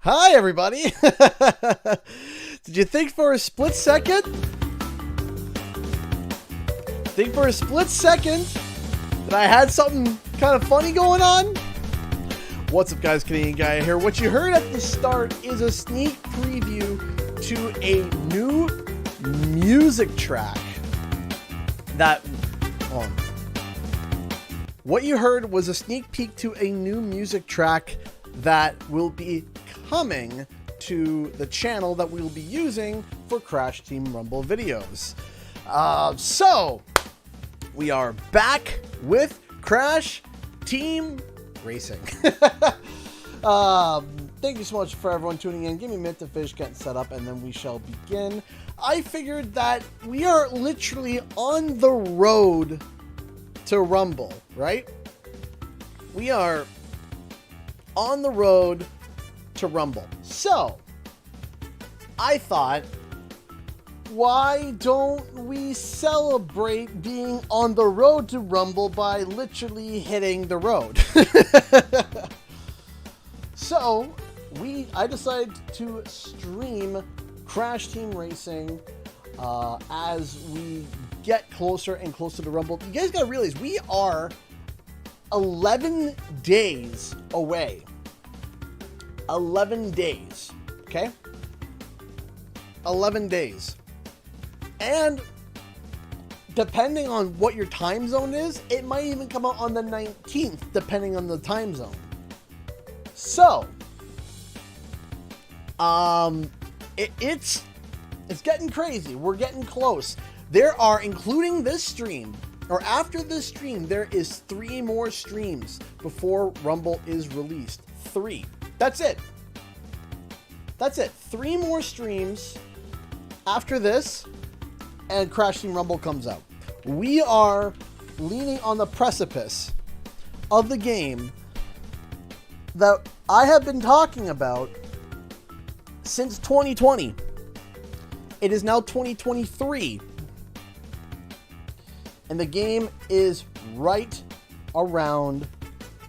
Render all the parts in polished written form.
Hi, everybody. Did you think for a split second? That I had something kind of funny going on? What's up, guys? Canadian Guy here. What you heard at the start is a sneak preview to a new music track that... What you heard was a sneak peek to a new music track that will be coming to the channel that we will be using for Crash Team Rumble videos. So we are back with Crash Team Racing. Thank you so much for everyone tuning in. Give me a minute to finish getting set up and then we shall begin. I figured that we are literally on the road to Rumble, right? We are on the road to Rumble. So, I thought, why don't we celebrate being on the road to Rumble by literally hitting the road? So, I decided to stream Crash Team Racing as we get closer and closer to Rumble. You guys gotta realize we are 11 days away. 11 days, okay? 11 days. And depending on what your time zone is, it might even come out on the 19th, depending on the time zone. So, it's getting crazy. We're getting close. There are, including this stream, or after this stream, there is 3 more streams before Rumble is released. 3. That's it. That's it. 3 more streams after this, and Crash Team Rumble comes out. We are leaning on the precipice of the game that I have been talking about since 2020. It is now 2023. And the game is right around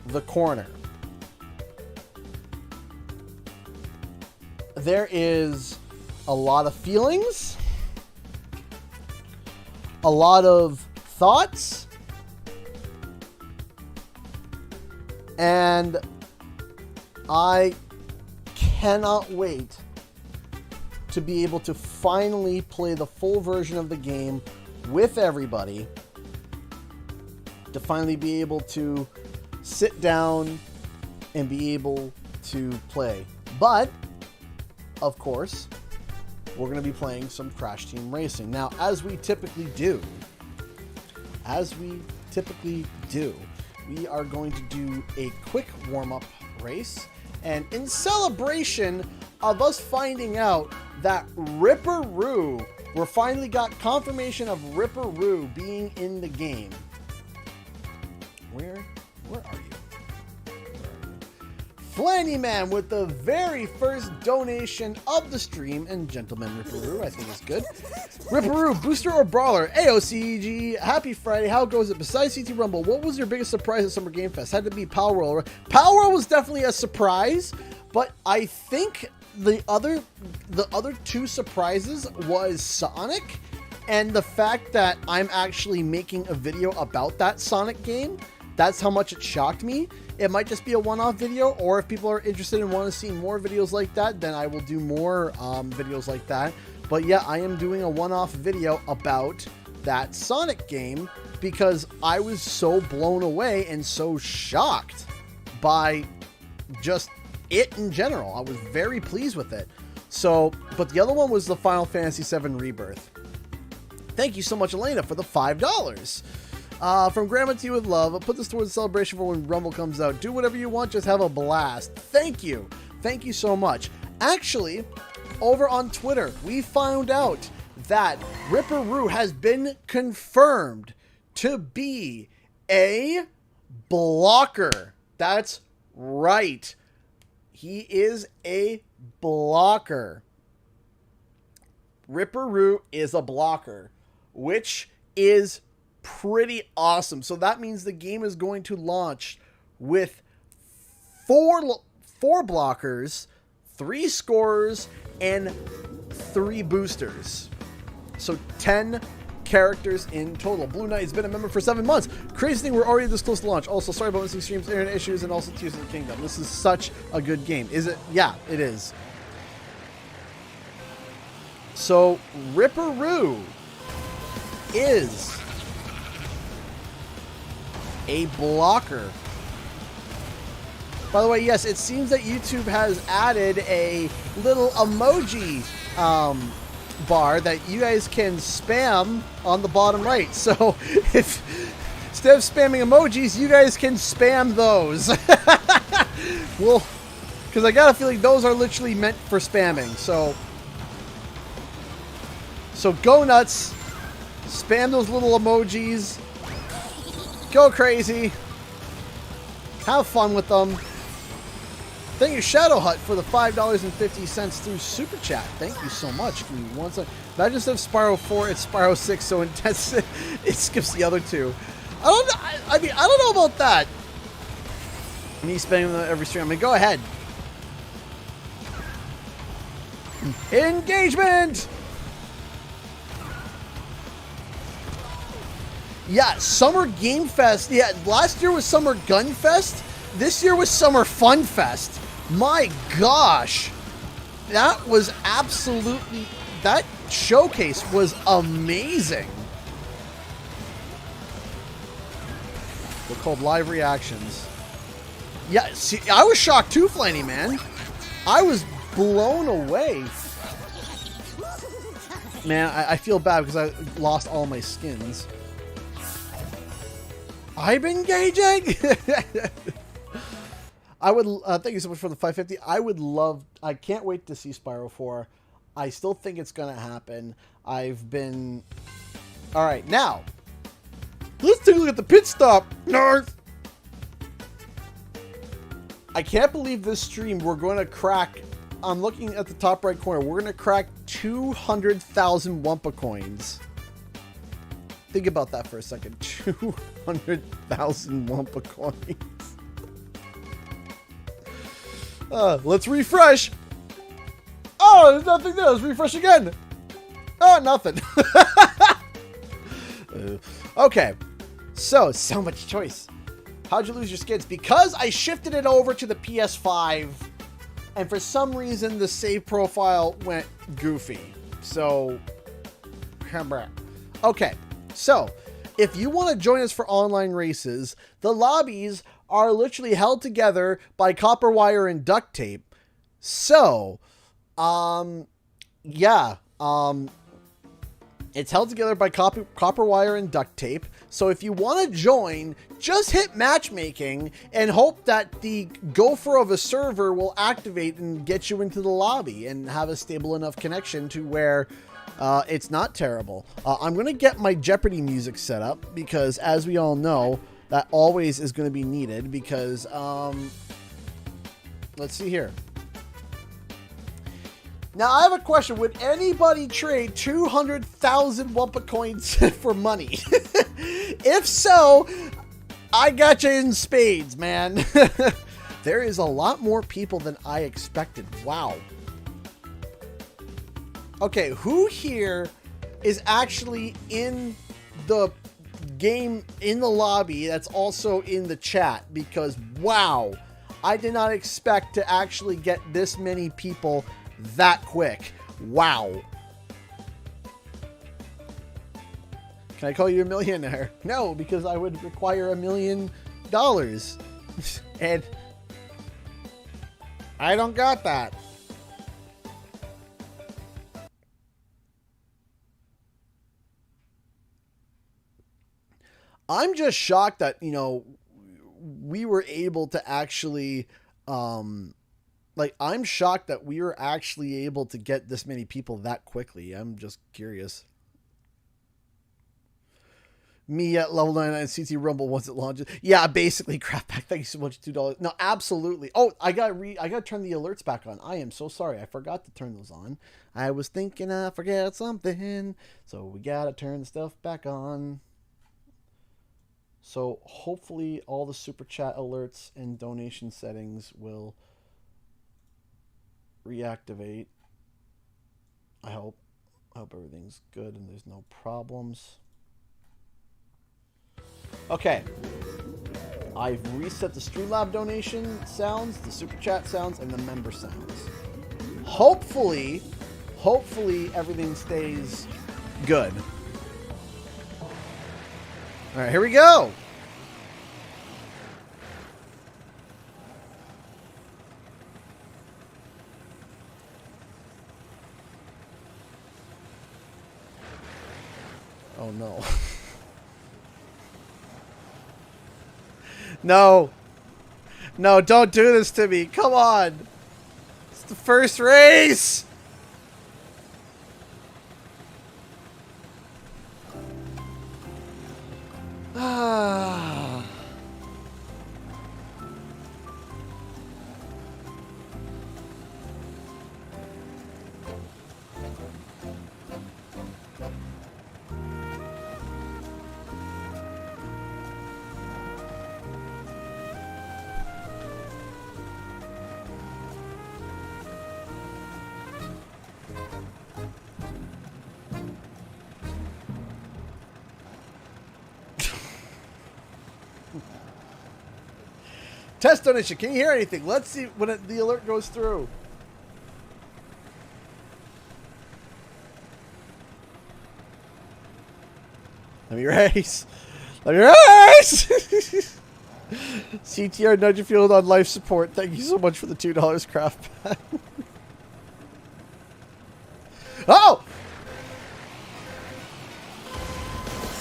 the corner. There is a lot of feelings, a lot of thoughts, and I cannot wait to be able to finally play the full version of the game with everybody, to finally be able to sit down and be able to play. But of course, we're going to be playing some Crash Team Racing. Now, as we typically do, we are going to do a quick warm-up race. And in celebration of us finding out that Ripperoo, we finally got confirmation of Ripperoo being in the game. Where are you? Flanny Man with the very first donation of the stream, and Gentleman Ripperoo, I think is good. Ripperoo, booster or brawler? AOCG, happy Friday. How goes it? Besides CT Rumble, what was your biggest surprise at Summer Game Fest? Had to be Power Roller. Power Roller was definitely a surprise, but I think the other 2 surprises was Sonic, and the fact that I'm actually making a video about that Sonic game. That's how much it shocked me. It might just be a one-off video, or if people are interested and want to see more videos like that, then I will do more videos like that. But yeah, I am doing a one-off video about that Sonic game because I was so blown away and so shocked by just it in general. I was very pleased with it. So, but the other one was the Final Fantasy VII Rebirth. Thank you so much, Elena, for the $5. From Grandma to You with love. I'll put this towards the celebration for when Rumble comes out. Do whatever you want, just have a blast. Thank you. Thank you so much. Actually, over on Twitter, we found out that Ripperoo has been confirmed to be a blocker. That's right. He is a blocker. Ripperoo is a blocker, which is pretty awesome. So that means the game is going to launch with four blockers, 3 scorers and 3 boosters. So 10 characters in total. Blue Knight has been a member for 7 months. Crazy thing, we're already this close to launch. Also, sorry about missing streams, internet issues, and also Tears of the Kingdom. This is such a good game. Is it? Yeah, it is. So, Ripperoo is a blocker. By the way, yes, it seems that YouTube has added a little emoji bar that you guys can spam on the bottom right. So if instead of spamming emojis, you guys can spam those. Well, because I got a feeling those are literally meant for spamming. So go nuts, spam those little emojis, go crazy, have fun with them. Thank you, Shadow Hut, for the $5.50 through Super Chat. Thank you so much. Give me one second. Imagine instead of Spyro 4, it's Spyro 6, so intense it skips the other 2. I mean, I don't know about that. Me spending every stream. I mean, go ahead. Engagement! Yeah, Summer Game Fest. Yeah, last year was Summer Gun Fest. This year was Summer Fun Fest. My gosh. That was absolutely... That showcase was amazing. They're called live reactions. Yeah, see, I was shocked too, Flanny, man. I was blown away. Man, I feel bad because I lost all my skins. I'm engaging! I would, thank you so much for the 550. I can't wait to see Spyro 4. I still think it's going to happen. Alright, now, let's take a look at the pit stop. North! I can't believe this stream we're going to crack, I'm looking at the top right corner, we're going to crack 200,000 Wumpa coins. Think about that for a second. 200,000 Wumpa coins. Let's refresh. Oh, there's nothing there. Let's refresh again. Oh, nothing. Okay. So much choice. How'd you lose your skins? Because I shifted it over to the PS5, and for some reason the save profile went goofy. So, okay. So, if you want to join us for online races, the lobbies are literally held together by copper wire and duct tape. So, yeah, it's held together by copper wire and duct tape. So if you want to join, just hit matchmaking and hope that the gopher of a server will activate and get you into the lobby and have a stable enough connection to where it's not terrible. I'm going to get my Jeopardy music set up because, as we all know, that always is going to be needed because, let's see here. Now, I have a question. Would anybody trade 200,000 Wumpa coins for money? If so, I got you in spades, man. There is a lot more people than I expected. Wow. Okay, who here is actually in the game, in the lobby, that's also in the chat? Because, wow, I did not expect to actually get this many people that quick. Wow. Can I call you a millionaire? No, because I would require $1 million. And I don't got that. I'm just shocked that, you know, we were able to actually, like, I'm shocked that we were actually able to get this many people that quickly. I'm just curious. Me at level 99 CT Rumble once it launches. Yeah, basically, crap back. Thank you so much, $2. No, absolutely. Oh, I gotta turn the alerts back on. I am so sorry. I forgot to turn those on. I was thinking I forget something. So we gotta turn the stuff back on. So hopefully all the super chat alerts and donation settings will reactivate. I hope everything's good and there's no problems. Okay. I've reset the Streamlab donation sounds, the super chat sounds, and the member sounds. Hopefully everything stays good. All right, here we go. Oh no. No. No, don't do this to me. Come on. It's the first race. Ah. Test donation. Can you hear anything? Let's see when the alert goes through. Let me race. Let me race. CTR Nudgefield on life support. Thank you so much for the $2 craft pack. Oh!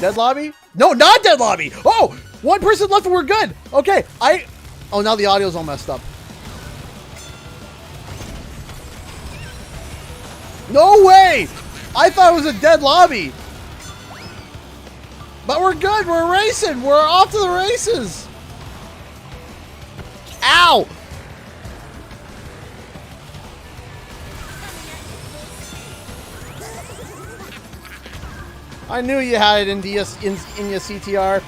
Dead lobby? No, not dead lobby. Oh, one person left and we're good. Okay, oh, now the audio's all messed up. No way! I thought it was a dead lobby. But we're good. We're racing. We're off to the races. Ow! I knew you had it in your CTR.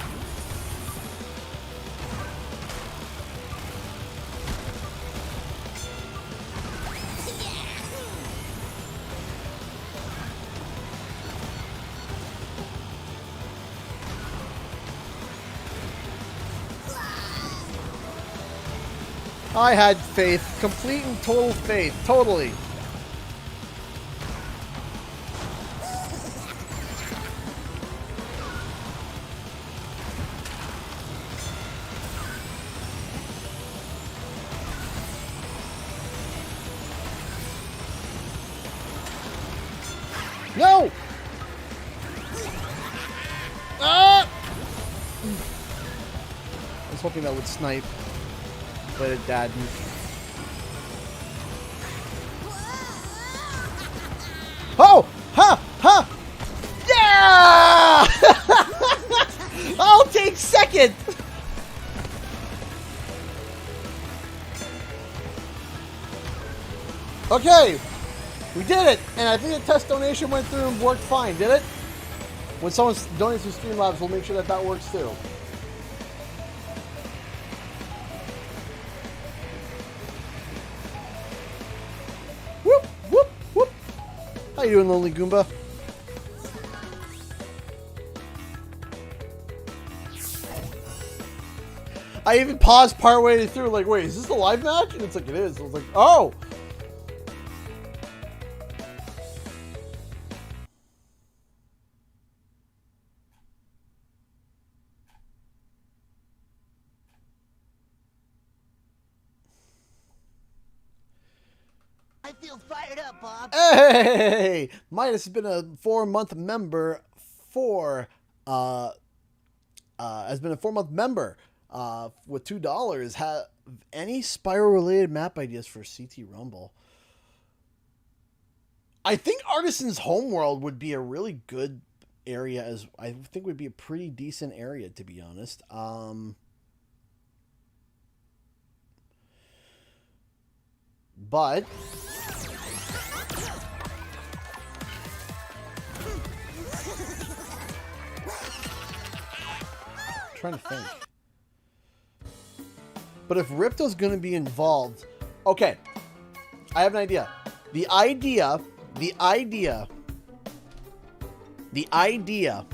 I had faith, complete and total faith, totally. No! Ah! I was hoping that would snipe, but it didn't. Oh! Ha! Ha! Yeah! I'll take second! Okay! We did it! And I think the test donation went through and worked fine, did it? When someone donates to Streamlabs, we'll make sure that that works too. Whoop! Whoop! Whoop! How you doing, Lonely Goomba? I even paused partway through, like, wait, is this a live match? And it's like, it is. I was like, oh! I feel fired up, Bob. Hey! Midas has been a 4-month member for, has been a 4-month member, with $2. Have any Spyro-related map ideas for CT Rumble? I think Artisan's Homeworld would be a really good area, as I think would be a pretty decent area, to be honest. But I'm trying to think. But if Ripto's going to be involved, okay. I have an idea. The idea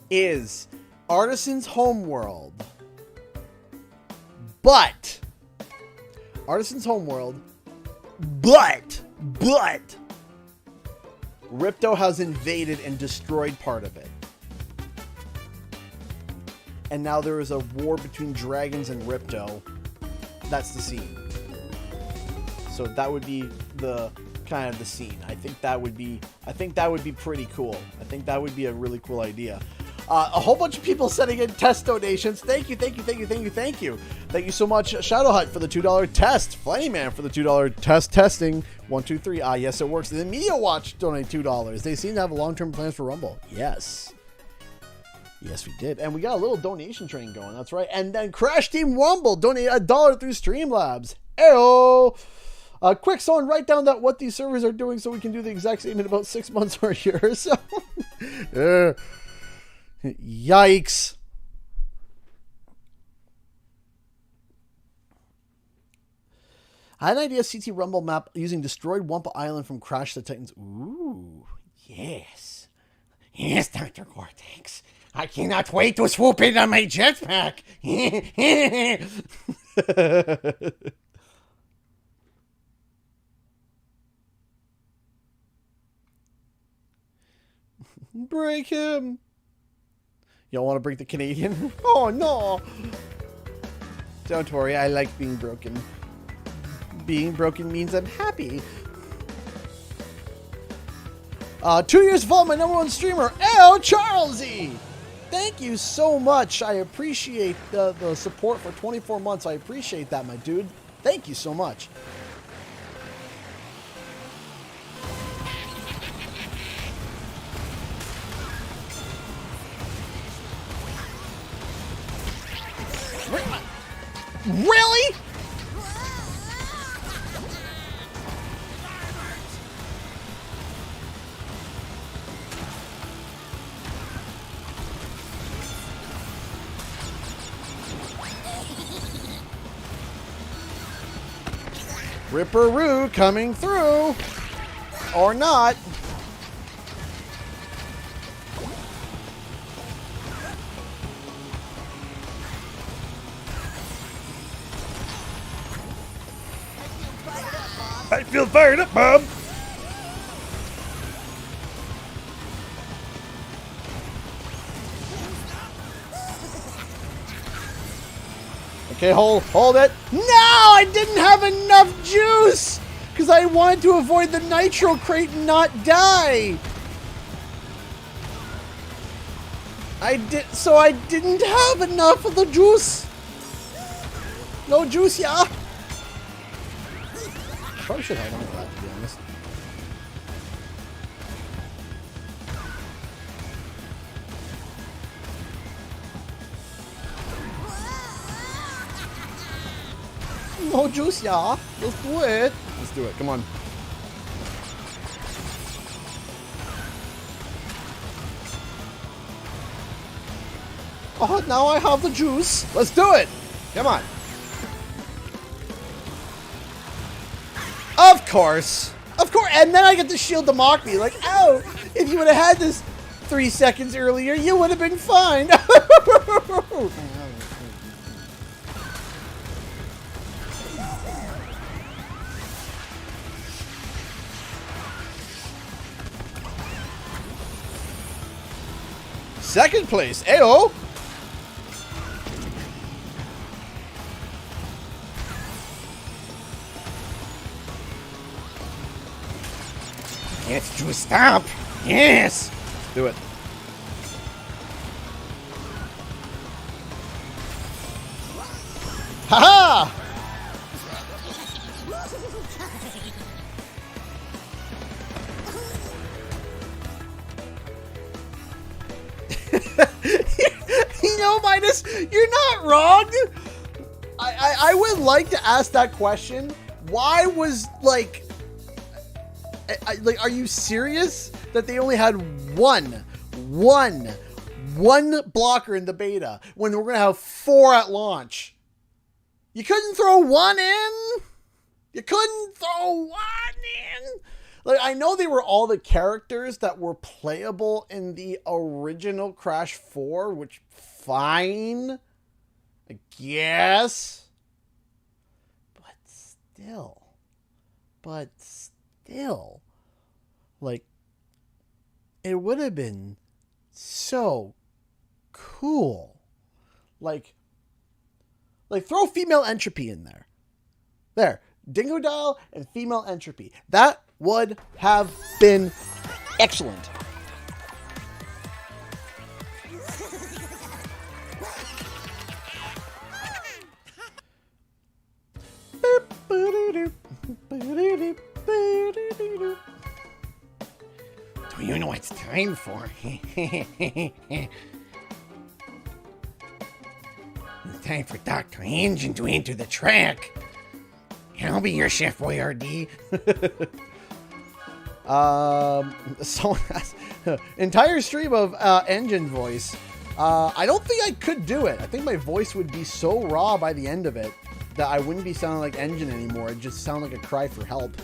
is Artisan's Homeworld. But Ripto has invaded and destroyed part of it. And now there is a war between dragons and Ripto. That's the scene. So that would be the kind of the scene. I think that would be pretty cool. I think that would be a really cool idea. A whole bunch of people sending in test donations. Thank you. Thank you so much, Shadowhut, for the $2 test. Flameman for the $2 test testing. 1, 2, 3. Ah, yes, it works. And then Media Watch donated $2. They seem to have long-term plans for Rumble. Yes. Yes, we did. And we got a little donation train going. That's right. And then Crash Team Rumble donated $1 through Streamlabs. Ayo! Quick, someone write down that what these servers are doing so we can do the exact same in about 6 months or a year or so. Yikes. I had an idea CT Rumble map using destroyed Wumpa Island from Crash the Titans. Ooh, yes. Yes, Dr. Cortex. I cannot wait to swoop in on my jetpack. Break him. Y'all want to break the Canadian? Oh, no. Don't worry, I like being broken. Being broken means I'm happy. 2 years to follow my #1 streamer, L. Charlesy. Thank you so much. I appreciate the support for 24 months. I appreciate that, my dude. Thank you so much. Really? Ripperoo coming through. Or not. I feel fired up, Bob. Okay, hold it. No, I didn't have enough juice because I wanted to avoid the Nitro crate and not die. I didn't have enough of the juice. No juice, yeah. Probably should have done that, to be honest. No juice, yeah. Let's do it. Let's do it. Come on. Oh, now I have the juice. Let's do it. Come on. Of course. And then I get the shield to mock me. Like, ow. If you would have had this 3 seconds earlier, you would have been fine. Second place. Ayo. Get to stop. Yes. Do it. Ha ha. You know, Midas, you're not wrong. I would like to ask that question. Why was like, are you serious that they only had one blocker in the beta when we're gonna have 4 at launch? You couldn't throw one in? You couldn't throw one in. Like, I know they were all the characters that were playable in the original Crash 4, which, fine, I guess. But still, like, it would have been so cool. Like throw female Entropy in there. There. Dingo Dial and female Entropy. That would have been excellent. Do you know what it's time for? It's time for Dr. Engine to enter the track. I'll be your Chef Boyardee. Someone has entire stream of Engine voice. I don't think I could do it. I think my voice would be so raw by the end of it that I wouldn't be sounding like Engine anymore. It'd just sound like a cry for help.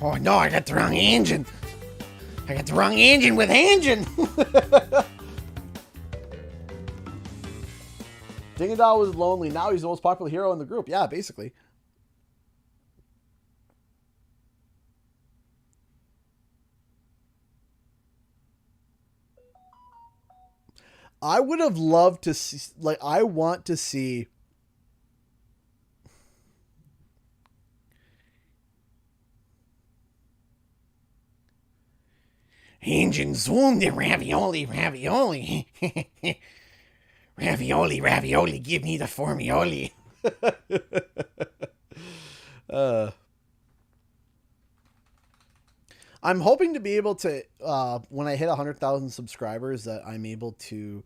Oh no, I got the wrong engine. I got the wrong engine with Engine. Dingadal was lonely. Now he's the most popular hero in the group. Yeah, basically. I would have loved to see, like, I want to see Engine zoom the ravioli. Ravioli, give me the formioli. I'm hoping to be able to, when I hit 100,000 subscribers, that I'm able to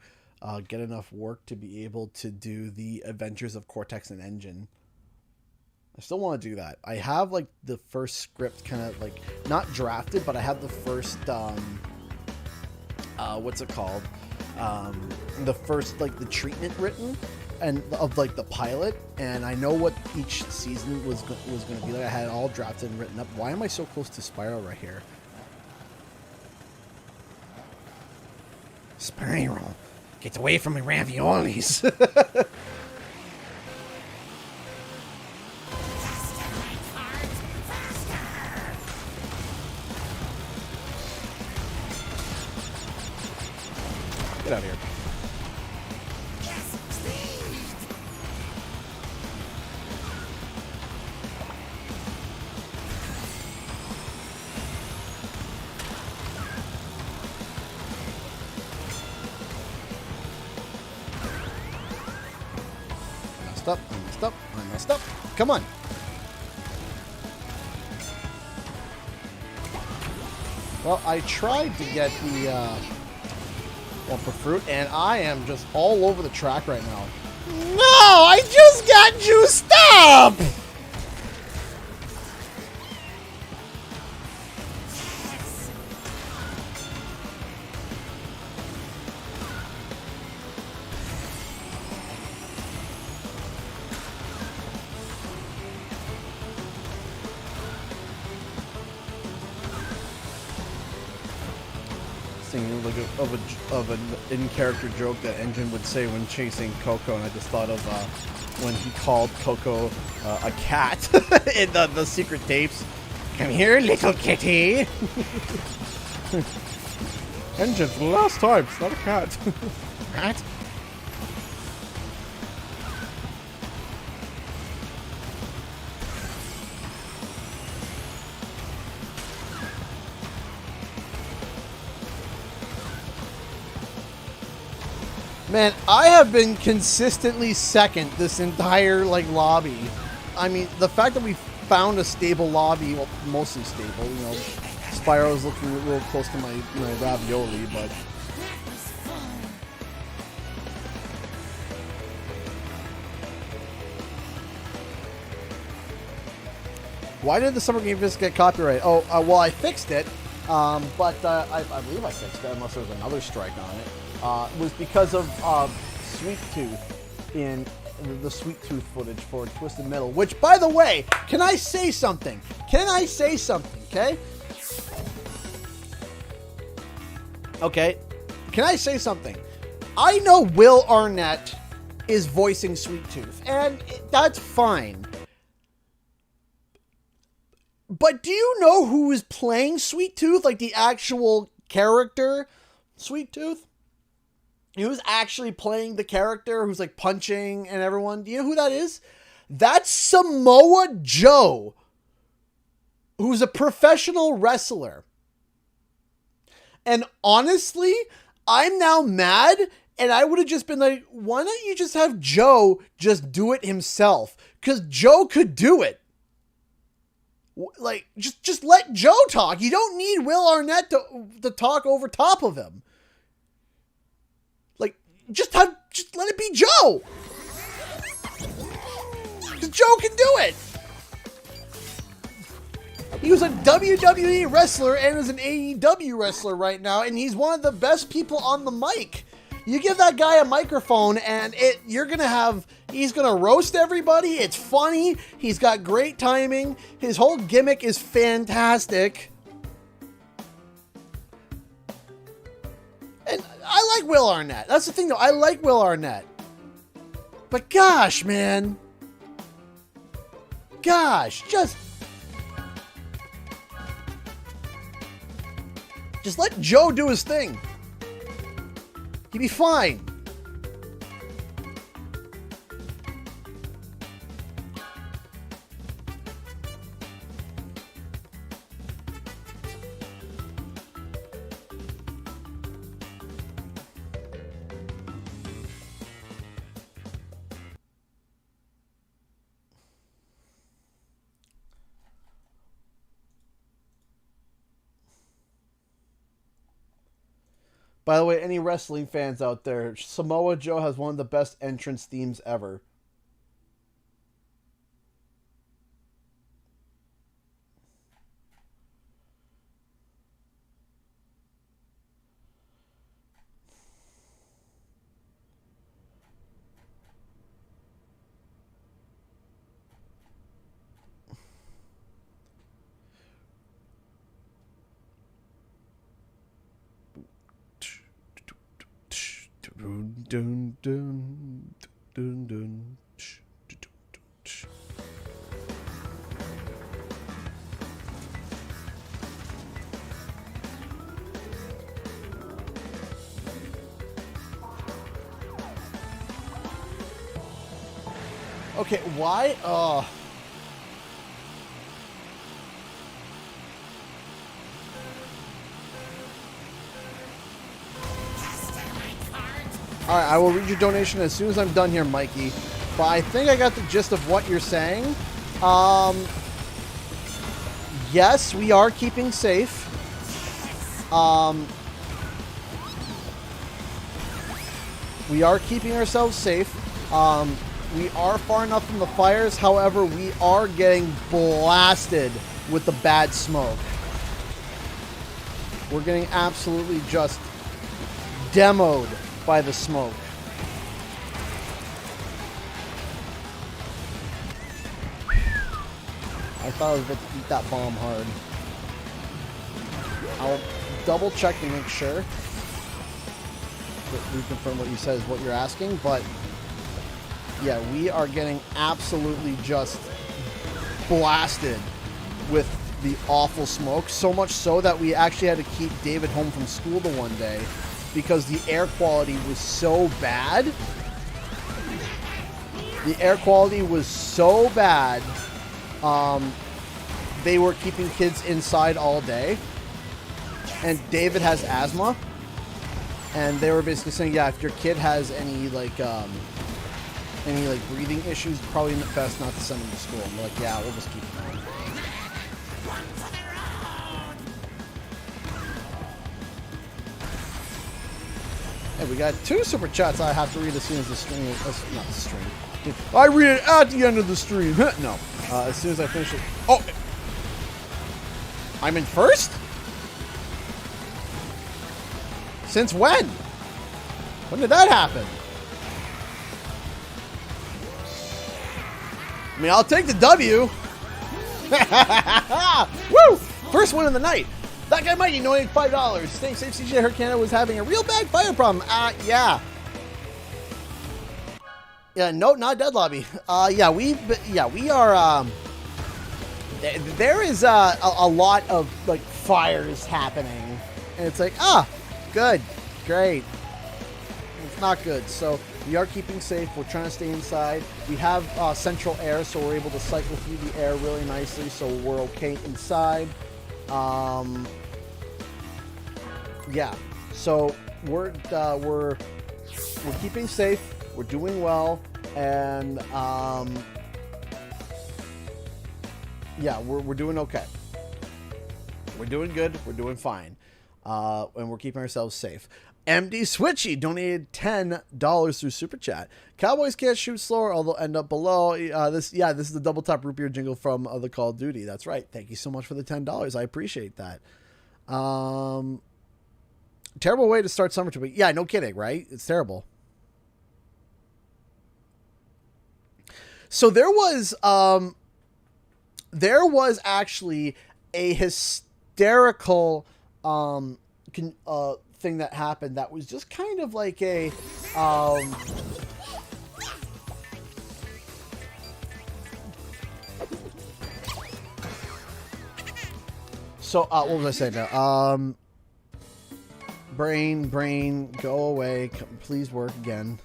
get enough work to be able to do the Adventures of Cortex and Engine. I still want to do that. I have, like, the first script kind of, like, not drafted, but I have the first, what's it called? The first, like, the treatment written, and of, like, the pilot, and I know what each season was going to be like. I had it all drafted and written up. Why am I so close to Spyro right here? Spyro, get away from my raviolis. Get out of here. I messed up. Come on. Well, I tried to get the Wumpa fruit, and I am just all over the track right now. No, I just got juiced up! Thinking like of an in-character joke that Engine would say when chasing Coco, and I just thought of when he called Coco a cat in the secret tapes. Come here, little kitty. Engine, for the last time, it's not a cat. What? Man, I have been consistently second this entire, like, lobby. I mean, the fact that we found a stable lobby, well, mostly stable, you know, Spyro's looking a little close to my ravioli, but... Why did the Summer Game Fest get copyright? Oh, well, I fixed it, but I believe I fixed it, unless there was another strike on it. was because of Sweet Tooth in the Sweet Tooth footage for Twisted Metal. Which, by the way, can I say something? Can I say something? Okay. Okay. Can I say something? I know Will Arnett is voicing Sweet Tooth, and that's fine. But do you know who is playing Sweet Tooth? Like the actual character Sweet Tooth? Who's actually playing the character who's like punching and everyone? Do you know who that is? That's Samoa Joe, who's a professional wrestler. And honestly, I'm now mad, and I would have just been like, why don't you just have Joe just do it himself? Because Joe could do it. Like, just let Joe talk. You don't need Will Arnett to talk over top of him. Like, just let it be Joe. Because Joe can do it. He was a WWE wrestler and is an AEW wrestler right now, and he's one of the best people on the mic. You give that guy a microphone and he's gonna roast everybody. It's funny. He's got great timing. His whole gimmick is fantastic. And I like Will Arnett. That's the thing though. I like Will Arnett. But gosh, man. Gosh, just let Joe do his thing. He'd be fine. By the way, any wrestling fans out there, Samoa Joe has one of the best entrance themes ever. Dun, dun, dun, dun, okay, why? Alright, I will read your donation as soon as I'm done here, Mikey. But I think I got the gist of what you're saying. Yes, we are keeping safe. We are keeping ourselves safe. We are far enough from the fires. However, we are getting blasted with the bad smoke. We're getting absolutely just demoed by the smoke. I thought I was about to eat that bomb hard. I'll double check to make sure that reconfirm what you said is what you're asking, but yeah, we are getting absolutely just blasted with the awful smoke, so much so that we actually had to keep David home from school the one day because the air quality was so bad. The air quality was so bad, they were keeping kids inside all day. And David has asthma. And they were basically saying, yeah, if your kid has any breathing issues, probably best not to send them to school. And we're like, yeah, we'll just keep them home. Hey, we got 2 super chats I have to read as soon as the stream is... not the stream. I read it at the end of the stream. No. As soon as I finish it... Oh! I'm in first? Since when? When did that happen? I mean, I'll take the W. Woo! First one of the night. That guy Mikey donated $5. Staying safe, CJ. Her Canada was having a real bad fire problem. Yeah. Yeah, no, not Dead Lobby. Yeah, we are. There is a lot of like fires happening, and it's like, good, great. It's not good. So we are keeping safe. We're trying to stay inside. We have central air, so we're able to cycle through the air really nicely. So we're okay inside. Yeah. So we're keeping safe. We're doing well, and yeah, we're doing okay. We're doing good. We're doing fine, and we're keeping ourselves safe. MD Switchy donated $10 through Super Chat. Cowboys can't shoot slower, although end up below. This is the double tap root beer jingle from the Call of Duty. That's right. Thank you so much for the $10. I appreciate that. Terrible way to start summer to be. Yeah, no kidding, right? It's terrible. So there was actually a hysterical thing that happened that was just kind of like a so what was I saying now? Brain, go away. Please work again.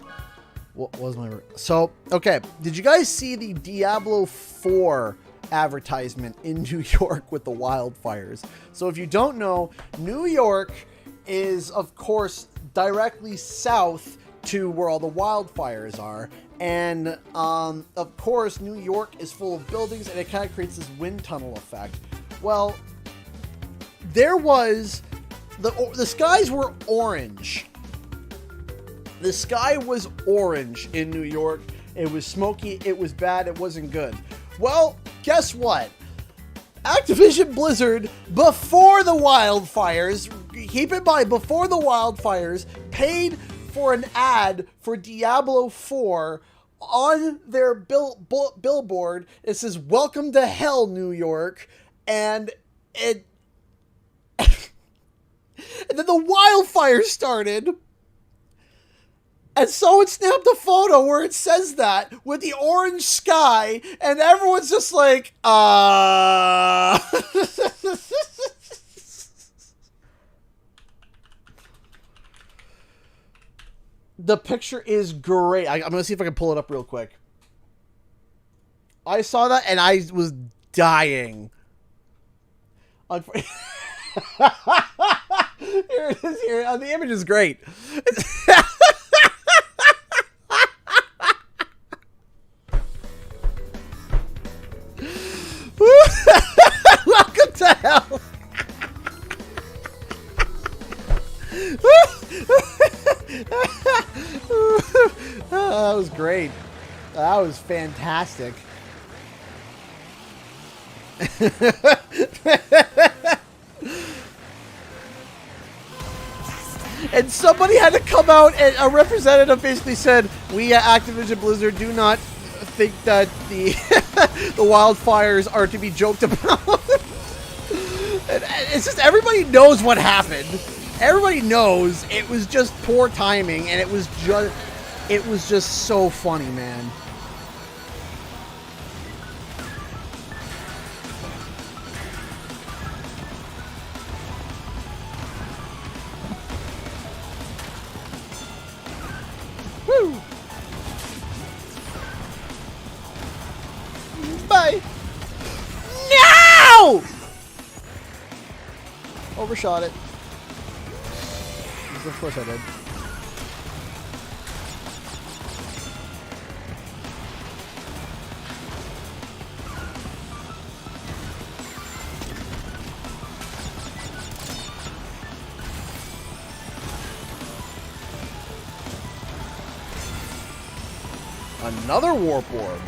What was my... So, okay. Did you guys see the Diablo 4 advertisement in New York with the wildfires? So if you don't know, New York is, of course, directly south to where all the wildfires are. And, of course, New York is full of buildings, and it kind of creates this wind tunnel effect. Well, there was... The skies were orange. The sky was orange in New York. It was smoky. It was bad. It wasn't good. Well, guess what? Activision Blizzard, before the wildfires, keep in mind, before the wildfires, paid for an ad for Diablo 4 on their billboard. It says, "Welcome to hell, New York." And it... and then the wildfire started. And someone snapped a photo where it says that with the orange sky, and everyone's just like, The picture is great. I'm going to see if I can pull it up real quick. I saw that and I was dying. Here it is. Here, the image is great. Welcome to hell. That was great. That was fantastic. And somebody had to come out, and a representative basically said, "We at Activision Blizzard do not think that the the wildfires are to be joked about." And it's just, everybody knows what happened. Everybody knows it was just poor timing, and it was just so funny, man. Woo! Bye. No! Overshot it. Of course I did. Another warp orb.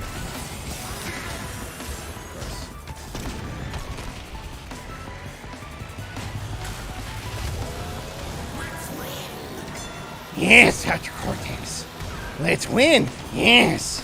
Yes, Dr. Cortex. Let's win. Yes.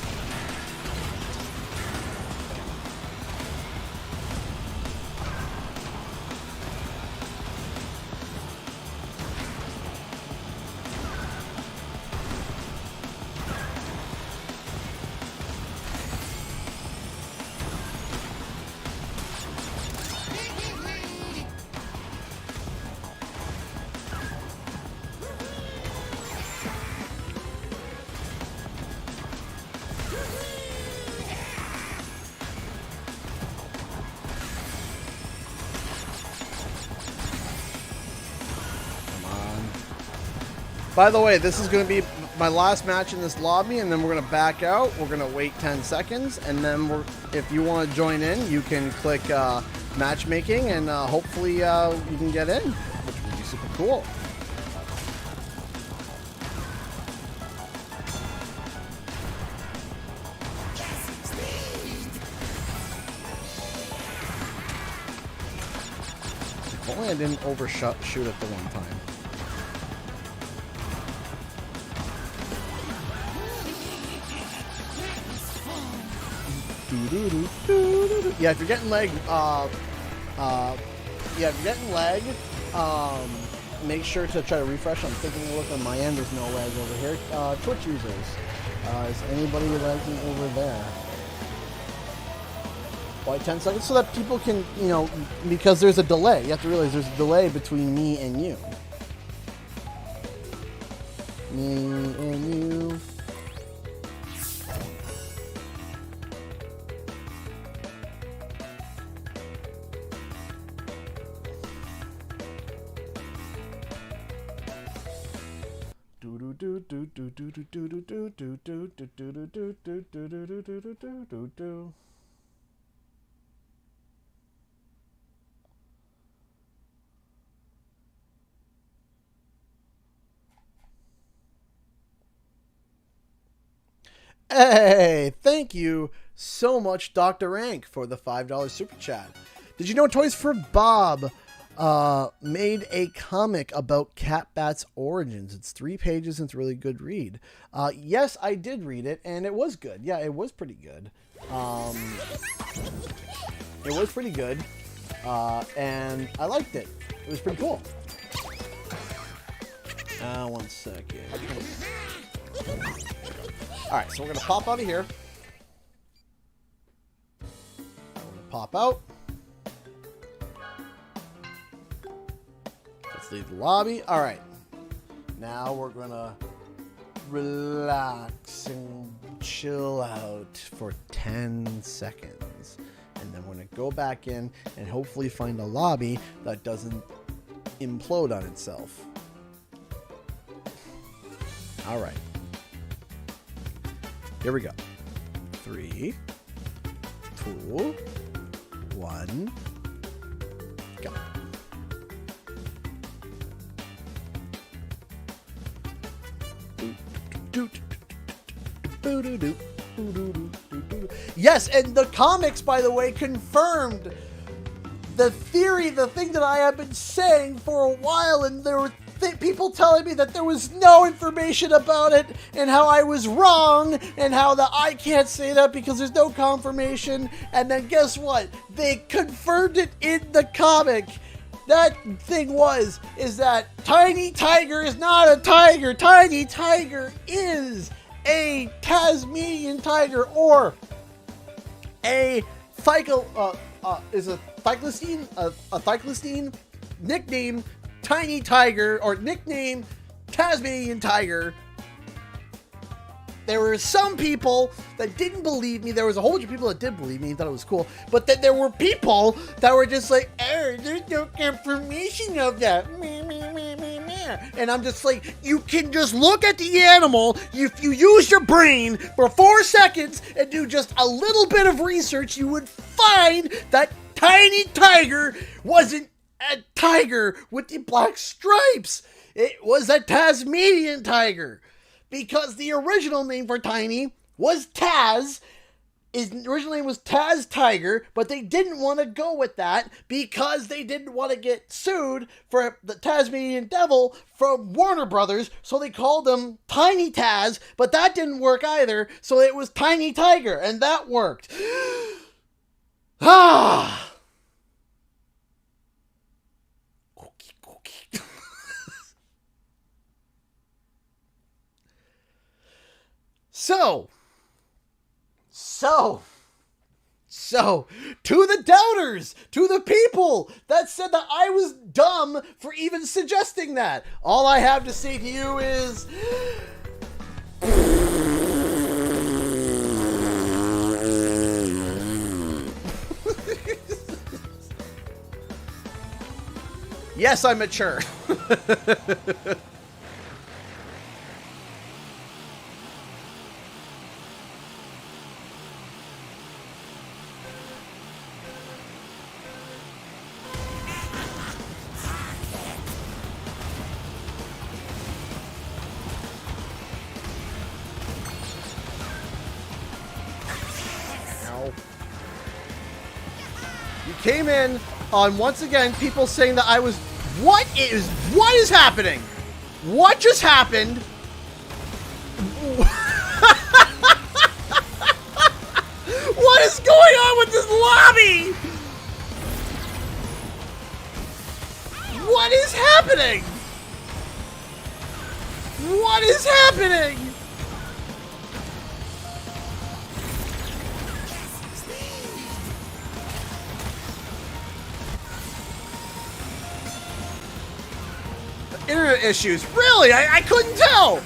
By the way, this is going to be my last match in this lobby, and then we're going to back out. We're going to wait 10 seconds, and then if you want to join in, you can click matchmaking, and hopefully you can get in, which would be super cool. If only I didn't overshoot at the one time. Yeah, if you're getting lag, make sure to try to refresh. I'm taking a look on my end. There's no lag over here. Twitch users, is anybody lagging over there? Why 10 seconds? So that people can, you know, because there's a delay. You have to realize there's a delay between me and you. Me and you. Hey, thank you so much, Dr. Rank, for the $5 super chat. Did you know Toys for Bob made a comic about Catbat's origins? It's 3 pages and it's a really good read. Yes, I did read it, and it was good. Yeah, it was pretty good. It was pretty good, and I liked it. It was pretty cool. 1 second. Alright, so we're going to pop out of here. We're going to pop out. Let's leave the lobby. Alright. Now we're going to relax and chill out for 10 seconds. And then we're going to go back in and hopefully find a lobby that doesn't implode on itself. Alright. Here we go. 3, 2, 1, go. Yes, and the comics, by the way, confirmed the theory, the thing that I have been saying for a while, and there were people telling me that there was no information about it and how I was wrong and how I can't say that because there's no confirmation. And then guess what? They confirmed it in the comic. That thing is that Tiny Tiger is not a tiger. Tiny Tiger is a Tasmanian tiger, or a Cyclistine nickname Tiny Tiger, or nickname Tasmanian Tiger. There were some people that didn't believe me. There was a whole bunch of people that did believe me and thought it was cool. But then there were people that were just like, oh, there's no confirmation of that. And I'm just like, you can just look at the animal. If you use your brain for 4 seconds and do just a little bit of research, you would find that Tiny Tiger wasn't a tiger with the black stripes. It was a Tasmanian tiger, because the original name for Tiny was Taz. His original name was Taz Tiger, but they didn't want to go with that because they didn't want to get sued for the Tasmanian Devil from Warner Brothers, so they called him Tiny Taz, but that didn't work either, so it was Tiny Tiger, and that worked. Ah! Okay. So, to the doubters, to the people that said that I was dumb for even suggesting that, all I have to say to you is... Yes, I'm mature. You came in on, once again, people saying that I was... What is happening? What just happened? What is going on with this lobby? What is happening? What is happening? Internet issues. Really? I couldn't tell.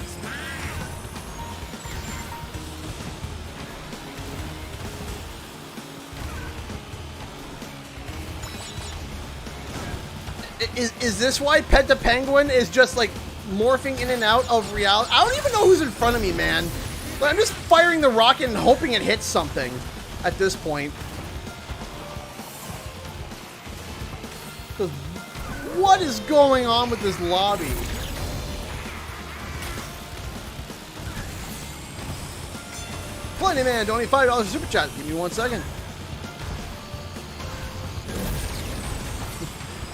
Is this why Pet the Penguin is just like morphing in and out of reality? I don't even know who's in front of me, man. But I'm just firing the rocket and hoping it hits something at this point. Because what is going on with this lobby? Plenty Man, donate $5 super chat. Give me 1 second.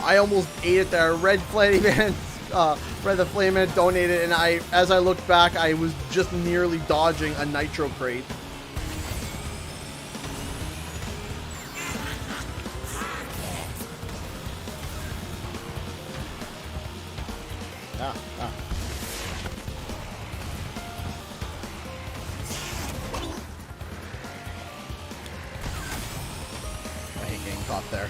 I almost ate it there. Red Flame Man, Red the Flame Man donated, and as I looked back, I was just nearly dodging a Nitro crate. I hate getting caught there.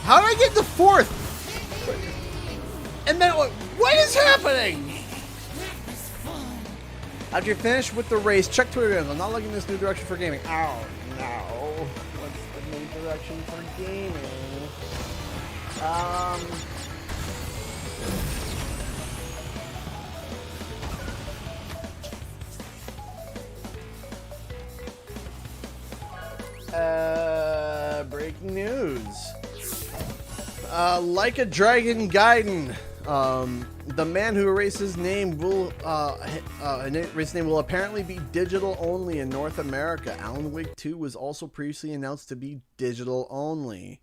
How did I get the fourth? And then what is happening? After you're finished with the race, check Twitter. I'm not looking in this new direction for gaming. Oh no. What's the new direction for gaming? Breaking news. Like a Dragon Gaiden, the man who erased his name will apparently be digital only in North America. Alan Wake 2 was also previously announced to be digital only.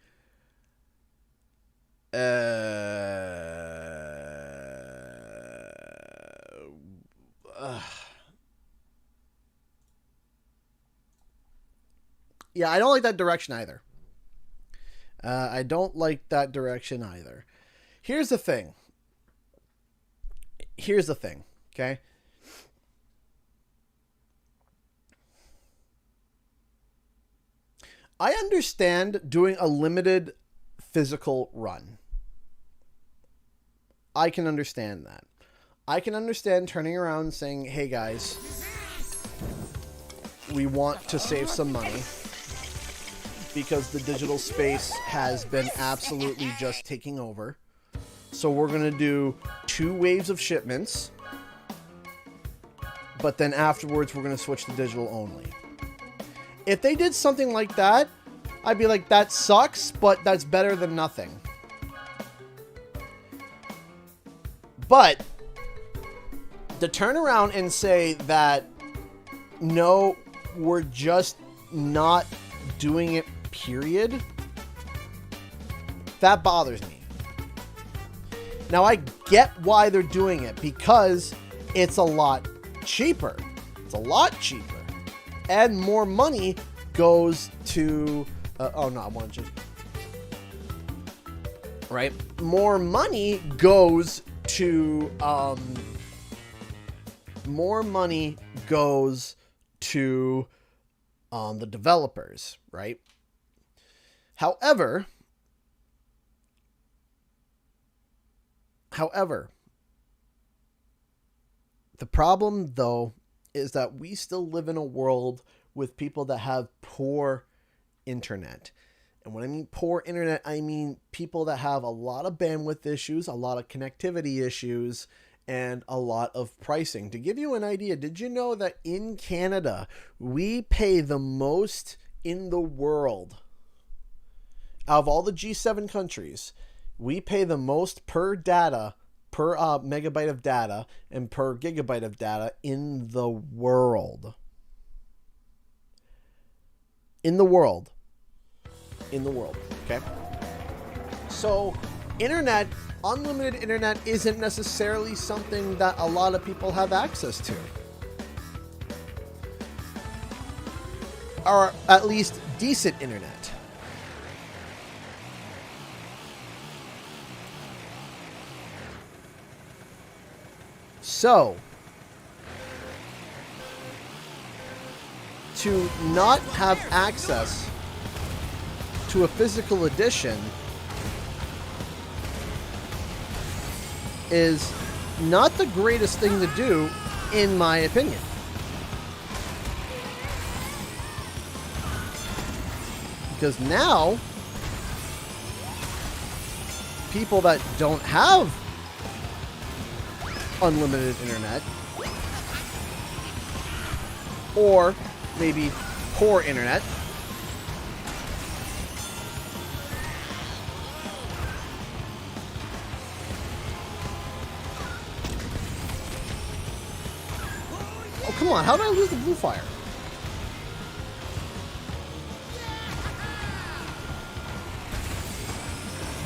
Yeah, I don't like that direction either. I don't like that direction either. Here's the thing. Okay? I understand doing a limited physical run. I can understand that. I can understand turning around and saying, hey guys, we want to save some money because the digital space has been absolutely just taking over. So we're going to do 2 waves of shipments, but then afterwards we're going to switch to digital only. If they did something like that, I'd be like, that sucks, but that's better than nothing. But to turn around and say that, no, we're just not doing it, period, that bothers me. Now, I get why they're doing it, because it's a lot cheaper. It's a lot cheaper. And more money goes to... oh, no, I want to just... Right? More money goes to... more money goes to the developers, right? However, the problem, though, is that we still live in a world with people that have poor internet. And when I mean poor internet, I mean people that have a lot of bandwidth issues, a lot of connectivity issues, and a lot of pricing. To give you an idea, did you know that in Canada, we pay the most in the world? Out of all the G7 countries, we pay the most per data, per megabyte of data, and per gigabyte of data in the world. In the world. In the world, okay? So, internet, unlimited internet isn't necessarily something that a lot of people have access to. Or at least decent internet. So, to not have access to a physical edition is not the greatest thing to do, in my opinion. Because now, people that don't have unlimited internet, or maybe poor internet, oh, come on, how did I lose the blue fire?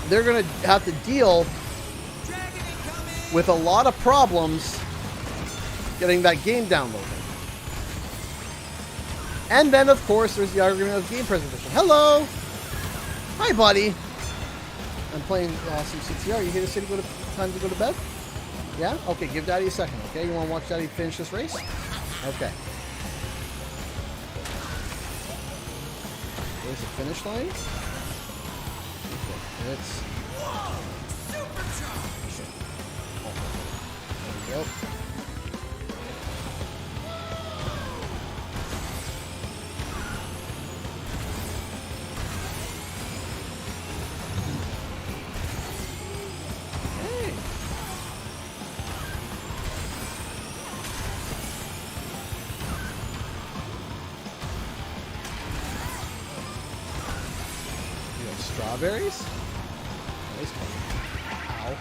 They're going to have to deal with a lot of problems getting that game downloaded. And then, of course, there's the argument of game presentation. Hello! Hi, buddy! I'm playing some CTR. You here to say time to go to bed? Yeah? Okay, give Daddy a second, okay? You want to watch Daddy finish this race? Okay. There's the finish line. Okay, it's... There we go. Strawberries? Nice one. Ow.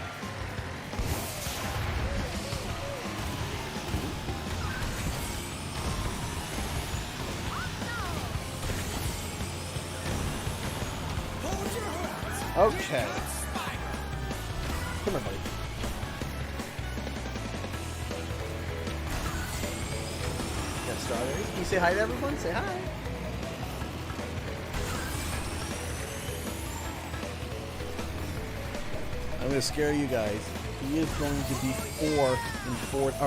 Okay. Come here, buddy. Got strawberries. Can you say hi to everyone? Say hi. I'm gonna scare you guys. He is going to be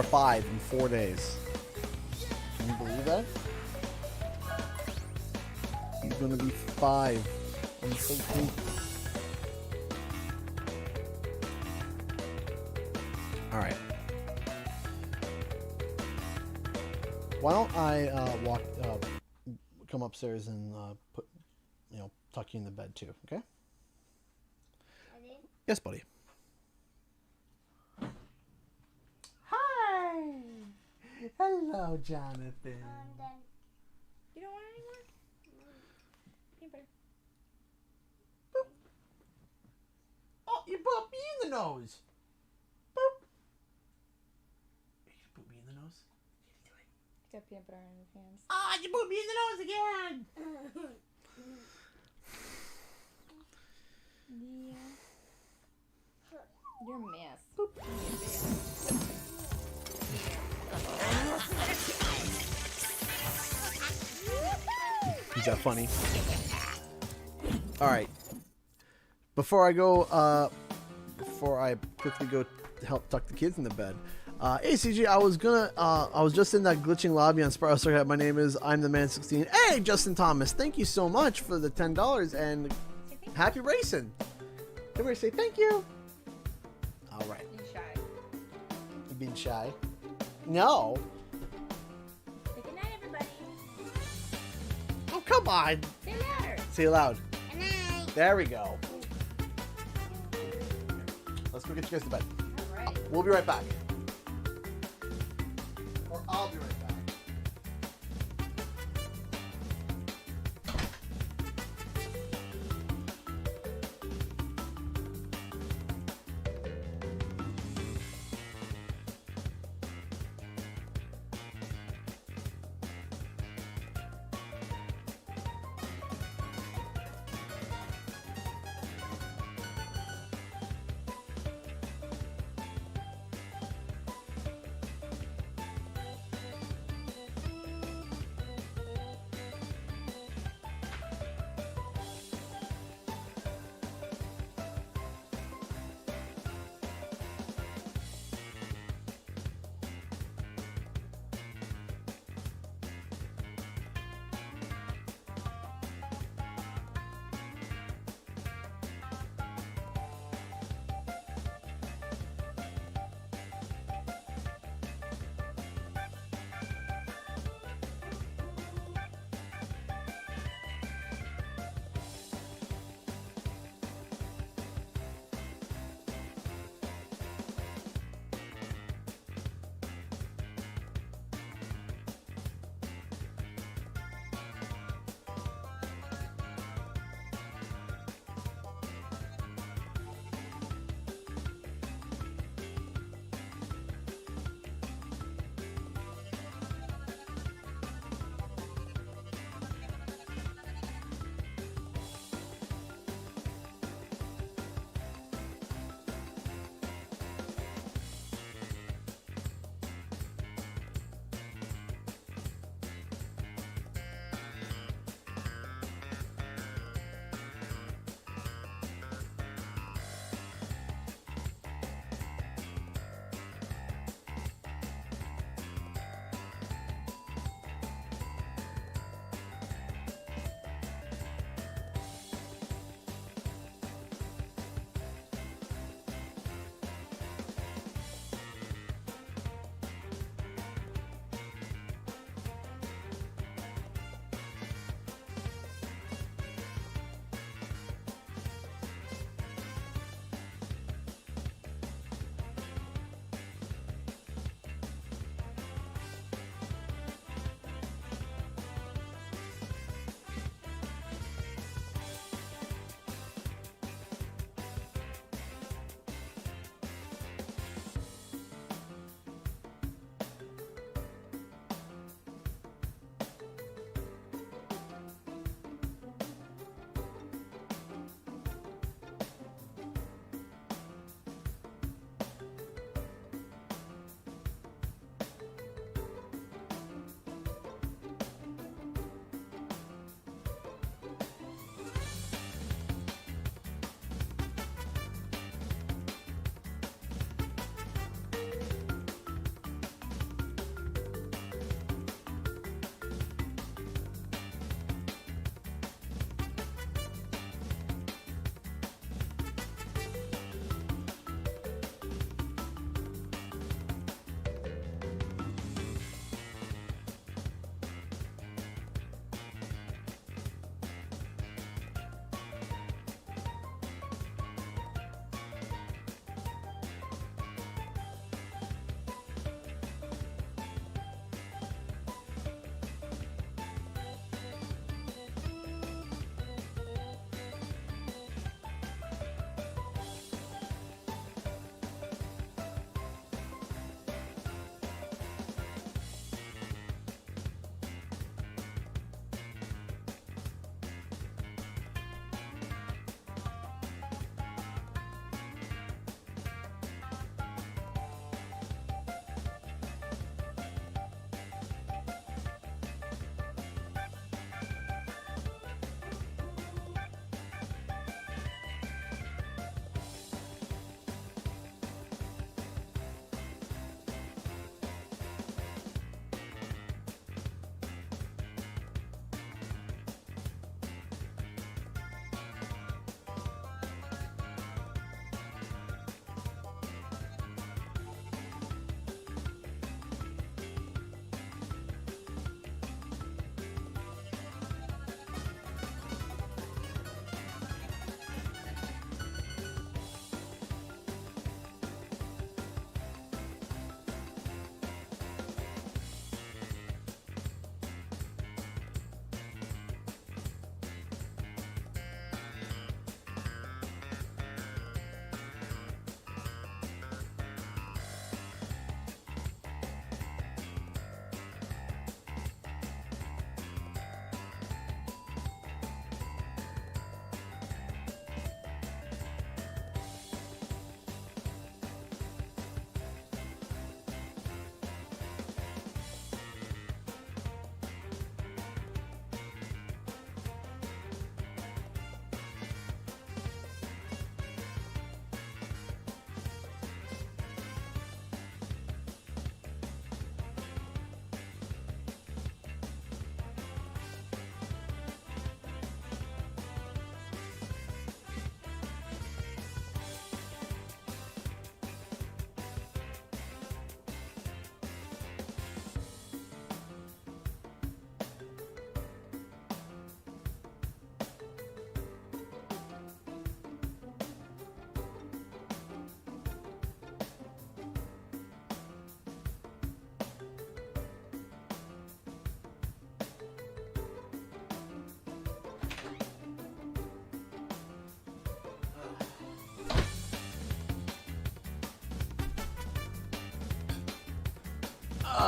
5 in 4 days. Can you believe that? He's gonna be 5 on the 13th. All right. Why don't I come upstairs and tuck you in the bed too. Okay? Yes, buddy. Hi. Hello, Jonathan. You don't want it anymore? Peanut butter. Boop. Oh, you put me in the nose. Boop. You put me in the nose? He's got peanut butter on his hands. Ah, you put me in the nose again. Yeah. You're a mess. Is that funny? All right. Before I quickly go to help tuck the kids in the bed. ACG, I was just in that glitching lobby on Spyro Circuit. My name is I'm the Man 16. Hey, Justin Thomas, thank you so much for the $10 and happy racing. Everybody say thank you. All right. Being shy. You being shy? No. Say good night, everybody. Oh, come on. Say louder. Say it loud. Good night. There we go. Let's go get you guys to bed. All right. We'll be right back. Or I'll be right back.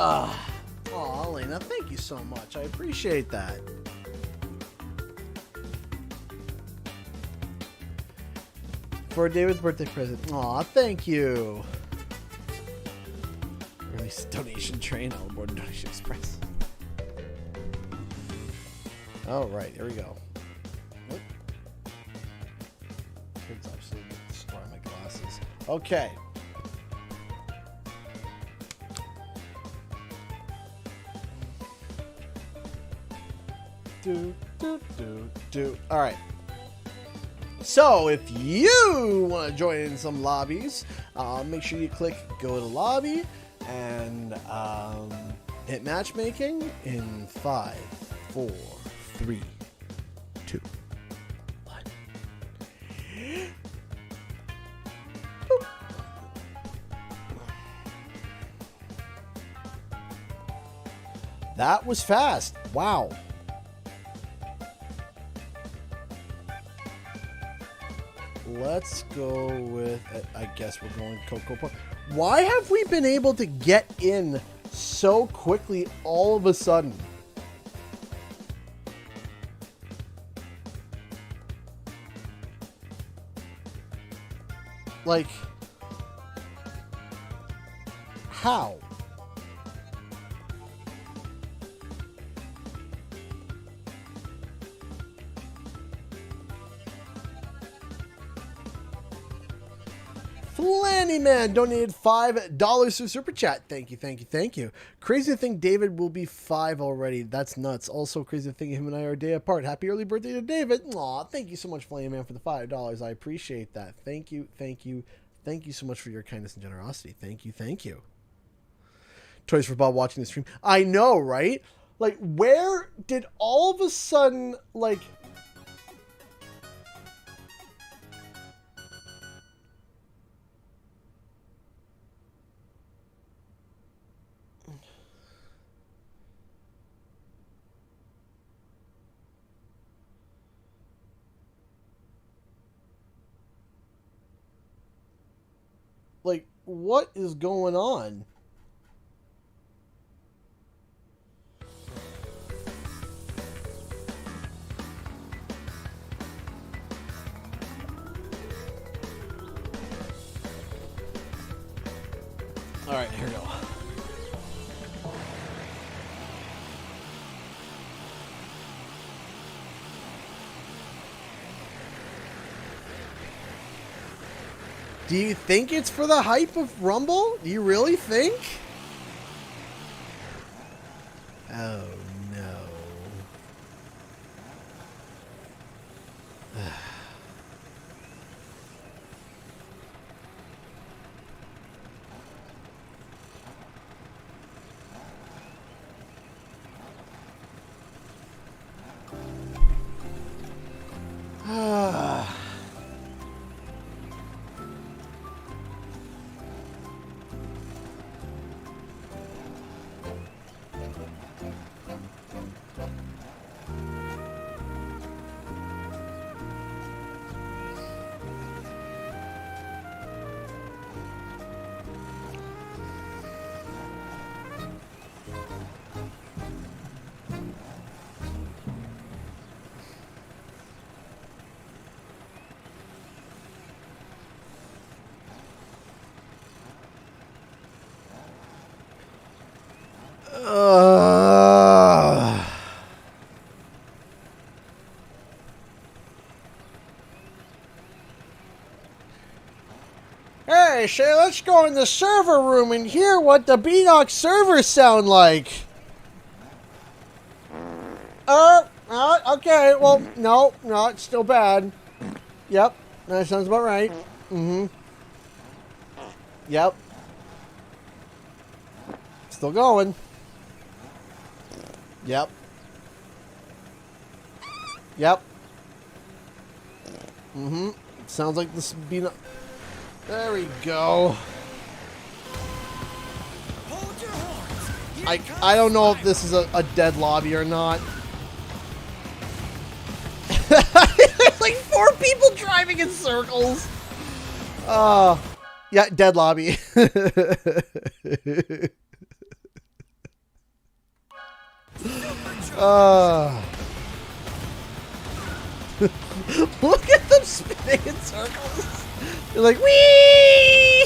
Oh, Elena, thank you so much. I appreciate that. For David's birthday present. Aw, thank you. Release donation train on board Donation Express. All right, here we go. Nope. Kids absolutely destroy my glasses. Okay. All right. So if you want to join in some lobbies, make sure you click go to lobby and hit matchmaking in 5, 4, 3, 2, 1. Boop. That was fast. Wow. Let's go with, I guess we're going Cocoa Puff. Why have we been able to get in so quickly all of a sudden? Like, how? Flanny donated $5 to Super Chat. Thank you, thank you, thank you. Crazy to think David will be 5 already. That's nuts. Also crazy to think him and I are a day apart. Happy early birthday to David. Aw, thank you so much, Flanny Man, for the $5. I appreciate that. Thank you, thank you, thank you so much for your kindness and generosity. Thank you, thank you. Toys for Bob watching the stream. I know, right? Like, where did all of a sudden, like... Like, what is going on? All right, here we go. Do you think it's for the hype of Rumble? Do you really think? Oh, no. Ah. Hey, Shay, let's go in the server room and hear what the BNOC servers sound like. Okay, well, no, it's still bad. Yep, that sounds about right. Mm-hmm. Yep. Still going. Yep. Yep. Mm-hmm. Sounds like this would be... There we go. I don't know if this is a dead lobby or not. There's like 4 people driving in circles. Yeah, dead lobby. Look at them spinning in circles. They're like, wee!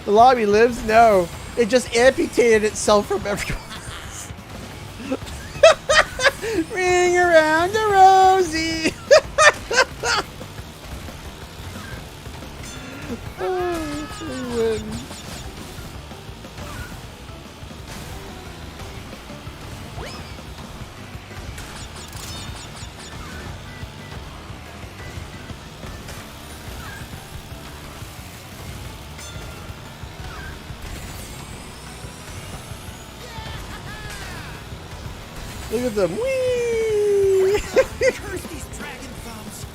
The lobby lives? No. It just amputated itself from everyone else. Ring around the rosy. Oh, we win. Look at them. Whee! Curse these dragon thumbs.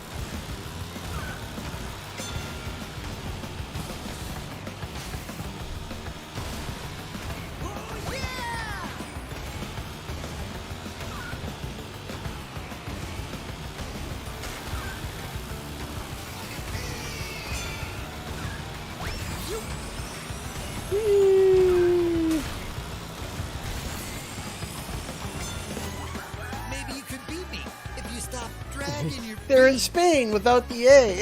Oh yeah! Whee! Maybe you could beat me if you stop dragging your They're in Spain without the A.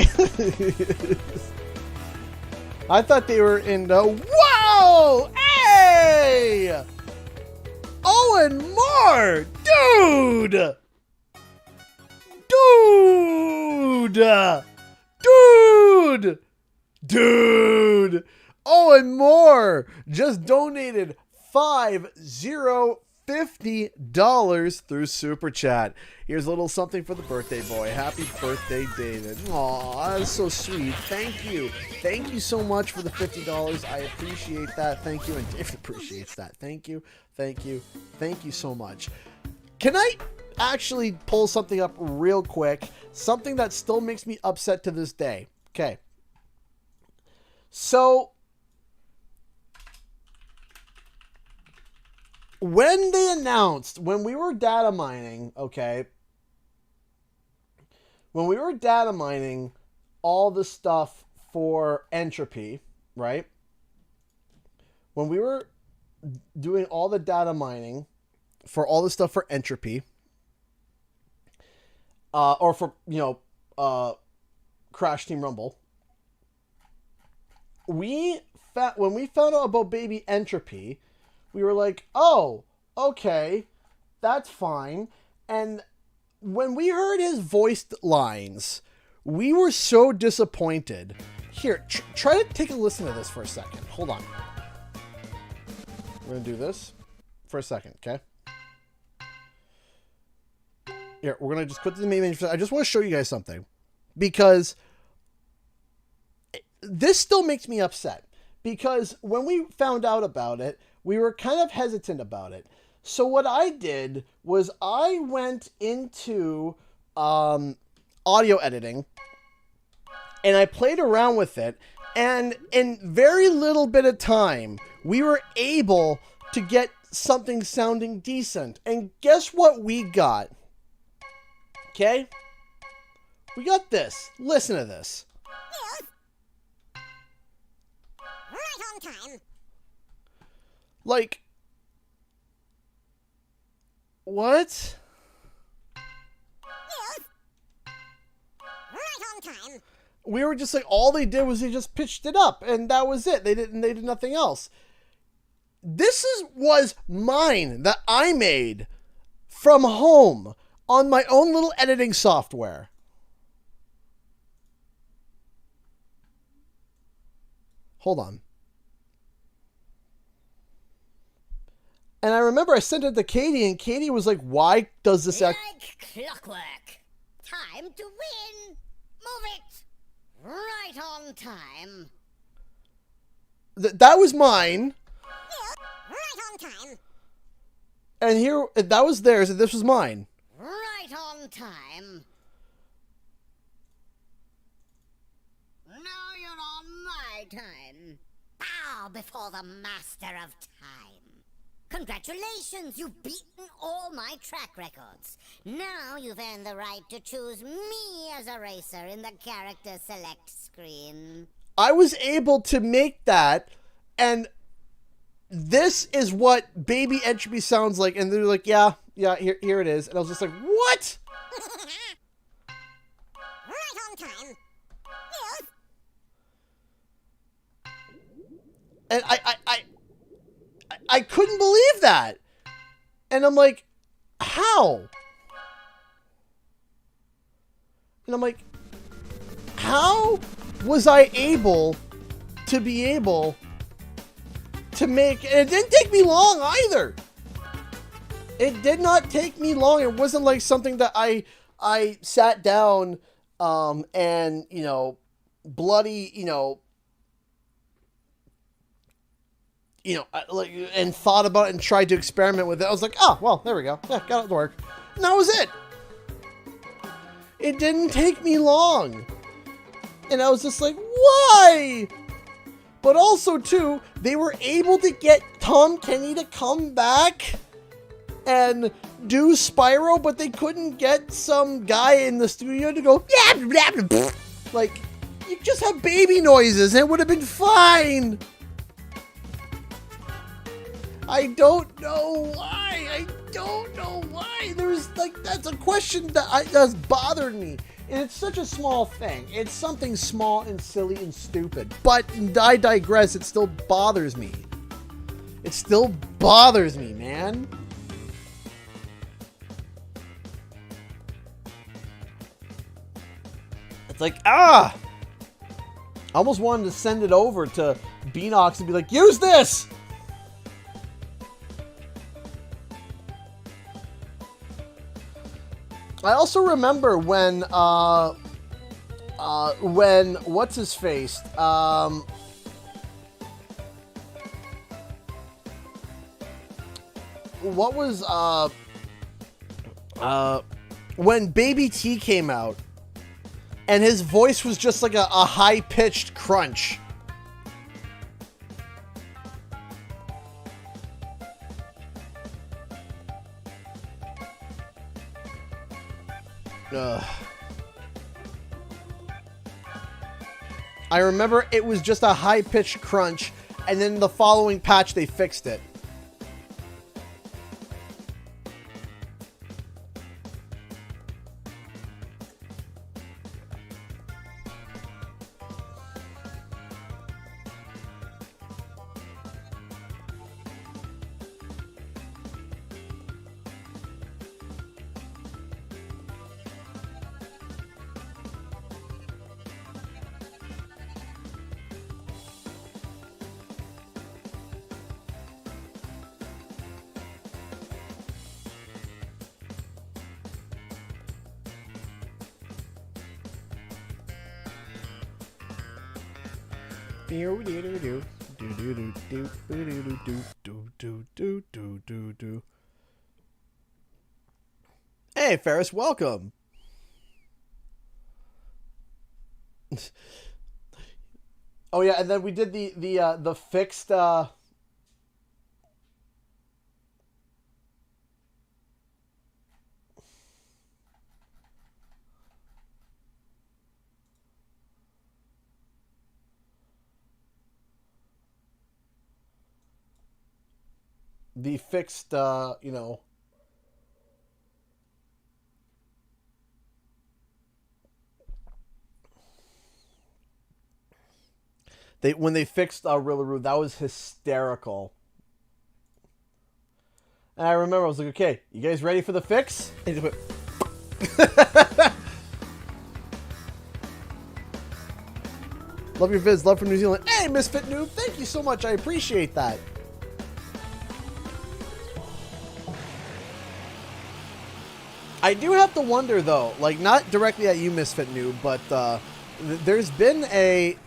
I thought they were in the... Whoa! Hey! Owen Moore! Dude! Dude! Dude! Dude! Owen Moore just donated $50 through Super Chat. Here's a little something for the birthday boy. Happy birthday, David. Aw, that's so sweet. Thank you. Thank you so much for the $50. I appreciate that. Thank you. And David appreciates that. Thank you. Thank you. Thank you so much. Can I actually pull something up real quick? Something that still makes me upset to this day. Okay. So, when they announced, when we were data mining, okay, when we were data mining all the stuff for Entropy, right? When we were doing all the data mining for all the stuff for Entropy, or for, Crash Team Rumble, when we found out about baby Entropy, we were like, oh, okay, that's fine. And when we heard his voiced lines, we were so disappointed. Here, try to take a listen to this for a second. Hold on. We're going to do this for a second, okay? Here, we're going to just put the main menu. I just want to show you guys something. Because this still makes me upset. Because when we found out about it, we were kind of hesitant about it. So what I did was I went into audio editing and I played around with it. And in very little bit of time, we were able to get something sounding decent. And guess what we got? Okay? We got this. Listen to this. Right on time. Like, what? Right on time. We were just like, all they did was they just pitched it up, and that was it. They did nothing else. This was mine that I made from home on my own little editing software. Hold on. And I remember I sent it to Katie, and Katie was like, why does this act... Like clockwork. Time to win. Move it. Right on time. That was mine. Right on time. And here, that was theirs, and this was mine. Right on time. Now you're on my time. Bow before the master of time. Congratulations, you've beaten all my track records. Now you've earned the right to choose me as a racer in the character select screen. I was able to make that, and this is what baby Entropy sounds like. And they're like, yeah, here it is. And I was just like, what? Right on time. Yes. And I couldn't believe that. And I'm like, how? And I'm like, how was I able to be able to make, and it didn't take me long either. It did not take me long. It wasn't like something that I sat down and, you know, bloody, like, and thought about it and tried to experiment with it. I was like, oh, well, there we go. Yeah, got it to work. And that was it. It didn't take me long. And I was just like, why? But also, too, they were able to get Tom Kenny to come back and do Spyro, but they couldn't get some guy in the studio to go, yeah, blah, blah, blah. Like, you just have baby noises and it would have been fine. I don't know why. I don't know why. There's like, that's a question that that's bothered me. And it's such a small thing. It's something small and silly and stupid. But I digress. It still bothers me. It still bothers me, man. It's like, I almost wanted to send it over to Beanox and be like, use this! I also remember when what's his face? What was when Baby T came out, and his voice was just like a high-pitched crunch. I remember it was just a high-pitched crunch, and then the following patch they fixed it. Hey, Ferris, welcome. Oh yeah, and then we did the fixed the fixed when they fixed Rillaroo, that was hysterical. And I remember I was like, okay, you guys ready for the fix? And he just went love your vids, love from New Zealand. Hey, Misfit Noob, thank you so much. I appreciate that. I do have to wonder, though, like, not directly at you, Misfit Noob, but there's been a...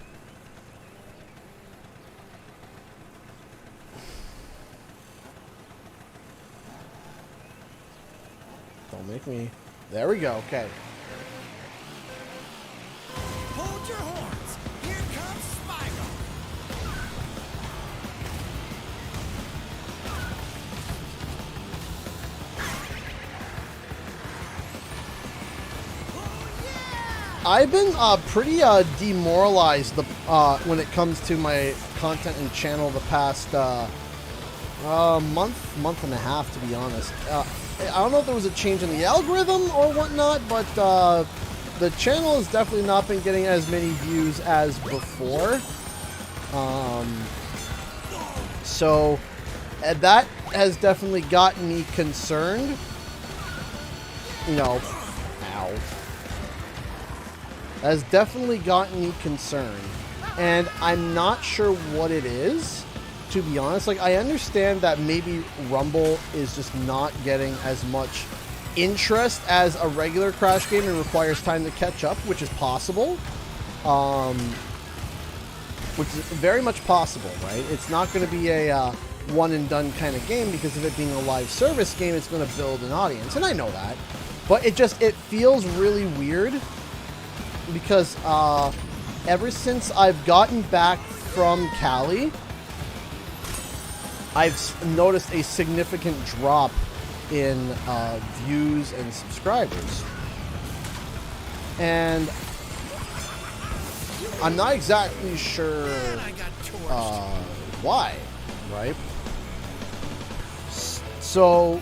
Don't make me... There we go, okay. Hold your horns. Here comes Spyro. I've been pretty demoralized when it comes to my content and channel the past Month and a half, to be honest. I don't know if there was a change in the algorithm or whatnot, but the channel has definitely not been getting as many views as before. So that has definitely gotten me concerned. You know, ow. Has definitely gotten me concerned. And I'm not sure what it is, to be honest. Like, I understand that maybe Rumble is just not getting as much interest as a regular Crash game and requires time to catch up, which is possible. Which is very much possible, right? It's not going to be a one and done kind of game, because of it being a live service game, it's going to build an audience, and I know that. But it feels really weird, because ever since I've gotten back from Cali, I've noticed a significant drop in views and subscribers. And I'm not exactly sure why, right? So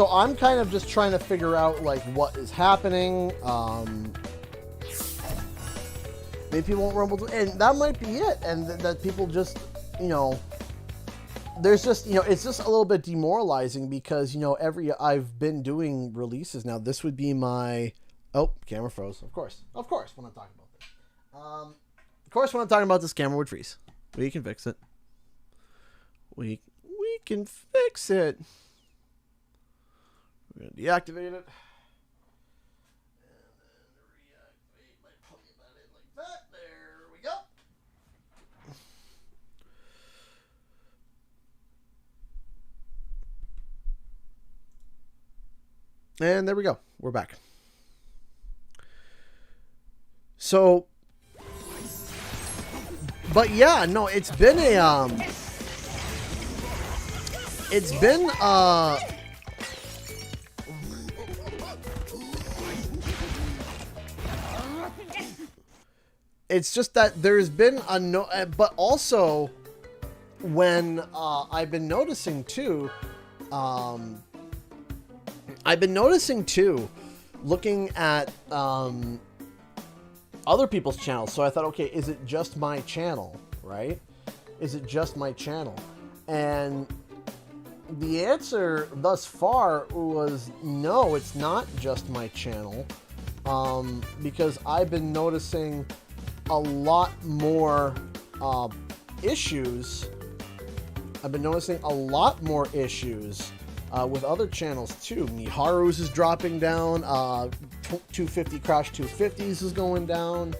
I'm kind of just trying to figure out, like, what is happening. Maybe people won't rumble, and that might be it. And that people just, you know, there's just, you know, it's just a little bit demoralizing, because, you know, I've been doing releases now. This would be my, oh, camera froze. Of course, when I'm talking about this. Of course, when I'm talking about this, camera would freeze. We can fix it. We can fix it. We're going to deactivate it. And there we go. We're back. So, but yeah, no, it's been it's just that there's been but also when I've been noticing too, looking at other people's channels. So I thought, okay, is it just my channel, right? Is it just my channel? And the answer thus far was no, it's not just my channel, because I've been noticing a lot more issues. I've been noticing a lot more issues with other channels too. Miharu's is dropping down. 250 Crash 250s is going down.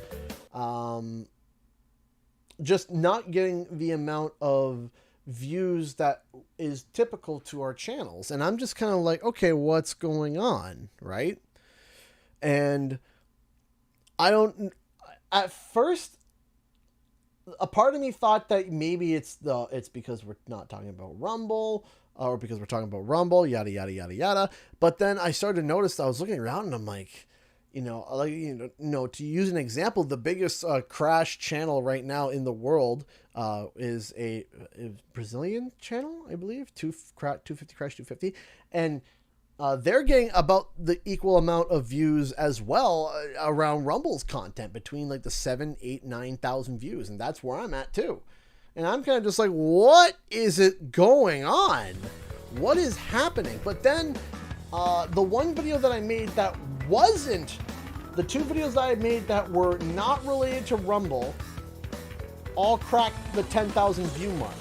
Just not getting the amount of views that is typical to our channels. And I'm just kind of like, okay, what's going on, right? And I don't... At first, a part of me thought that maybe it's because we're not talking about Rumble, or because we're talking about Rumble, yada, yada, yada, yada. But then I started to notice that I was looking around and I'm like, to use an example, the biggest Crash channel right now in the world is a Brazilian channel, I believe, 250 Crash 250. And they're getting about the equal amount of views as well around Rumble's content, between like the 7,000, 8,000, 9,000 views. And that's where I'm at too. And I'm kind of just like, what is it going on? What is happening? But then the one video that I made that wasn't, the two videos that I made that were not related to Rumble, all cracked the 10,000 view mark,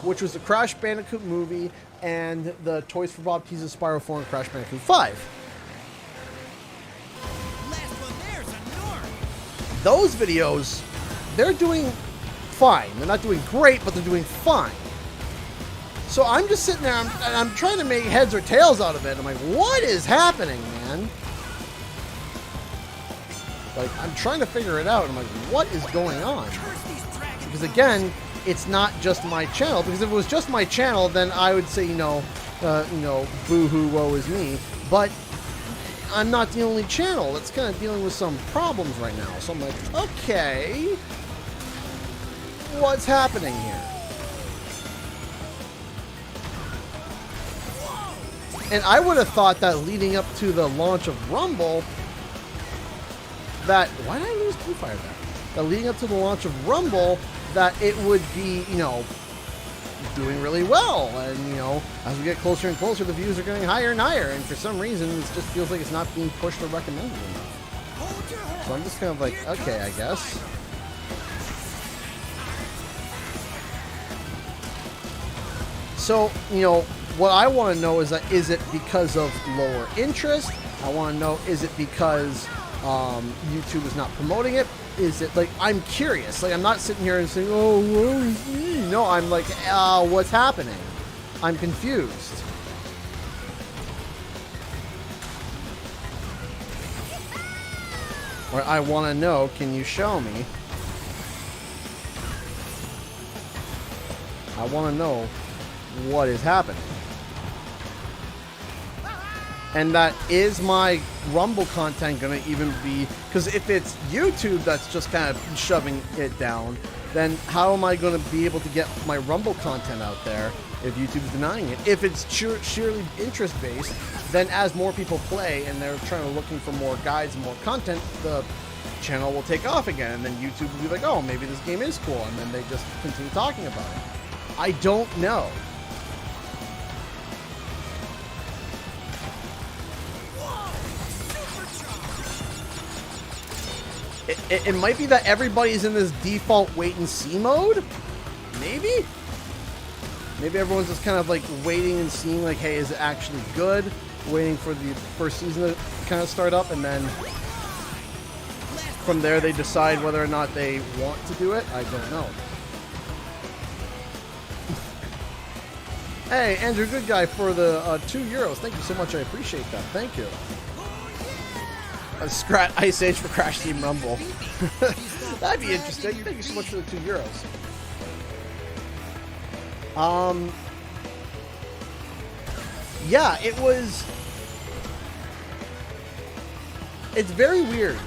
which was the Crash Bandicoot movie and the Toys for Bob Teases Spyro 4 and Crash Bandicoot 5. Last one there's a North. Those videos, they're doing fine. They're not doing great, but they're doing fine. So I'm just sitting there, and I'm trying to make heads or tails out of it. I'm like, what is happening, man? Like, I'm trying to figure it out. I'm like, what is going on? Because again, it's not just my channel. Because if it was just my channel, then I would say, boo-hoo, woe is me. But I'm not the only channel that's kind of dealing with some problems right now. So I'm like, okay, what's happening here? And I would have thought that leading up to the launch of Rumble, that why did I lose Blue Fire there? That leading up to the launch of Rumble, that it would be, you know, doing really well. And, you know, as we get closer and closer, the views are getting higher and higher. And for some reason, it just feels like it's not being pushed or recommended enough. So I'm just kind of like, okay, I guess. So, you know, what I want to know is that, is it because of lower interest? I want to know, is it because YouTube is not promoting it? Is it like, I'm curious. Like, I'm not sitting here and saying, oh, woe is me. No, I'm like, what's happening? I'm confused. Or I want to know, can you show me? I want to know what is happening. And that is my Rumble content going to even be... Because if it's YouTube that's just kind of shoving it down, then how am I going to be able to get my Rumble content out there if YouTube's denying it? If it's sheerly interest-based, then as more people play and they're looking for more guides and more content, the channel will take off again. And then YouTube will be like, oh, maybe this game is cool. And then they just continue talking about it. I don't know. It might be that everybody's in this default wait-and-see mode? Maybe? Maybe everyone's just kind of like waiting and seeing like, hey, is it actually good? Waiting for the first season to kind of start up, and then from there they decide whether or not they want to do it. I don't know. Hey, Andrew, good guy for the €2. Thank you so much. I appreciate that. Thank you. Scrat Ice Age for Crash Team Rumble. That'd be interesting. Thank you so much for the €2. Yeah, it was... It's very weird.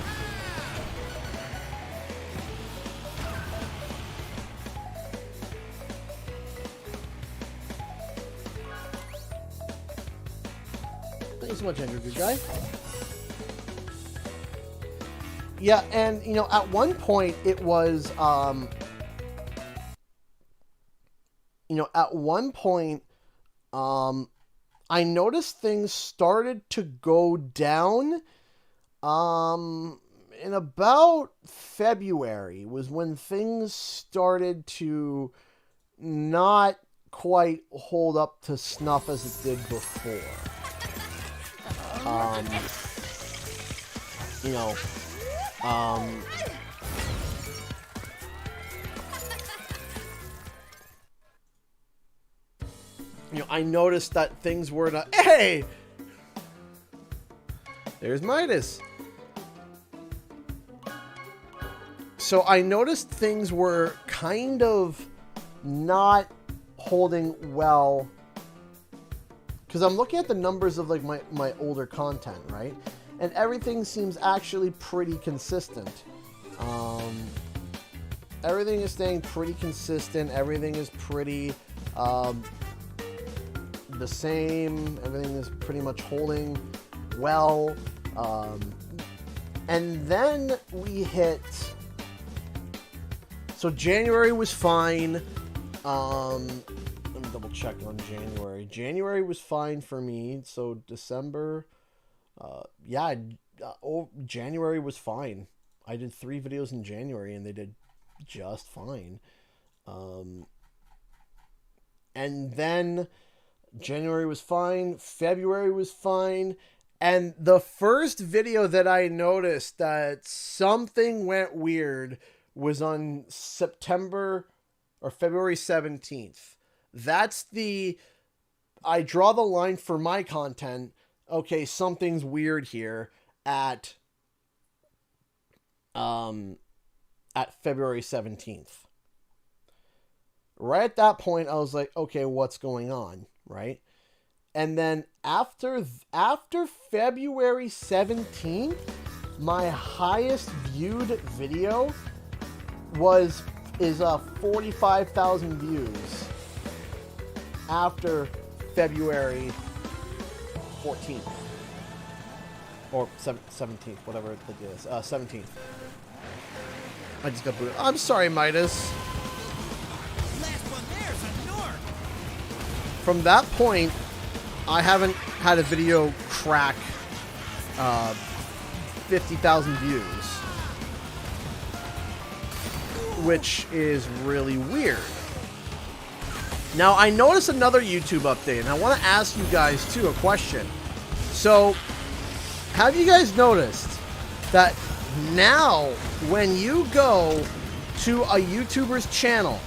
Thank you so much, Andrew, good guy. Yeah, and, you know, at one point it was, you know, at one point, I noticed things started to go down, in about February was when things started to not quite hold up to snuff as it did before. You know, you know, I noticed that things were not... Hey! There's Midas. So I noticed things were kind of not holding well. Because I'm looking at the numbers of like my older content, right? And everything seems actually pretty consistent. Everything is staying pretty consistent. Everything is pretty the same. Everything is pretty much holding well. And then we hit... So January was fine. Let me double check on January. January was fine for me. So December... yeah, January was fine. I did 3 videos in January and they did just fine. And then January was fine. February was fine. And the first video that I noticed that something went weird was on September or February 17th. That's the... I draw the line for my content. Okay, something's weird here at February 17th. Right at that point, I was like, okay, what's going on, right? And then after February 17th, my highest viewed video is 45,000 views after February 14th. Or 17th, whatever it is. 17th. I just got booted. I'm sorry, Midas. Last one there's a Nork. From that point, I haven't had a video crack 50,000 views. Which is really weird. Now, I noticed another YouTube update, and I want to ask you guys, too, a question. So, have you guys noticed that now, when you go to a YouTuber's channel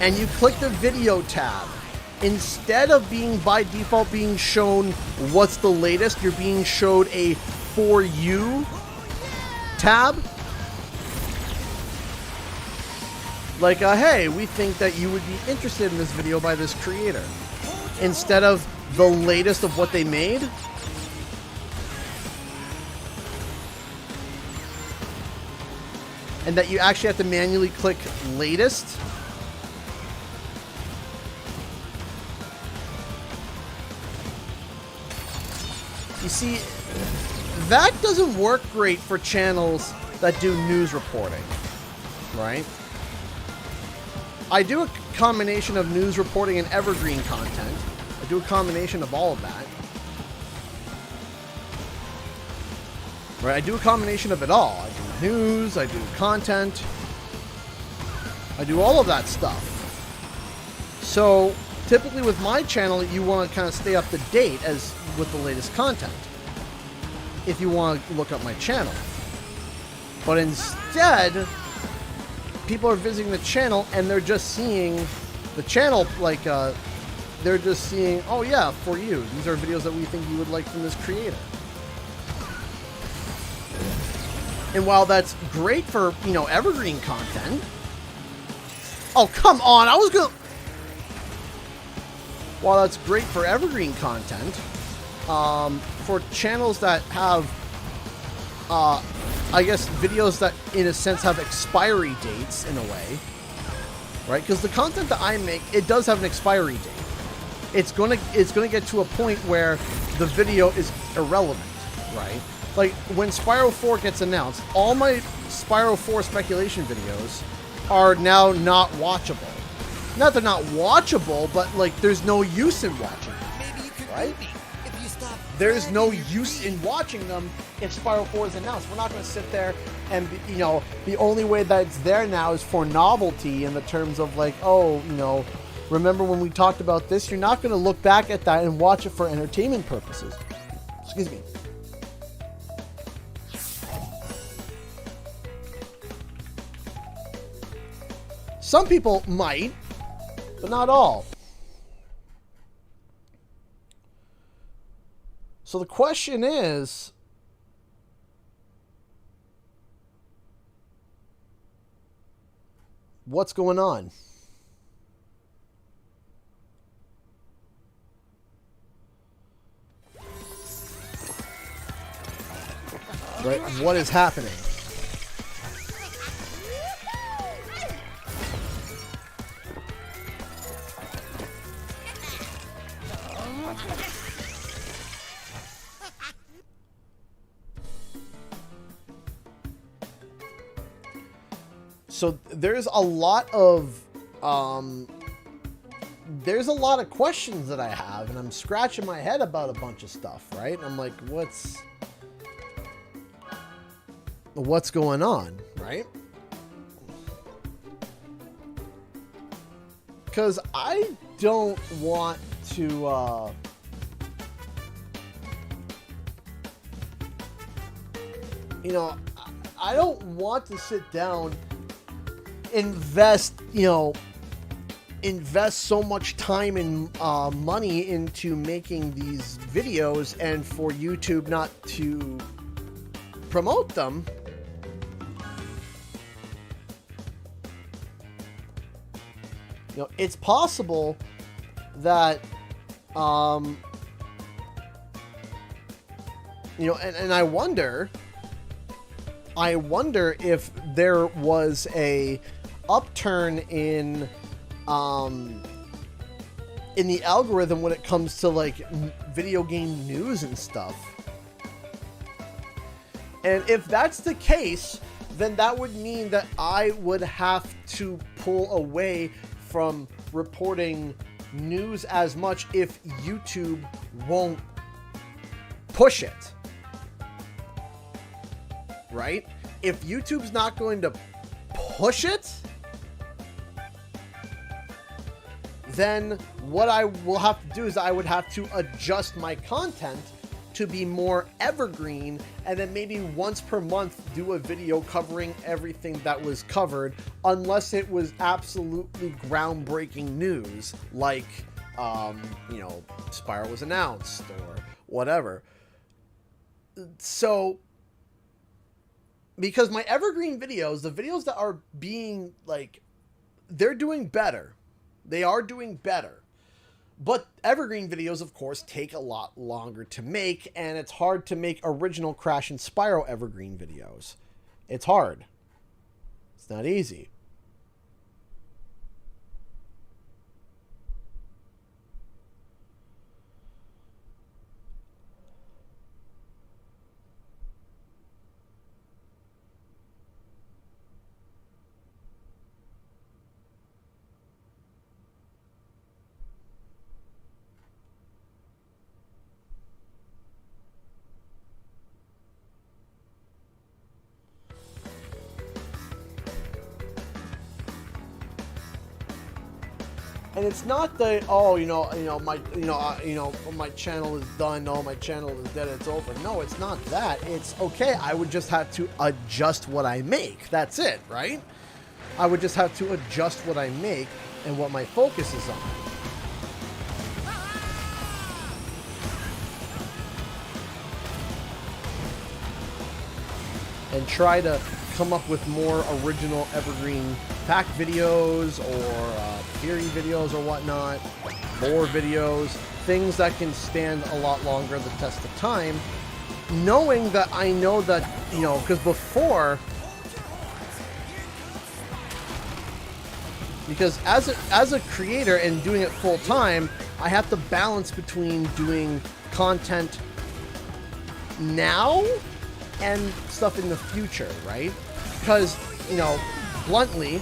and you click the video tab, instead of being by default being shown what's the latest, you're being showed a For You tab? Like, hey, we think that you would be interested in this video by this creator. Instead of the latest of what they made. And that you actually have to manually click latest. You see, that doesn't work great for channels that do news reporting, right? I do a combination of news reporting and evergreen content. I do a combination of all of that. Right, I do a combination of it all. I do news, I do content. I do all of that stuff. So, typically with my channel, you want to kind of stay up to date as with the latest content. If you want to look up my channel. But instead, people are visiting the channel and they're just seeing the channel, like, they're just seeing, oh yeah, For You. These are videos that we think you would like from this creator. And while that's great for, you know, evergreen content. Oh, come on, I was gonna... While that's great for evergreen content, for channels that have, I guess, videos that, in a sense, have expiry dates, in a way, right? Because the content that I make, it does have an expiry date. It's gonna get to a point where the video is irrelevant, right? Like, when Spyro 4 gets announced, all my Spyro 4 speculation videos are now not watchable. Not they're not watchable, but, like, there's no use in watching them, Maybe you could right? me if you stop. There's no use in watching them if Spyro 4 is announced. We're not going to sit there and, you know, the only way that it's there now is for novelty in the terms of, like, oh, you know, remember when we talked about this? You're not going to look back at that and watch it for entertainment purposes. Excuse me. Some people might, but not all. So the question is, what's going on? Right? What is happening? So there's a lot of questions that I have, and I'm scratching my head about a bunch of stuff, right? And I'm like, what's going on, right? Because I don't want to you know, I don't want to sit down, invest so much time and money into making these videos, and for YouTube not to promote them. You know, it's possible that you know, and I wonder if there was a upturn in in the algorithm when it comes to like video game news and stuff. And if that's the case, then that would mean that I would have to pull away from reporting news as much if YouTube won't push it. Right? If YouTube's not going to push it, then what I will have to do is I would have to adjust my content to be more evergreen, and then maybe once per month do a video covering everything that was covered, unless it was absolutely groundbreaking news, like, you know, Spyro was announced or whatever. So, because my evergreen videos, the videos that are being, like, they're doing better. They are doing better. But evergreen videos, of course, take a lot longer to make, and it's hard to make original Crash and Spyro evergreen videos. It's hard. It's not easy. And it's not that, oh, my channel is done, oh, my channel is dead, it's over. No, it's not that. It's okay. I would just have to adjust what I make. That's it, right? I would just have to adjust what I make and what my focus is on. And try to come up with more original evergreen fact videos or theory videos or whatnot, lore videos, things that can stand a lot longer the test of time, knowing that I know that, you know, because as a creator and doing it full time, I have to balance between doing content now and stuff in the future, right? Because, you know, bluntly,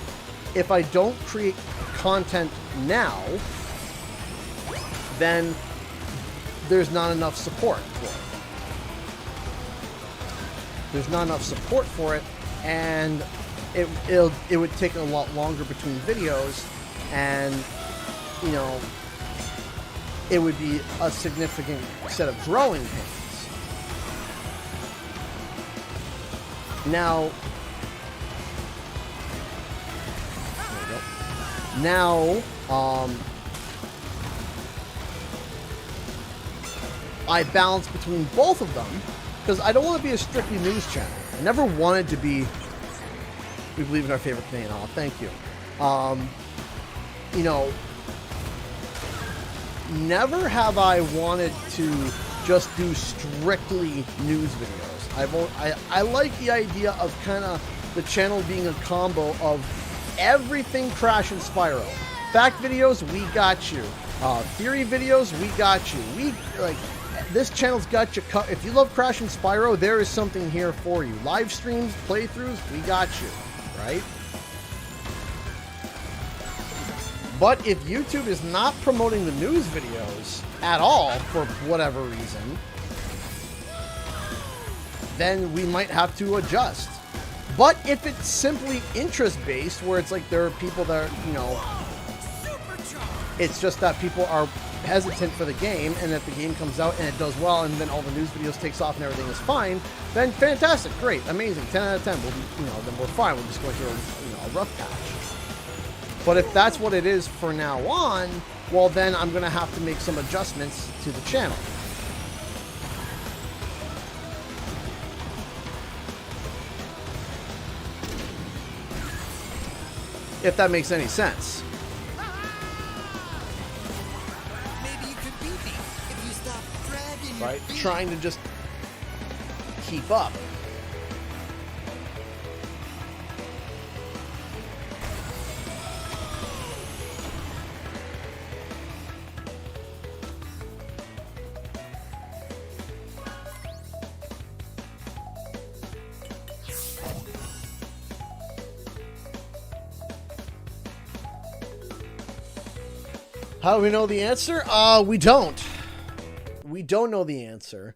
if I don't create content now, then there's not enough support for it. There's not enough support for it, and it would take a lot longer between videos, and, you know, it would be a significant set of growing pains. Now, I balance between both of them because I don't want to be a strictly news channel. I never wanted to be. We believe in our favorite Canadian. Oh, thank you. You know, never have I wanted to just do strictly news videos. I like the idea of kind of the channel being a combo of everything Crash and Spyro. Fact videos, we got you. Theory videos, we got you. This channel's got you covered. If you love Crash and Spyro, there is something here for you. Live streams, playthroughs, we got you, right? But if YouTube is not promoting the news videos at all for whatever reason, then we might have to adjust. But if it's simply interest-based, where it's like there are people that are, you know, it's just that people are hesitant for the game, and if the game comes out and it does well, and then all the news videos takes off and everything is fine, then fantastic, great, amazing, 10 out of 10. We'll be, you know, then we're fine. We're just going through a rough patch. But if that's what it is for now on, well, then I'm going to have to make some adjustments to the channel. If that makes any sense. Maybe you could beat me if you stop dragging your Right? feet. Trying to just keep up. How do we know the answer? We don't. We don't know the answer.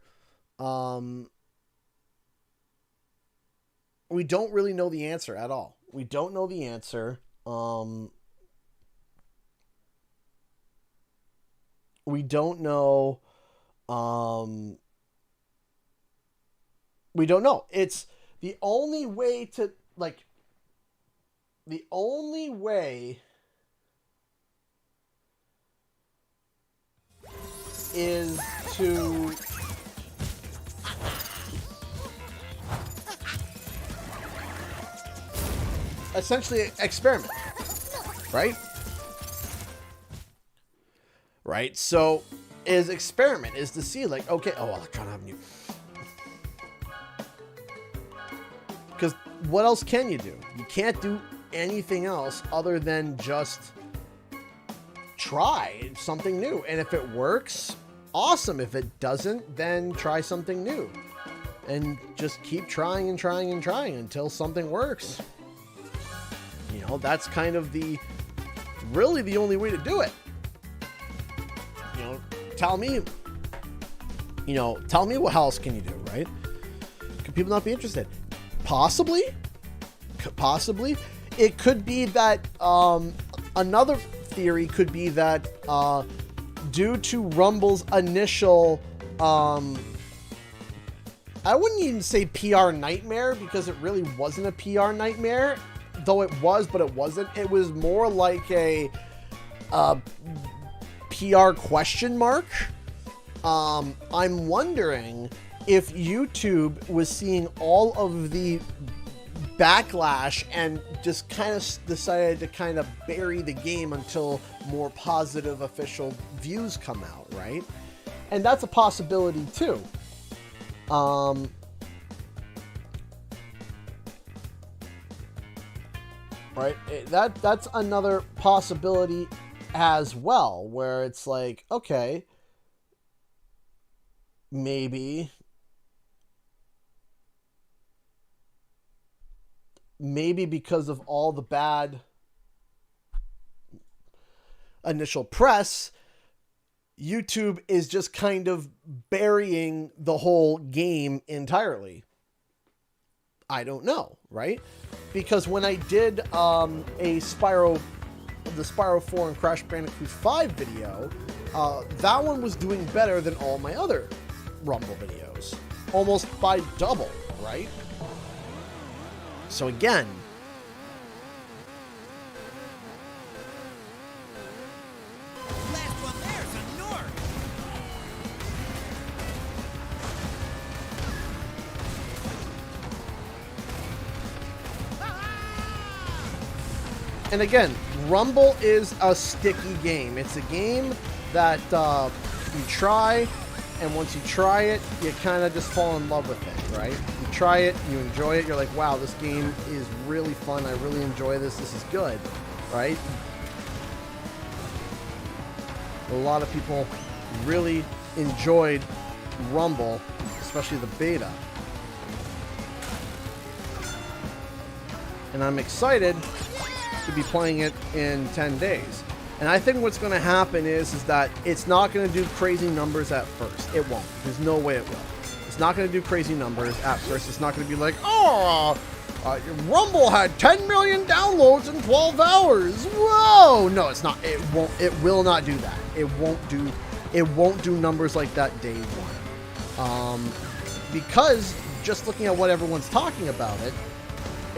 We don't really know the answer at all. We don't know the answer. We don't know. We don't know. It's the only way to, like, the only way is to essentially experiment, right? Right? So is experiment is to see, like, okay, oh, Electron Avenue. Because what else can you do? You can't do anything else other than just try something new. And if it works, awesome. If it doesn't, then try something new. And just keep trying and trying and trying until something works. You know, that's kind of really the only way to do it. You know, tell me what else can you do, right? Could people not be interested? Possibly. It could be that, another theory could be that, due to Rumble's initial, I wouldn't even say PR nightmare, because it really wasn't a PR nightmare, though it was, but it wasn't. It was more like a PR question mark. I'm wondering if YouTube was seeing all of the backlash and just kind of decided to kind of bury the game until more positive official views come out, right? And that's a possibility too. Right? That's another possibility as well, where it's like, okay, maybe because of all the bad initial press, YouTube is just kind of burying the whole game entirely. I don't know, right? Because when I did the Spyro 4 and Crash Bandicoot 5 video, that one was doing better than all my other Rumble videos. Almost by double, right? So again, Last one there's a North. and again, Rumble is a sticky game. It's a game that you try, and once you try it, you kind of just fall in love with it, right? You try it, you enjoy it, you're like, wow, this game is really fun, I really enjoy this is good, right? A lot of people really enjoyed Rumble, especially the beta. And I'm excited to be playing it in 10 days. And I think what's going to happen is that it's not going to do crazy numbers at first. It won't. There's no way it will. It's not going to do crazy numbers at first. It's not going to be like, oh, Rumble had 10 million downloads in 12 hours. Whoa! No, it's not. It won't. It will not do that. It won't do numbers like that day one. Because just looking at what everyone's talking about it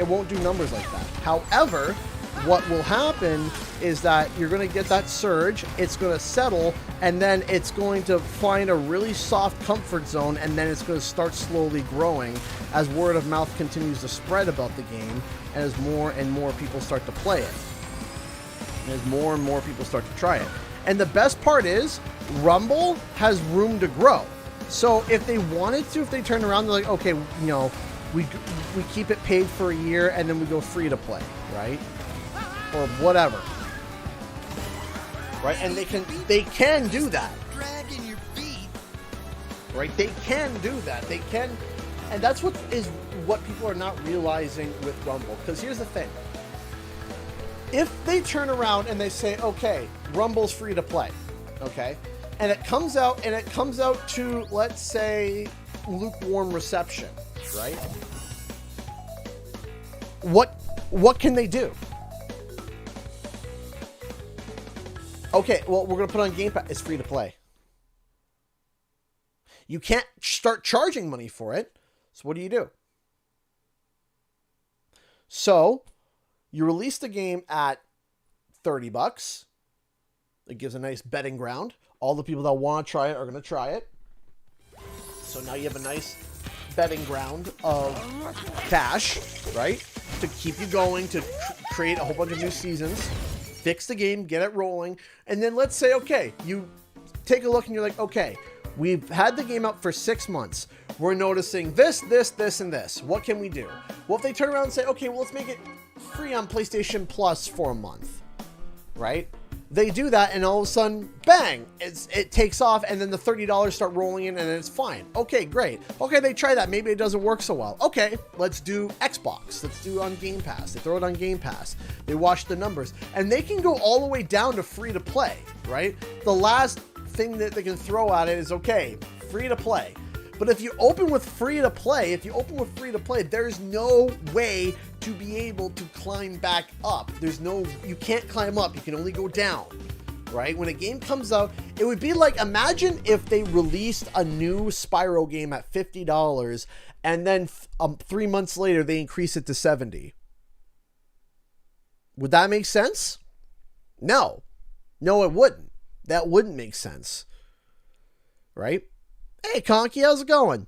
won't do numbers like that. However, what will happen is that you're going to get that surge, it's going to settle, and then it's going to find a really soft comfort zone, and then it's going to start slowly growing as word of mouth continues to spread about the game, and as more and more people start to play it. And as more and more people start to try it. And the best part is, Rumble has room to grow. So if they wanted to, if they turn around, they're like, okay, you know, we keep it paid for a year, and then we go free to play, right? Or whatever, right? And they can do that, Dragging your feet. right? They can do that. They can, and that's what people are not realizing with Rumble. Because here's the thing: if they turn around and they say, okay, Rumble's free to play, okay, and it comes out to, let's say, lukewarm reception, right? What can they do? Okay, well, we're gonna put on Game Pass. It's free to play. You can't start charging money for it. So what do? So you release the game at $30. It gives a nice betting ground. All the people that want to try it are going to try it. So now you have a nice betting ground of cash, right? To keep you going, to create a whole bunch of new seasons, fix the game, get it rolling. And then let's say, okay, you take a look and you're like, okay, we've had the game out for 6 months. We're noticing this, and this. What can we do? Well, if they turn around and say, okay, well, let's make it free on PlayStation Plus for a month, right? They do that, and all of a sudden, bang, it takes off, and then the $30 start rolling in, and it's fine. Okay, great. Okay, they try that. Maybe it doesn't work so well. Okay, let's do Xbox. Let's do it on Game Pass. They throw it on Game Pass. They watch the numbers, and they can go all the way down to free to play, right? The last thing that they can throw at it is, okay, free to play. But if you open with free to play, there's no way to be able to climb back up. You can't climb up. You can only go down, right? When a game comes out, it would be like, imagine if they released a new Spyro game at $50 and then 3 months later they increase it to $70. Would that make sense? No, it wouldn't. That wouldn't make sense, right? Hey, Conky, how's it going?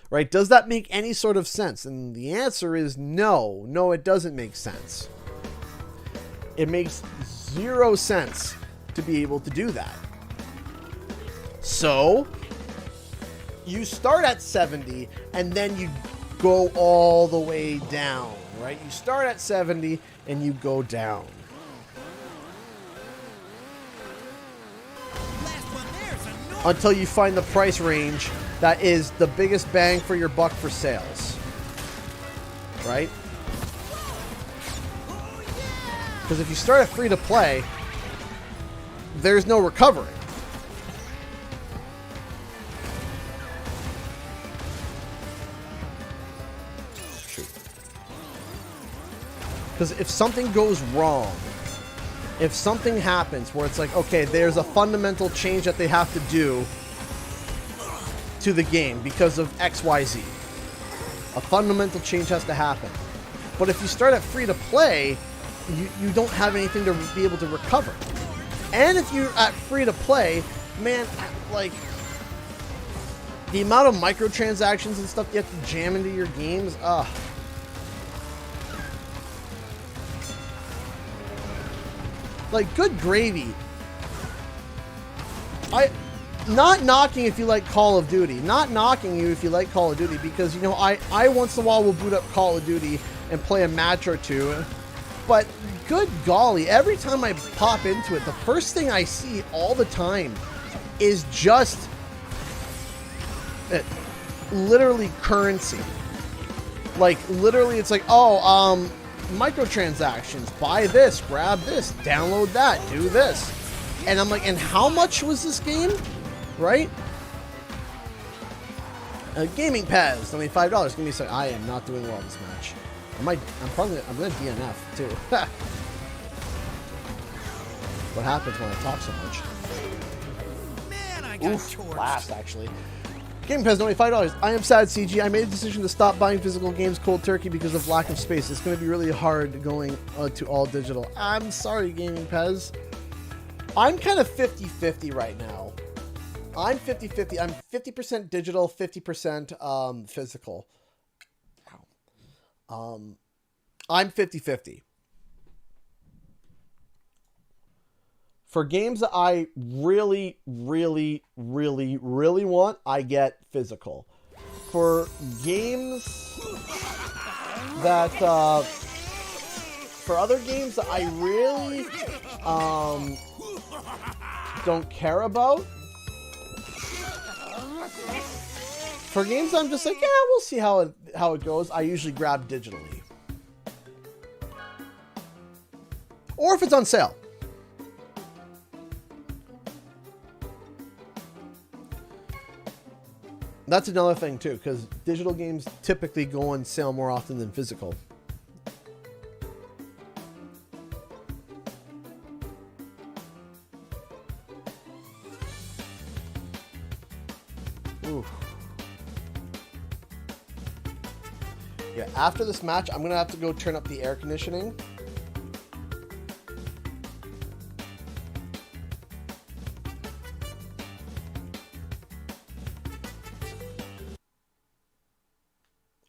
Right? Does that make any sort of sense? And the answer is no. No, it doesn't make sense. It makes 0 sense to be able to do that. So, you start at 70 and then you go all the way down, right? You start at 70 and you go down. Until you find the price range that is the biggest bang for your buck for sales. Right? Because if you start at free to play, there's no recovery. Shoot. Because if something goes wrong, if something happens where it's like, okay, there's a fundamental change that they have to do to the game because of XYZ. A fundamental change has to happen. But if you start at free to play, you don't have anything to be able to recover. And if you're at free to play, man, like, the amount of microtransactions and stuff you have to jam into your games, like, good gravy. Not knocking if you like Call of Duty. Not knocking you if you like Call of Duty, because, you know, I once in a while will boot up Call of Duty and play a match or two. But good golly, every time I pop into it, the first thing I see all the time is just literally currency. Like, literally, it's like, oh, microtransactions, buy this, grab this, download that, do this. And I'm like, and how much was this game? Right? Gaming Pez, only $5. Give me a second. I am not doing well this match. I'm gonna DNF too. What happens when I talk so much? Man, I got torched. Last actually. Game Pass, only $5. I am sad, CG. I made a decision to stop buying physical games cold turkey because of lack of space. It's going to be really hard going to all digital. I'm sorry, Gaming Pez. I'm kind of 50-50 right now. I'm 50-50. I'm 50% digital, 50% physical. I'm 50-50. For games that I really, really, really, really want, I get physical. For games that, for other games that I really don't care about, for games I'm just like, yeah, we'll see how it goes, I usually grab digitally. or if it's on sale. That's another thing too, because digital games typically go on sale more often than physical. Ooh. Yeah, after this match, I'm gonna have to go turn up the air conditioning.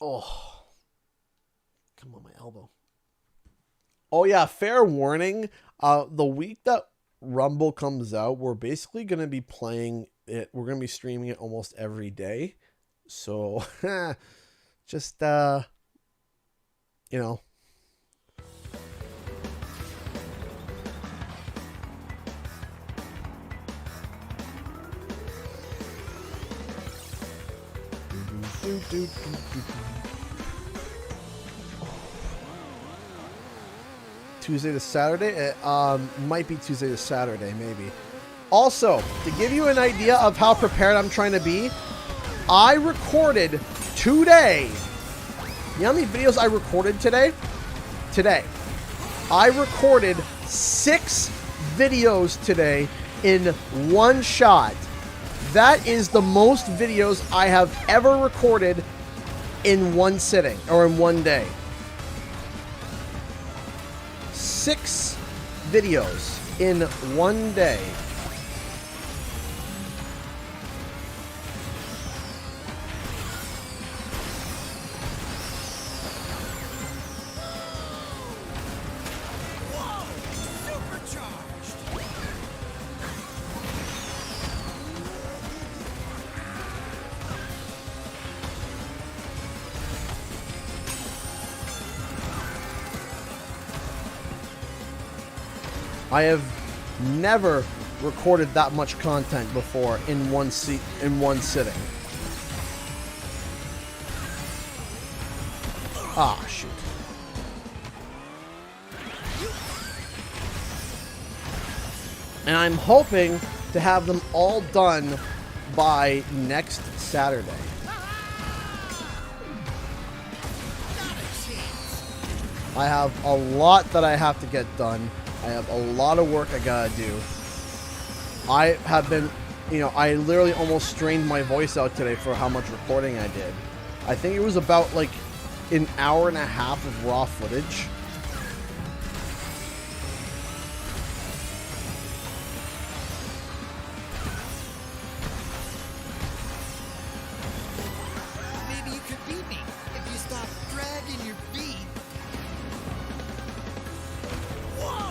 Oh, come on, my elbow. Oh yeah, fair warning. The week that Rumble comes out, we're basically gonna be playing it. We're gonna be streaming it almost every day. So, just you know. Tuesday to Saturday? It might be Tuesday to Saturday, maybe. Also, to give you an idea of how prepared I'm trying to be, I recorded today. You know how many videos I recorded today? Today. I recorded 6 videos today in one shot. That is the most videos I have ever recorded in one sitting or in one day. 6 videos in one day. I have never recorded that much content before in one sitting. Ah, shoot. And I'm hoping to have them all done by next Saturday. I have a lot that I have to get done. I have a lot of work I gotta do. I have been, I literally almost strained my voice out today for how much recording I did. I think it was about like an hour and a half of raw footage. Maybe you could beat me if you stop dragging your feet.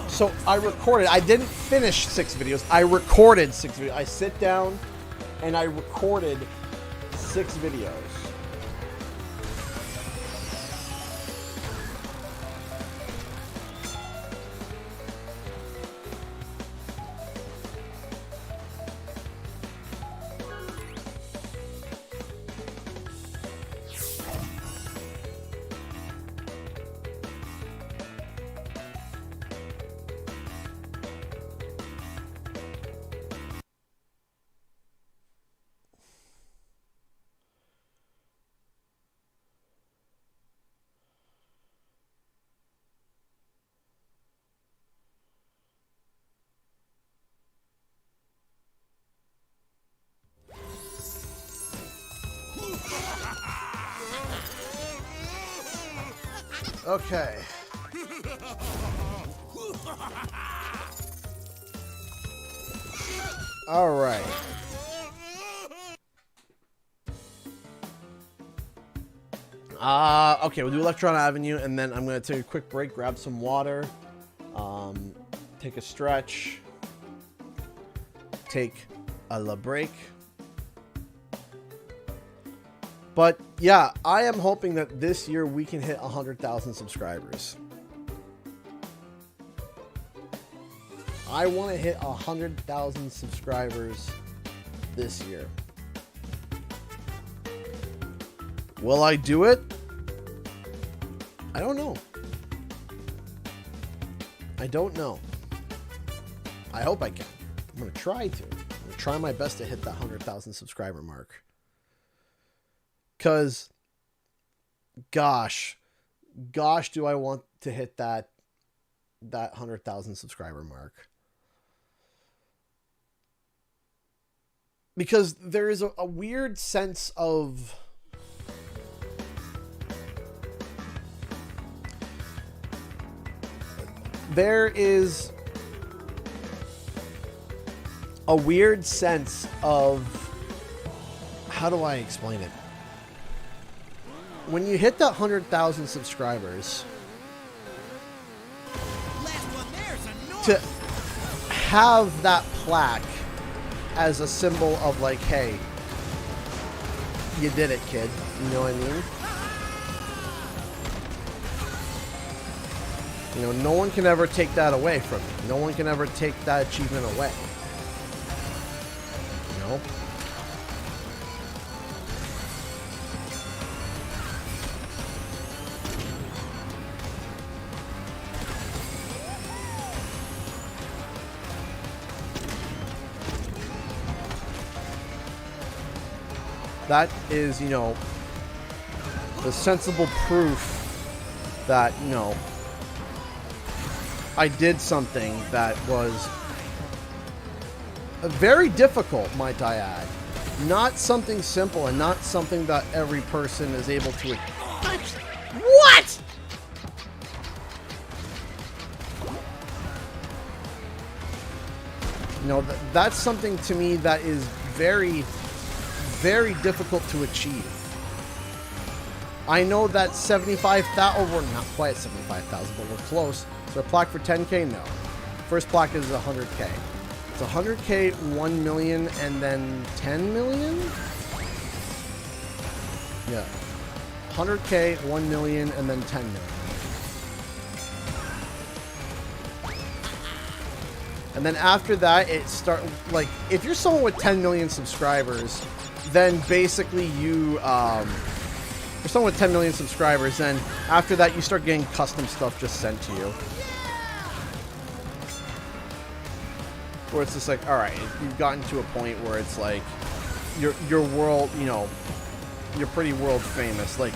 So I recorded, I didn't finish 6 videos, I recorded 6 videos. I sit down and I recorded 6 videos. Okay. All right. Okay, we'll do Electron Avenue, and then I'm going to take a quick break, grab some water, take a stretch, take a la break. But yeah, I am hoping that this year we can hit 100,000 subscribers. I want to hit 100,000 subscribers this year. Will I do it? I don't know. I don't know. I hope I can. I'm going to try to. I'm going to try my best to hit that 100,000 subscriber mark. Because, gosh, do I want to hit that 100,000 subscriber mark. Because there is a weird sense of... There is a weird sense of... How do I explain it? When you hit that 100,000 subscribers... To have that plaque as a symbol of like, hey, you did it, kid. You know what I mean? You know, no one can ever take that away from you. No one can ever take that achievement away. You know? That is, you know, the sensible proof that, you know, I did something that was very difficult, might I add. Not something simple and not something that every person is able to... What?! You know, that's something to me that is very... very difficult to achieve. I know that 75,000, or we're not quite at 75,000, but we're close. Is there a plaque for 10K? No. First plaque is 100K. It's 100K, 1 million, and then 10 million? Yeah. 100K, 1 million, and then 10 million. And then after that, it start like, if you're someone with 10 million subscribers, then basically you, for someone with 10 million subscribers, then after that you start getting custom stuff just sent to you. Where it's just like, alright, you've gotten to a point where it's like, your world, you know, you're pretty world famous, like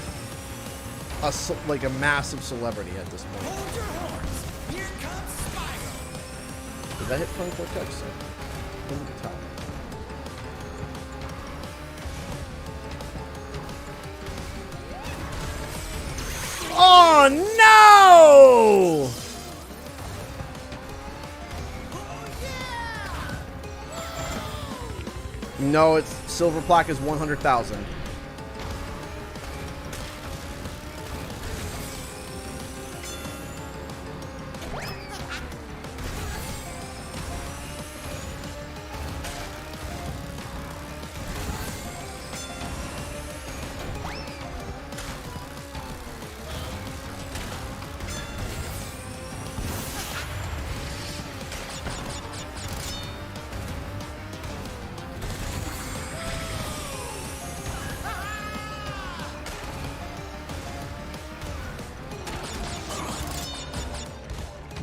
a massive celebrity at this point. Hold your horse. Here comes Spyro. Did that hit Prime Cortex? Couldn't tell. Oh no! No, it's silver plaque is 100,000.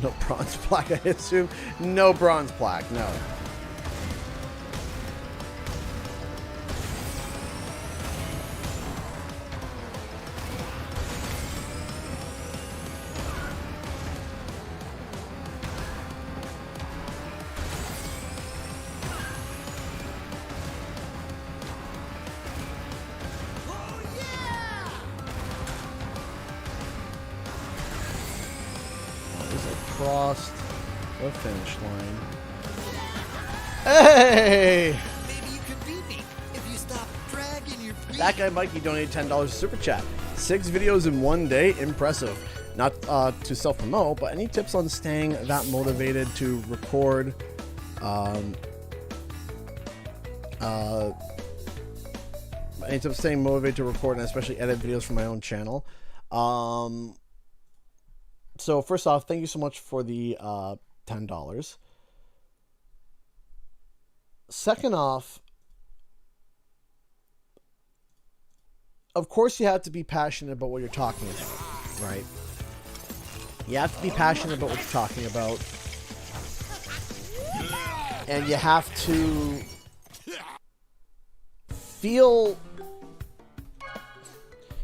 No bronze plaque, I assume. No bronze plaque, no. Crossed the finish line. Hey! Maybe you could beat me if you stop dragging your feet. That guy Mikey donated $10 super chat. 6 videos in 1 day, impressive. Not to self-promote, but any tips on staying that motivated to record any tips staying motivated to record and especially edit videos for my own channel? So first off, thank you so much for the $10. Second off, of course you have to be passionate about what you're talking about, right? You have to be passionate about what you're talking about. And you have to feel...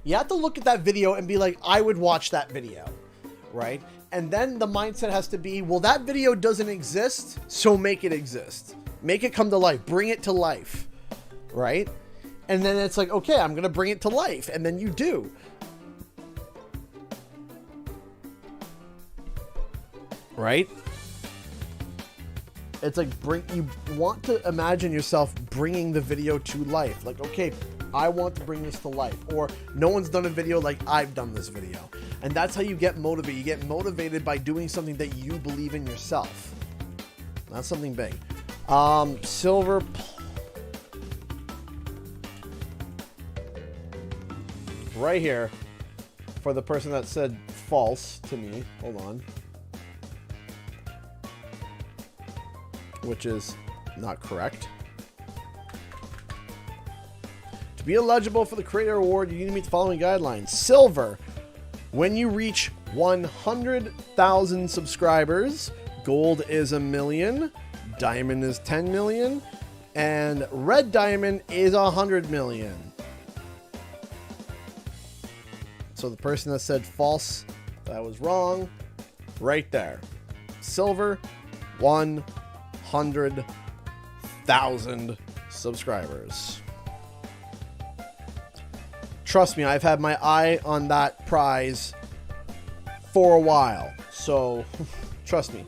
You have to look at that video and be like, I would watch that video, right? And then the mindset has to be, well, that video doesn't exist, so make it exist. Make it come to life. Bring it to life, right? And then it's like, okay, I'm going to bring it to life. And then you do. Right? It's like, you want to imagine yourself bringing the video to life. Like, okay, I want to bring this to life. Or no one's done a video like I've done this video. And that's how you get motivated. You get motivated by doing something that you believe in yourself. That's something big. Silver. Right here. For the person that said false to me. Hold on. Which is not correct. To be eligible for the Creator Award, you need to meet the following guidelines. Silver, when you reach 100,000 subscribers. Gold is 1 million. Diamond is 10 million. And red diamond is 100 million. So the person that said false, that was wrong. Right there. Silver, 100,000 subscribers. Trust me, I've had my eye on that prize for a while. So, trust me,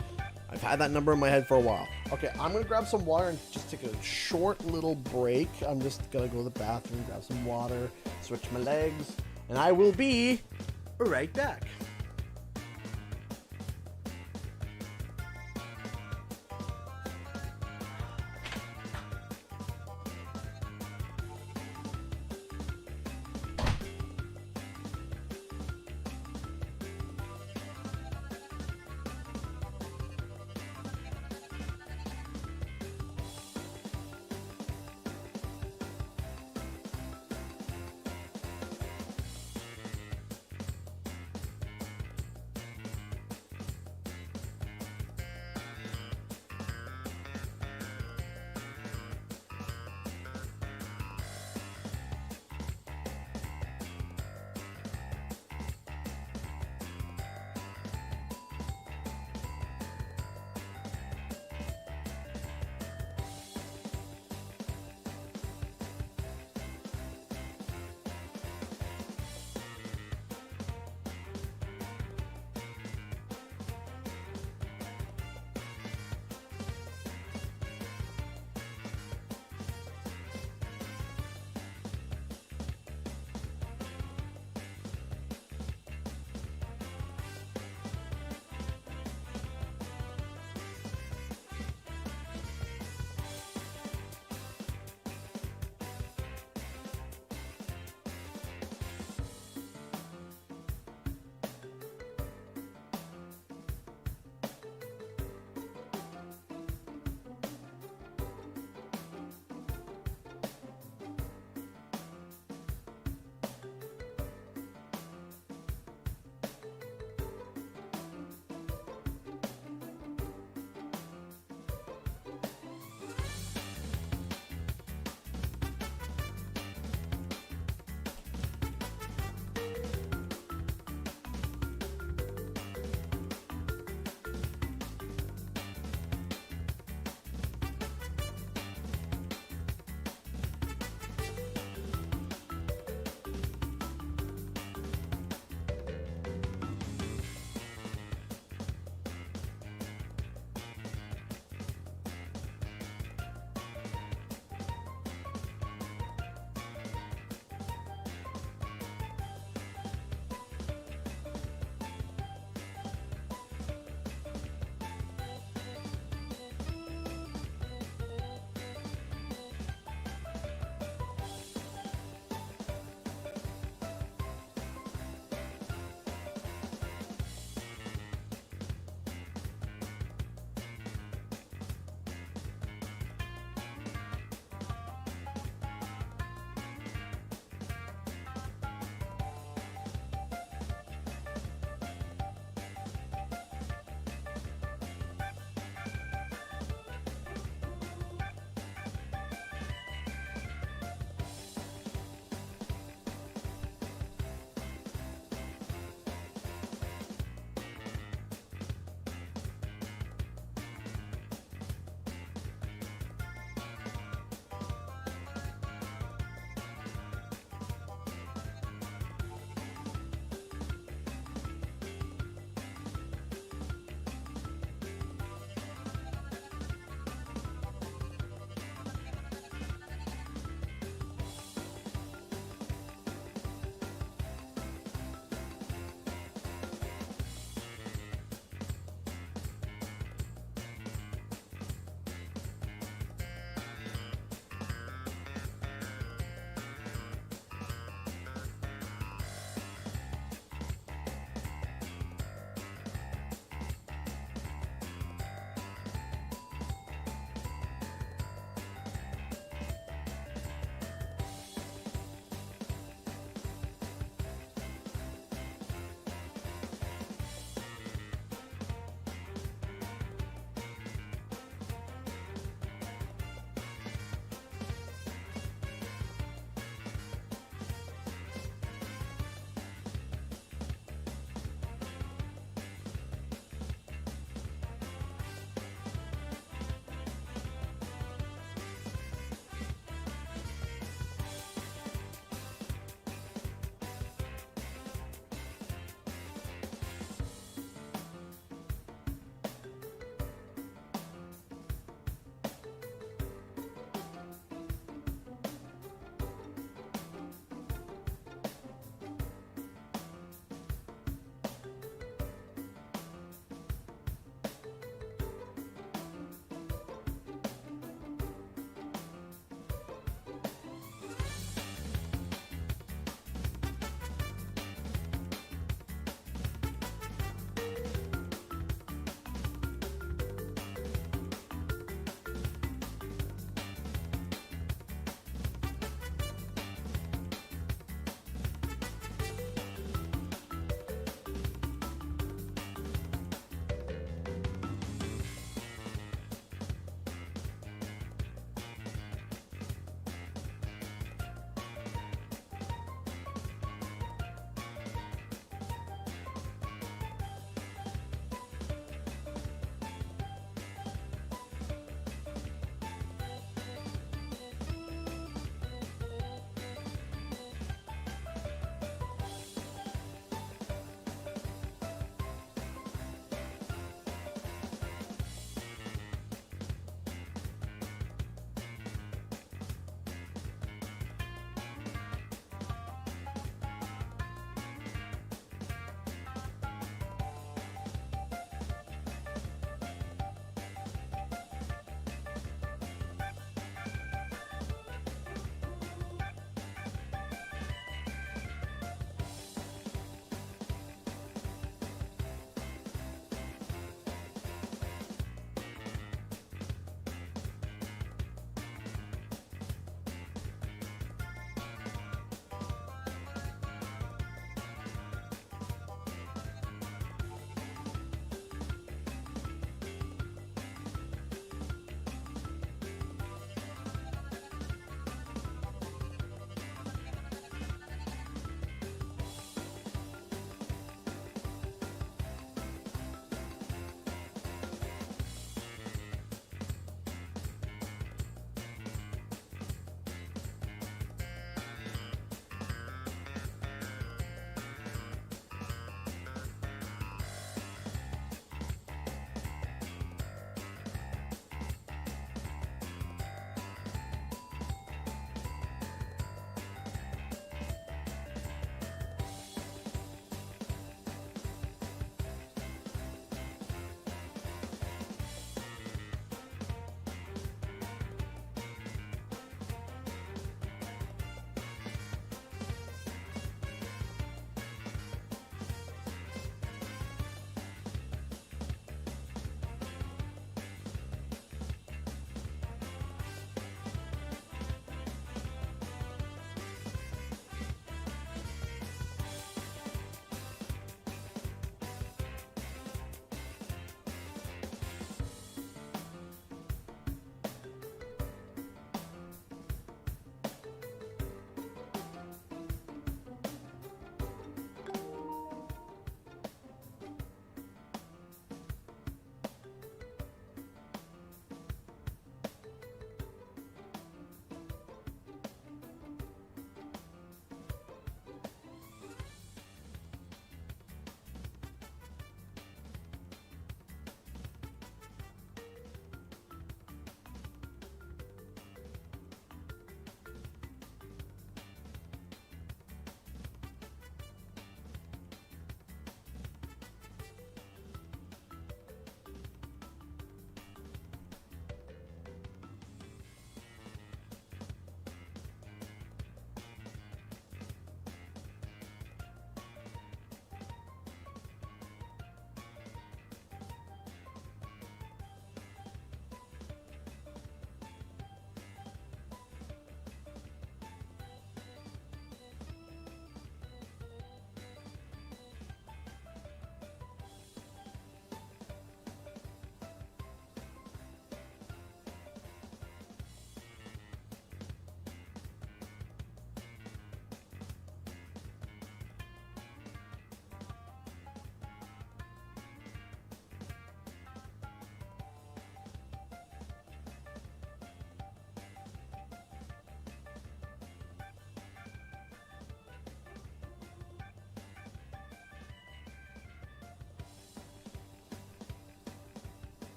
I've had that number in my head for a while. Okay, I'm going to grab some water and just take a short little break. I'm just going to go to the bathroom, grab some water, switch my legs, and I will be right back.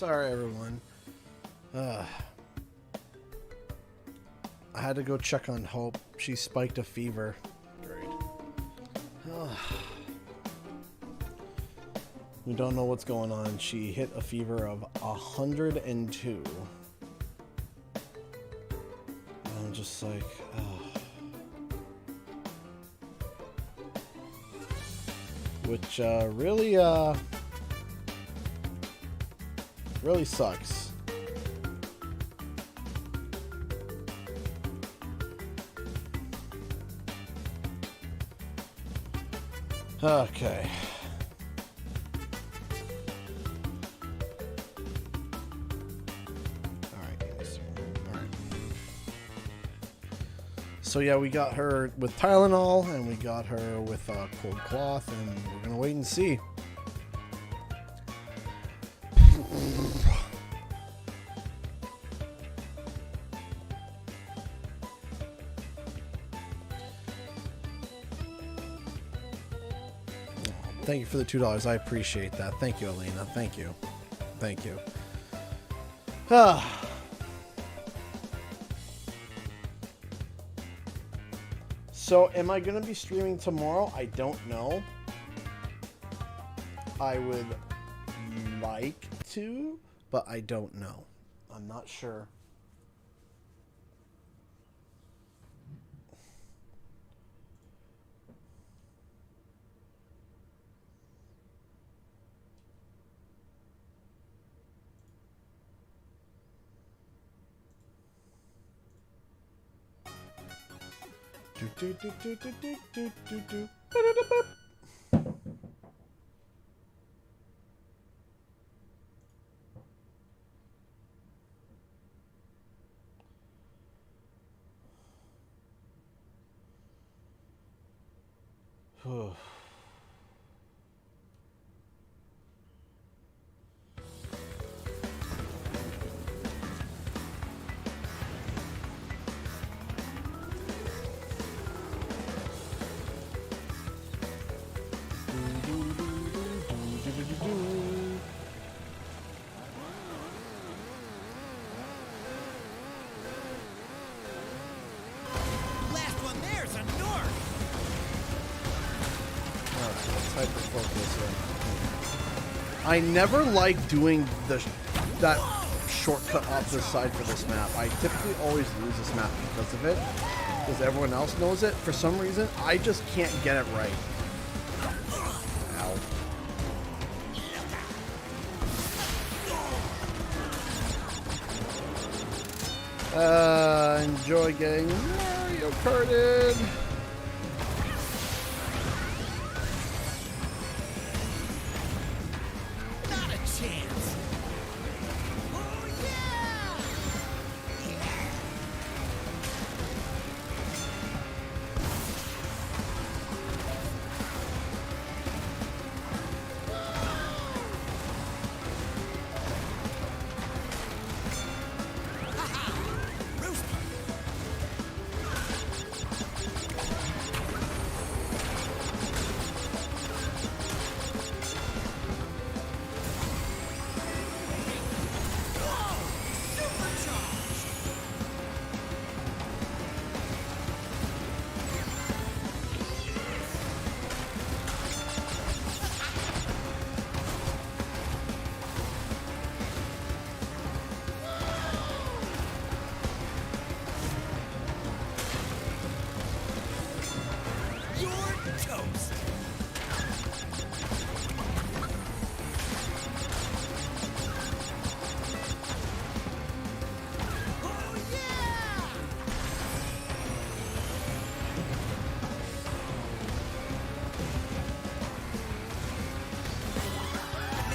Sorry, everyone. I had to go check on Hope. She spiked a fever. Great. We don't know what's going on. She hit a fever of 102. I'm just like, which really sucks. Okay. So yeah, we got her with Tylenol, and we got her with cold cloth, and we're gonna wait and see. Thank you for the $2. I appreciate that. Thank you, Alina. Thank you. Thank you. So, am I going to be streaming tomorrow? I don't know. I would like to, but I don't know. I'm not sure. Last one there's a north. I never like doing that shortcut off the side for this map. I typically always lose this map because of it, because everyone else knows it. For some reason, I just can't get it right. Ow. Enjoy getting Mario Karted.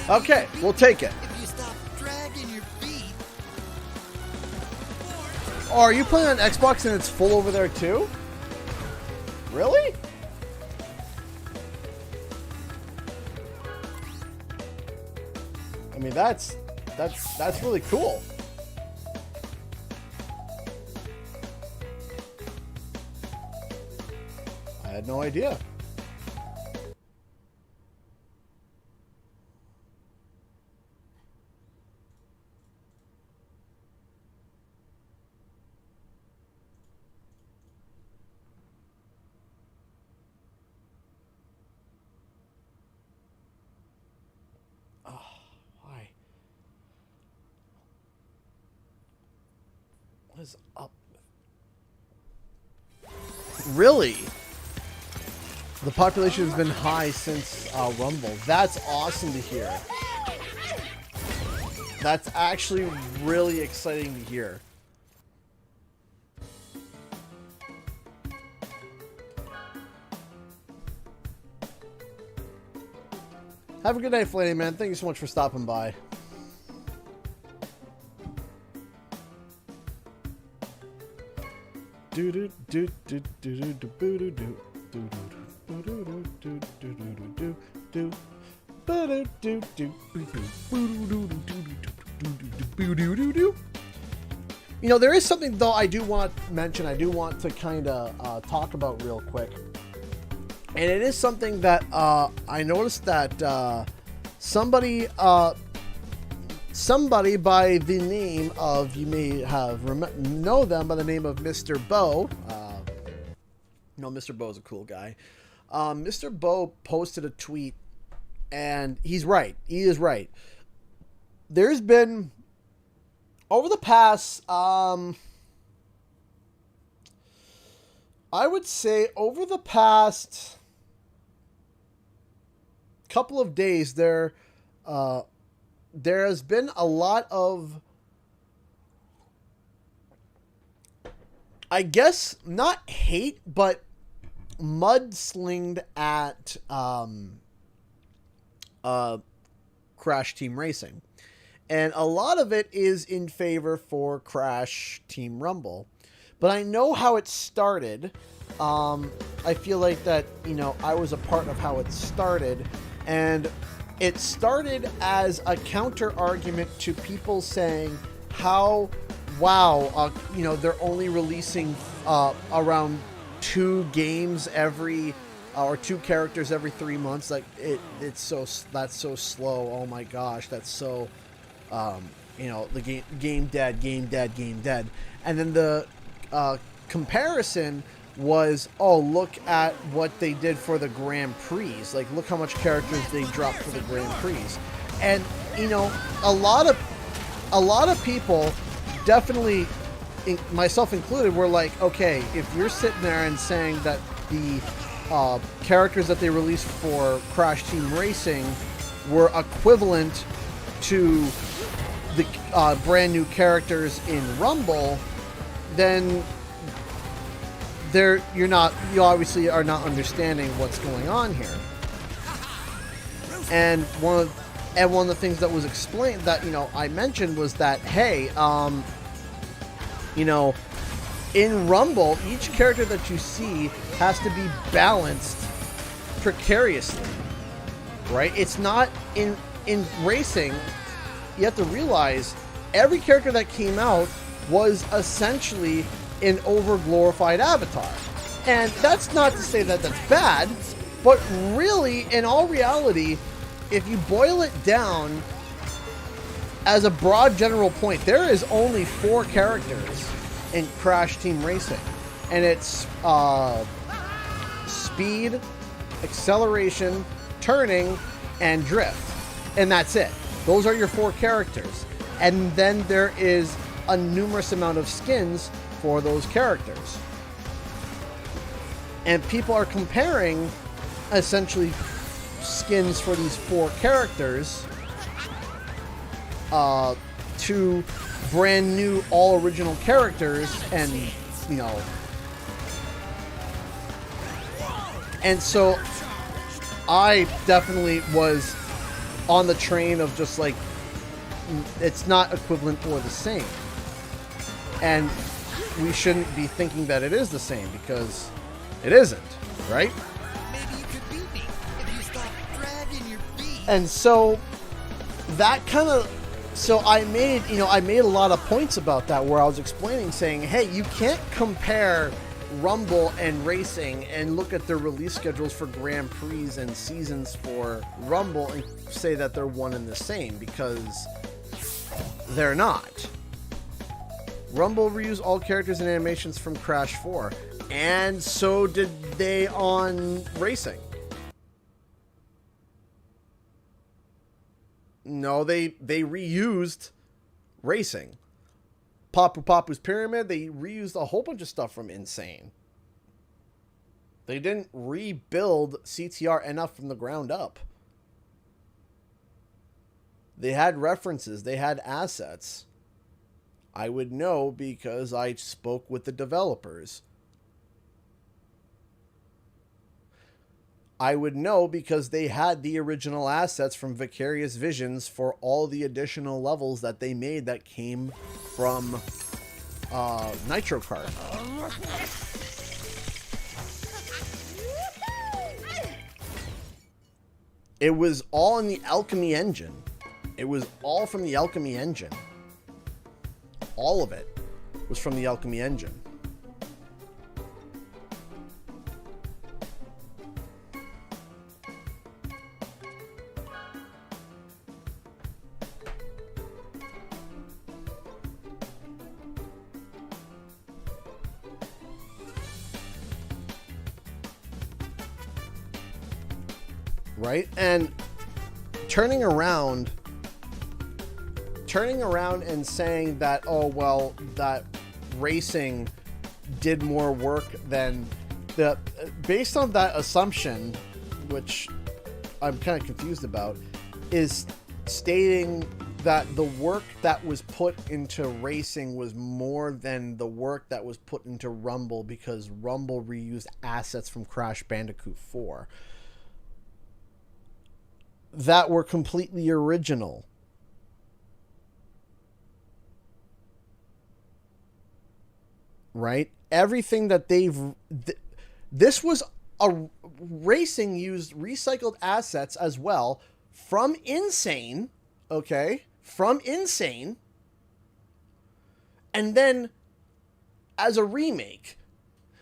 Okay, we'll take it. If you stop dragging your feet. Oh, are you playing on Xbox and it's full over there too? Really? I mean, that's really cool. I had no idea. What is up? Really? The population has been high since Rumble. That's awesome to hear. That's actually really exciting to hear. Have a good night, Flanny, man. Thank you so much for stopping by. Do do do do do do do do do do do do do. You know, there is something though I do want to mention. I do want to kind of talk about real quick. And it is something that I noticed that somebody by the name of, you may have know them by the name of Mr. Bo. No, Mr. Bo is a cool guy. Mr. Bo posted a tweet, and he's right. He is right. There's been, over the past, I would say over the past couple of days, there has been a lot of, I guess, not hate, but mudslinged at Crash Team Racing. And a lot of it is in favor for Crash Team Rumble. But I know how it started. I feel like that, you know, I was a part of how it started. And it started as a counter argument to people saying how, wow, you know, they're only releasing around 2 games every, or 2 characters every 3 months. Like that's so slow. Oh my gosh, that's so, you know, the game dead. And then the comparison was, oh, look at what they did for the Grand Prix. Like, look how much characters they dropped for the Grand Prix. And, you know, a lot of people, definitely, myself included, were like, okay, if you're sitting there and saying that the characters that they released for Crash Team Racing were equivalent to the brand new characters in Rumble, then you obviously are not understanding what's going on here. And one of the things that was explained, that, you know, I mentioned, was that, hey, you know, in Rumble, each character that you see has to be balanced precariously, right? It's not in racing. You have to realize every character that came out was essentially an over-glorified avatar. And that's not to say that that's bad, but really, in all reality, if you boil it down as a broad general point, there is only 4 characters in Crash Team Racing. And it's speed, acceleration, turning, and drift. And that's it. Those are your 4 characters. And then there is a numerous amount of skins for those characters. And people are comparing, essentially, skins for these 4 characters to brand new, all original characters, and, you know. And so I definitely was on the train of just like, it's not equivalent or the same. And we shouldn't be thinking that it is the same, because it isn't, right? Maybe you could beat me if you stop dragging your feet. And so that kind of, so I made a lot of points about that, where I was explaining, saying, hey, you can't compare Rumble and racing and look at their release schedules for Grand Prix and seasons for Rumble and say that they're one and the same, because they're not. Rumble reused all characters and animations from Crash 4, and so did they on Racing. No, they reused Racing. Papu Papu's Pyramid, they reused a whole bunch of stuff from Insane. They didn't rebuild CTR enough from the ground up. They had references. They had assets. I would know because I spoke with the developers. I would know because they had the original assets from Vicarious Visions for all the additional levels that they made that came from Nitro Card. It was all in the Alchemy engine. It was all from the Alchemy engine. All of it was from the Alchemy engine. Right? And turning around and saying that, oh, well, that racing did more work than the, based on that assumption, which I'm kind of confused about, is stating that the work that was put into racing was more than the work that was put into Rumble because Rumble reused assets from Crash Bandicoot 4 that were completely original. Right? Everything that they've... this was a... Racing used recycled assets as well from Insane, okay? From Insane. And then as a remake.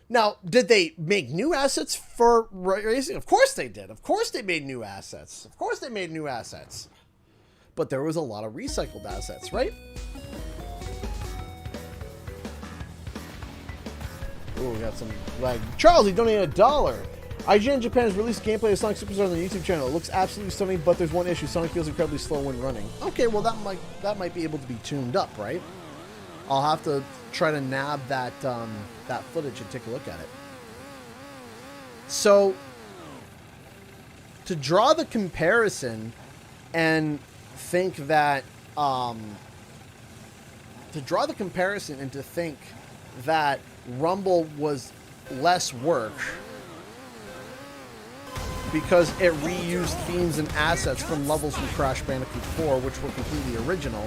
Now, did they make new assets for racing? Of course they did. Of course they made new assets. Of course they made new assets. But there was a lot of recycled assets, right? Oh, we got some lag. Charles, he donated $1. IGN Japan has released gameplay of Sonic Superstars on the YouTube channel. It looks absolutely stunning, but there's one issue. Sonic feels incredibly slow when running. Okay, well that might be able to be tuned up, right? I'll have to try to nab that that footage and take a look at it. So, to draw the comparison and think that Rumble was less work because it reused themes and assets from levels from Crash Bandicoot 4, which were completely original,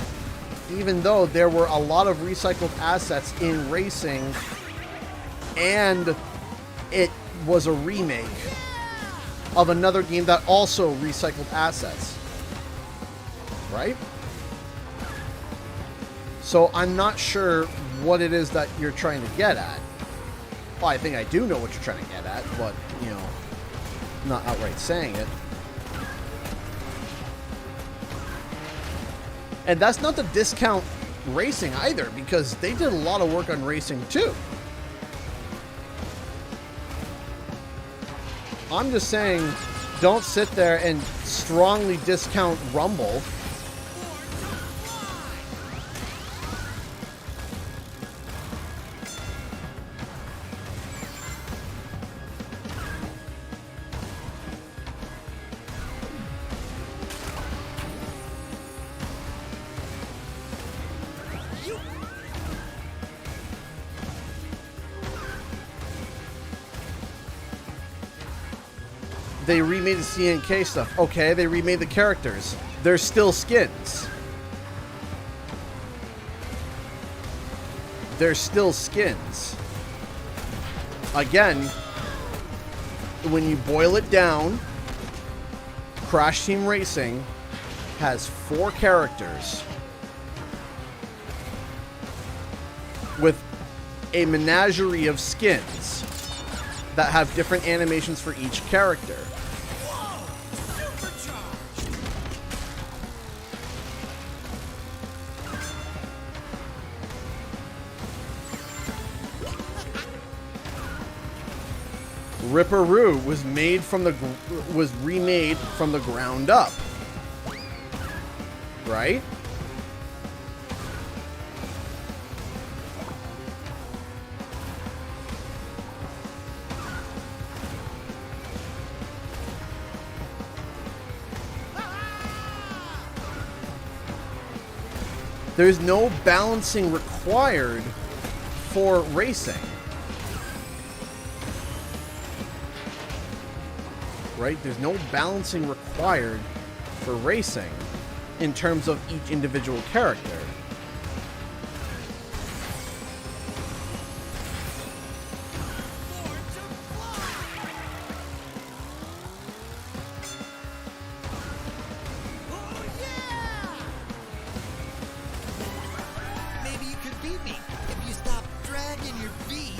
even though there were a lot of recycled assets in racing, and it was a remake of another game that also recycled assets. Right? So I'm not sure what it is that you're trying to get at. Well, I think I do know what you're trying to get at, but, you know, not outright saying it. And that's not to discount racing either, because they did a lot of work on racing too. I'm just saying, don't sit there and strongly discount Rumble. They remade the CNK stuff. Okay, they remade the characters. They're still skins. They're still skins. Again, when you boil it down, Crash Team Racing has 4 characters with a menagerie of skins that have different animations for each character. Ripperoo was remade from the ground up, right? There's no balancing required for racing. Right? There's no balancing required for racing in terms of each individual character. Maybe you could beat me if you stop dragging your feet.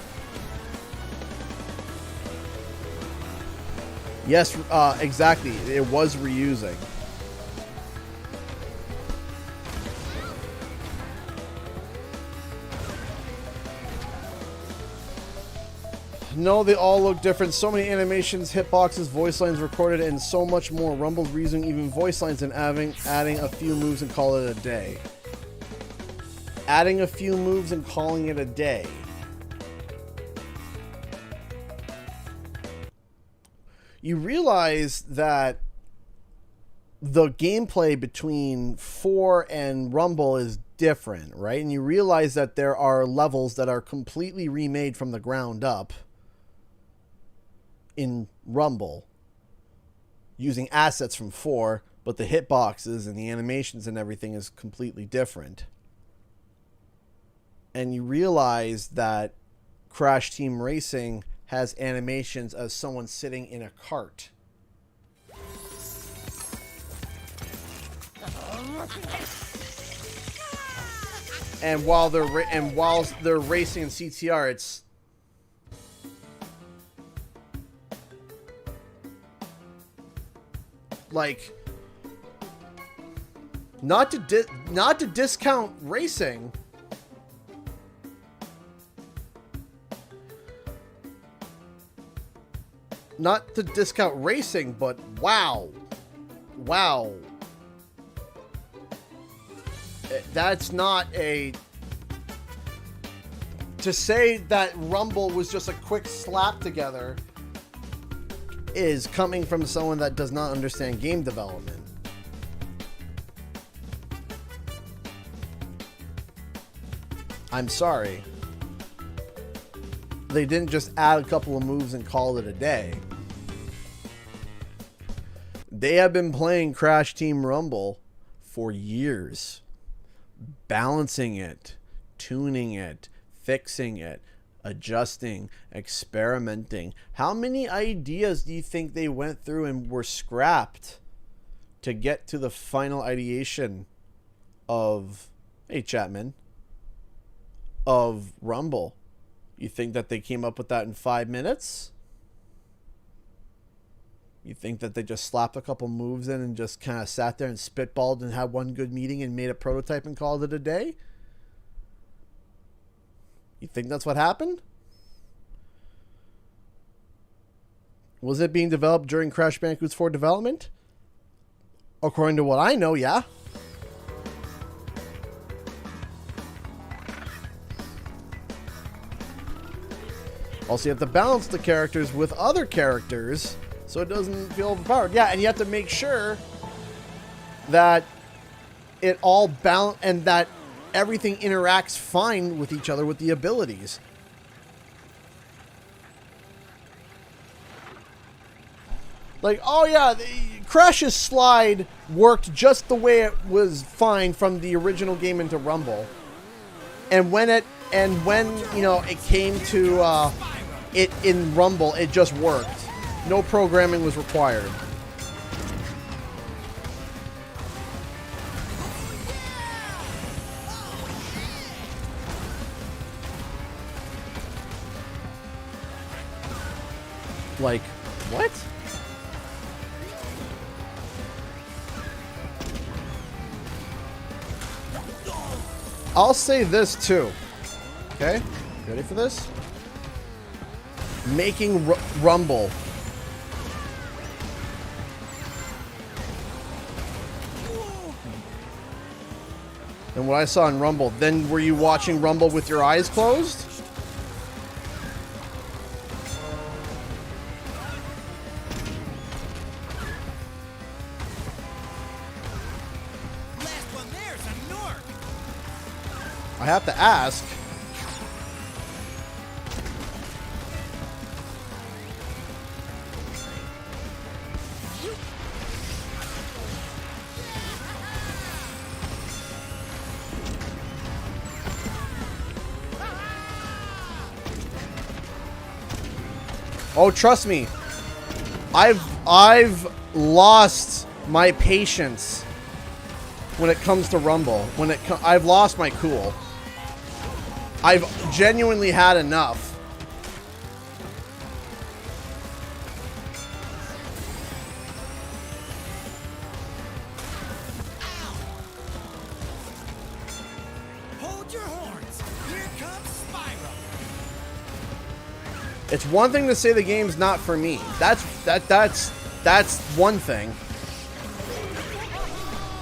Yes, exactly. It was reusing. No, they all look different. So many animations, hitboxes, voice lines recorded, and so much more. Rumble's reusing even voice lines and adding a few moves and call it a day. Adding a few moves and calling it a day. You realize that the gameplay between 4 and Rumble is different, right? And you realize that there are levels that are completely remade from the ground up in Rumble using assets from 4, but the hitboxes and the animations and everything is completely different. And you realize that Crash Team Racing has animations of someone sitting in a cart. And while they're racing in CTR, it's like not to discount racing. Not to discount racing, but wow. Wow. That's not a... To say that Rumble was just a quick slap together is coming from someone that does not understand game development. I'm sorry. They didn't just add a couple of moves and call it a day. They have been playing Crash Team Rumble for years. Balancing it, tuning it, fixing it, adjusting, experimenting. How many ideas do you think they went through and were scrapped to get to the final ideation of, hey Chapman, of Rumble? You think that they came up with that in 5 minutes? You think that they just slapped a couple moves in and just kind of sat there and spitballed and had one good meeting and made a prototype and called it a day? You think that's what happened? Was it being developed during Crash Bandicoot 4 development? According to what I know, yeah. Also, you have to balance the characters with other characters so it doesn't feel overpowered. Yeah, and you have to make sure that it all balance and that everything interacts fine with each other with the abilities. Like, oh yeah, Crash's slide worked just the way it was fine from the original game into Rumble. And when you know it came to it in Rumble, it just worked. No programming was required. Like, what? I'll say this too. Okay? Ready for this? Making Rumble. And what I saw in Rumble. Then were you watching Rumble with your eyes closed? Last one there's a Nork. I have to ask. Oh, trust me. I've lost my patience when it comes to Rumble. I've lost my cool. I've genuinely had enough. Hold your horns. Here comes Spyro. It's one thing to say the game's not for me. That's one thing.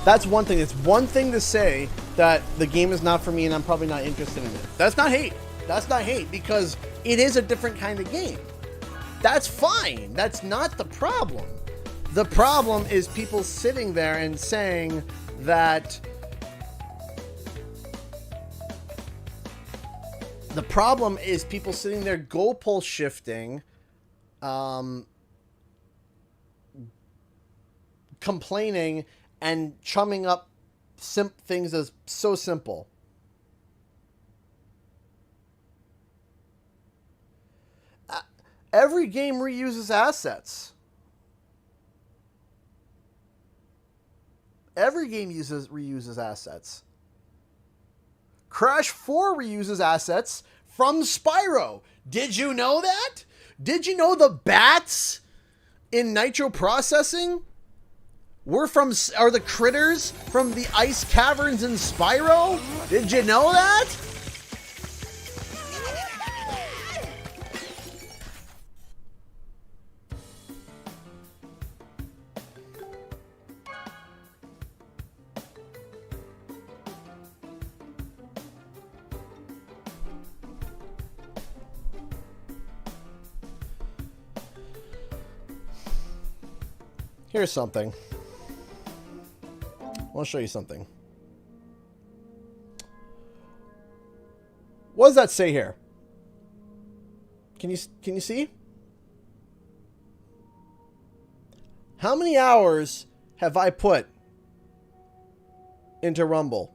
That's one thing. It's one thing to say that the game is not for me and I'm probably not interested in it. That's not hate. That's not hate because it is a different kind of game. That's fine. That's not the problem. The problem is people sitting there and saying that the problem is people sitting there goalpost shifting, complaining and chumming up things as so simple. Every game reuses assets. Every game reuses assets. Crash 4 reuses assets from Spyro. Did you know that? Did you know the bats in Nitro processing are the critters from the ice caverns in Spyro? Did you know that? Here's something. I want to show you something. What does that say here? Can you see? How many hours have I put into Rumble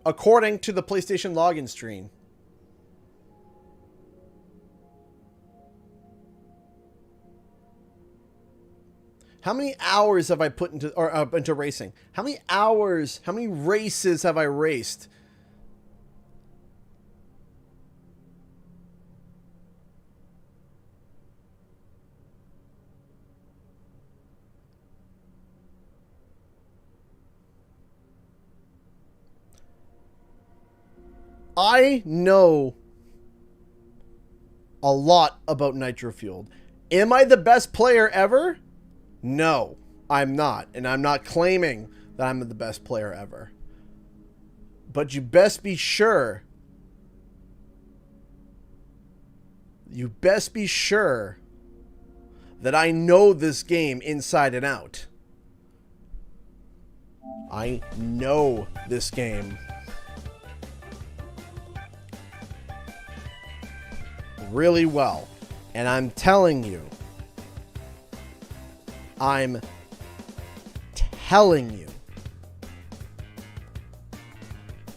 according to the PlayStation login screen? How many hours have I put into racing? How many hours, how many races have I raced? I know a lot about Nitro Fueled. Am I the best player ever? No, I'm not. And I'm not claiming that I'm the best player ever. But you best be sure. You best be sure that I know this game inside and out. I know this game really well. And I'm telling you,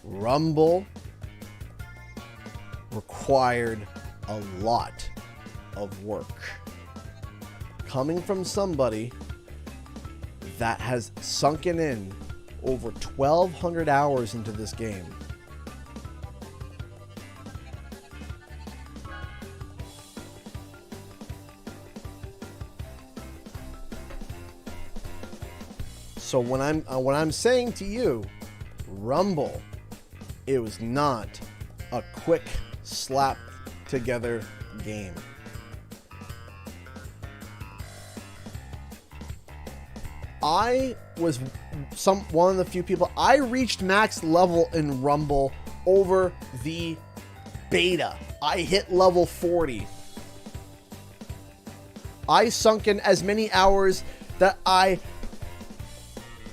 Rumble required a lot of work. Coming from somebody that has sunken in over 1,200 hours into this game. So when I'm saying to you, Rumble, it was not a quick slap together game. I was one of the few people. I reached max level in Rumble over the beta. I hit level 40. I sunk in as many hours that I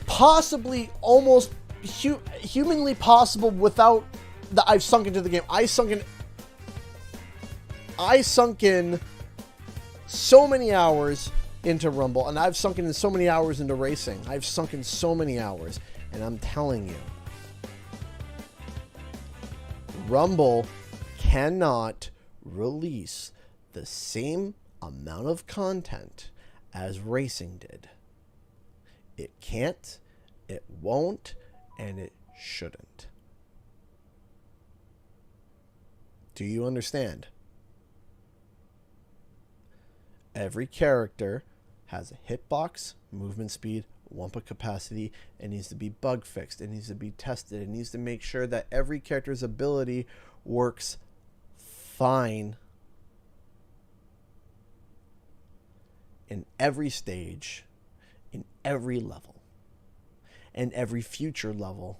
possibly almost humanly possible without that I've sunk into the game. I sunk in so many hours into Rumble, and I've sunk in so many hours into racing. I've sunk in so many hours, and I'm telling you, Rumble cannot release the same amount of content as racing did. It can't, it won't, and it shouldn't. Do you understand? Every character has a hitbox, movement speed, Wumpa capacity. It needs to be bug fixed. It needs to be tested. It needs to make sure that every character's ability works fine in every stage, in every level, and every future level,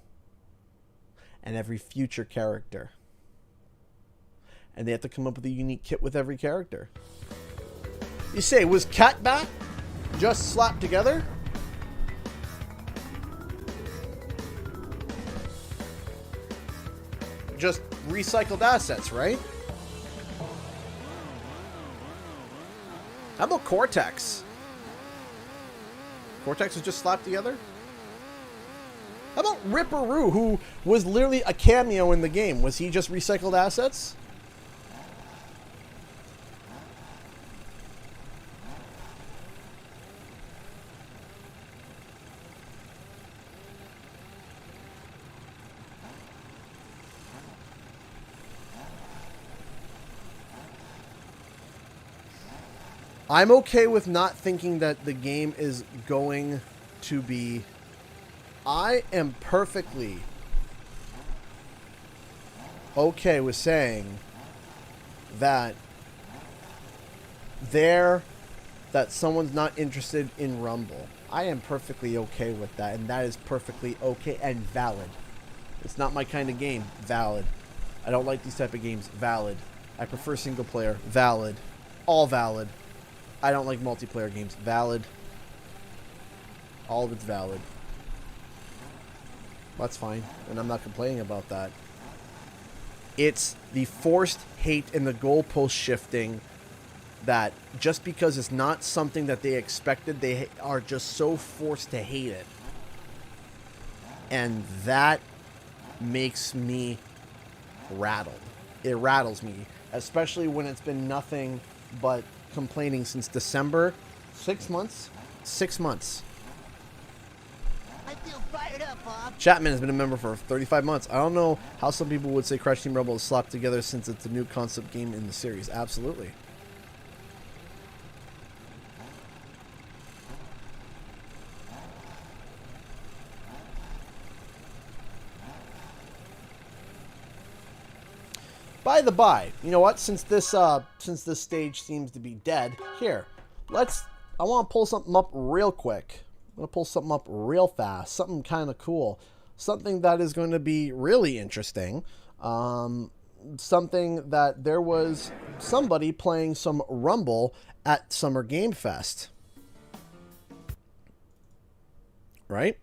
and every future character. And they have to come up with a unique kit with every character. You say, was Catbat just slapped together? Just recycled assets, right? How about Cortex? Cortex was just slapped together? How about Ripperoo, who was literally a cameo in the game? Was he just recycled assets? I'm okay with not thinking that the game is going to be... I am perfectly okay with saying that someone's not interested in Rumble. I am perfectly okay with that, and that is perfectly okay and valid. It's not my kind of game. Valid. I don't like these type of games. Valid. I prefer single player. Valid. All valid. I don't like multiplayer games. Valid. All of it's valid. That's fine. And I'm not complaining about that. It's the forced hate and the goalpost shifting that just because it's not something that they expected, they are just so forced to hate it. And that makes me rattled. It rattles me. Especially when it's been nothing but complaining since December. 6 months? 6 months. I feel fired up, Bob. Chapman has been a member for 35 months. I don't know how some people would say Crash Team Rumble is slapped together since it's a new concept game in the series. Absolutely. By the by, you know what? Since this stage seems to be dead, here, I want to pull something up real quick. I'm going to pull something up real fast. Something kind of cool. Something that is going to be really interesting. Something that there was somebody playing some Rumble at Summer Game Fest. Right?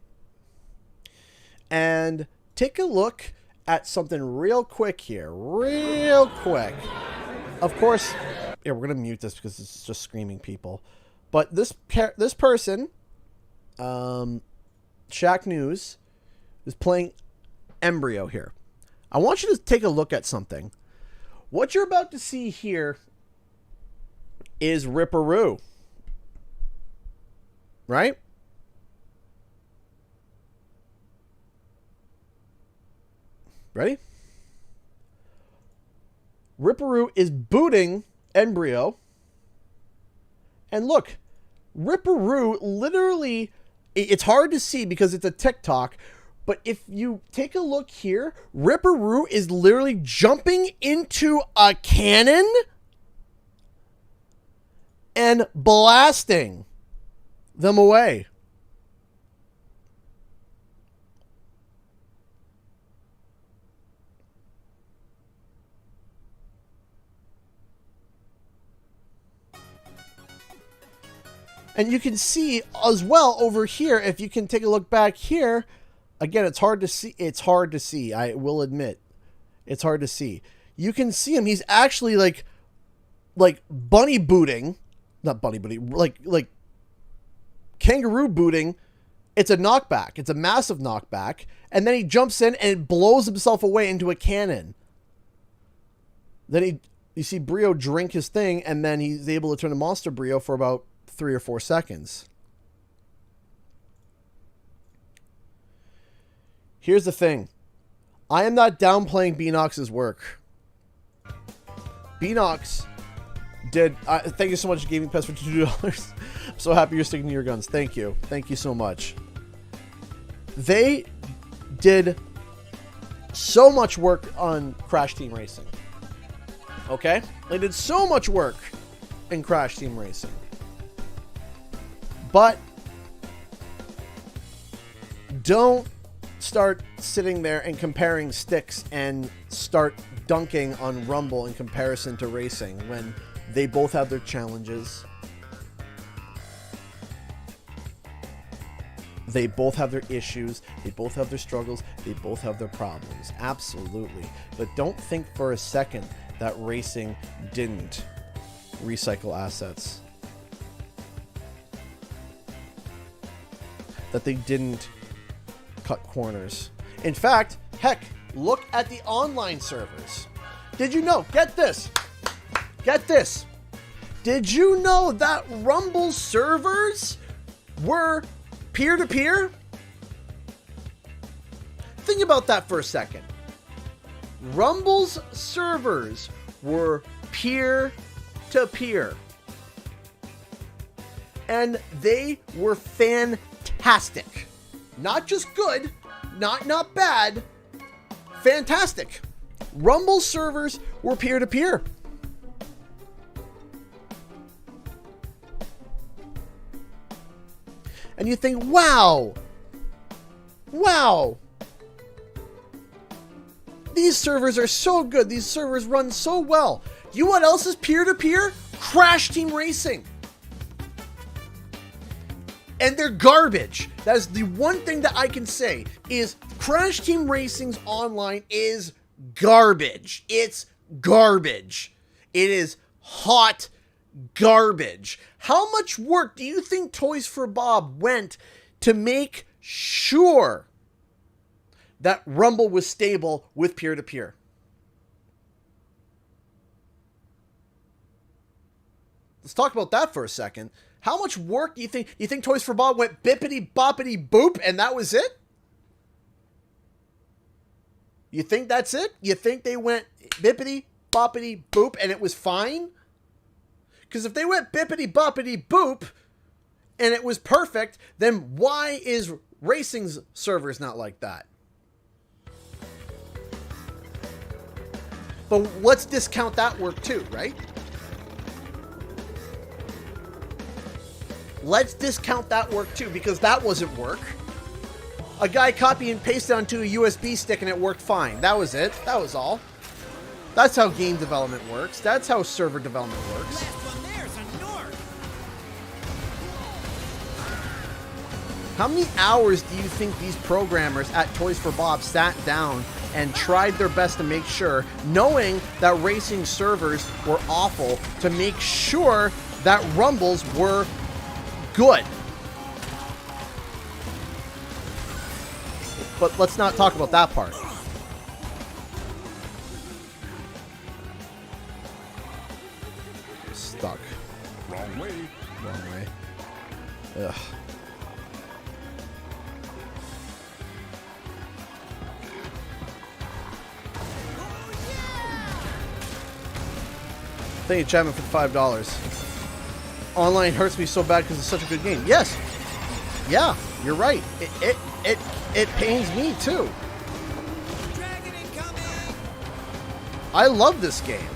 And take a look at something real quick here. Real quick. Of course, yeah, we're going to mute this because it's just screaming people. But this person, Shaq News, is playing Embryo here. I want you to take a look at something. What you're about to see here is Ripperoo. Right? Ready? Ripperoo is booting Embryo. And look, Ripperoo literally, it's hard to see because it's a TikTok, but if you take a look here, Ripperoo is literally jumping into a cannon and blasting them away. And you can see as well over here, if you can take a look back here, again, it's hard to see. It's hard to see, I will admit. It's hard to see. You can see him. He's actually like bunny booting, not bunny booting, like kangaroo booting. It's a knockback. It's a massive knockback. And then he jumps in and blows himself away into a cannon. Then you see Brio drink his thing, and then he's able to turn to Monster Brio for about 3 or 4 seconds. Here's the thing. I am not downplaying Beanox's work. Beanox did... thank you so much, Gaming Pest, for $2. I'm so happy you're sticking to your guns. Thank you. Thank you so much. They did so much work on Crash Team Racing. Okay? They did so much work in Crash Team Racing. But don't start sitting there and comparing sticks and start dunking on Rumble in comparison to racing when they both have their challenges. They both have their issues. They both have their struggles. They both have their problems. Absolutely. But don't think for a second that racing didn't recycle assets. That they didn't cut corners. In fact, heck, look at the online servers. Did you know? Get this. Get this. Did you know that Rumble servers were peer-to-peer? Think about that for a second. Rumble's servers were peer-to-peer. And they were fantastic. Not just good, not bad, fantastic. Rumble servers were peer-to-peer. And you think, wow, these servers are so good. These servers run so well. You know what else is peer-to-peer? Crash Team Racing. And they're garbage. That is the one thing that I can say is Crash Team Racing's online is garbage. It's garbage. It is hot garbage. How much work do you think Toys for Bob went to make sure that Rumble was stable with peer-to-peer? Let's talk about that for a second. How much work do you think? You think Toys for Bob went bippity boppity boop and that was it? You think that's it? You think they went bippity boppity boop and it was fine? Because if they went bippity boppity boop and it was perfect, then why is racing's servers not like that? But let's discount that work too, right? Let's discount that work too, because that wasn't work. A guy copy and pasted onto a USB stick and it worked fine. That was it. That was all. That's how game development works. That's how server development works. Last one there's a north. How many hours do you think these programmers at Toys for Bob sat down and tried their best to make sure, knowing that racing servers were awful, to make sure that Rumbles were good? But let's not talk about that part. Stuck. Wrong way. Wrong way. Ugh. Thank you, Chapman, for the $5. Online hurts me so bad because it's such a good game. Yes. Yeah, you're right. It pains me too. Dragon incoming. I love this game.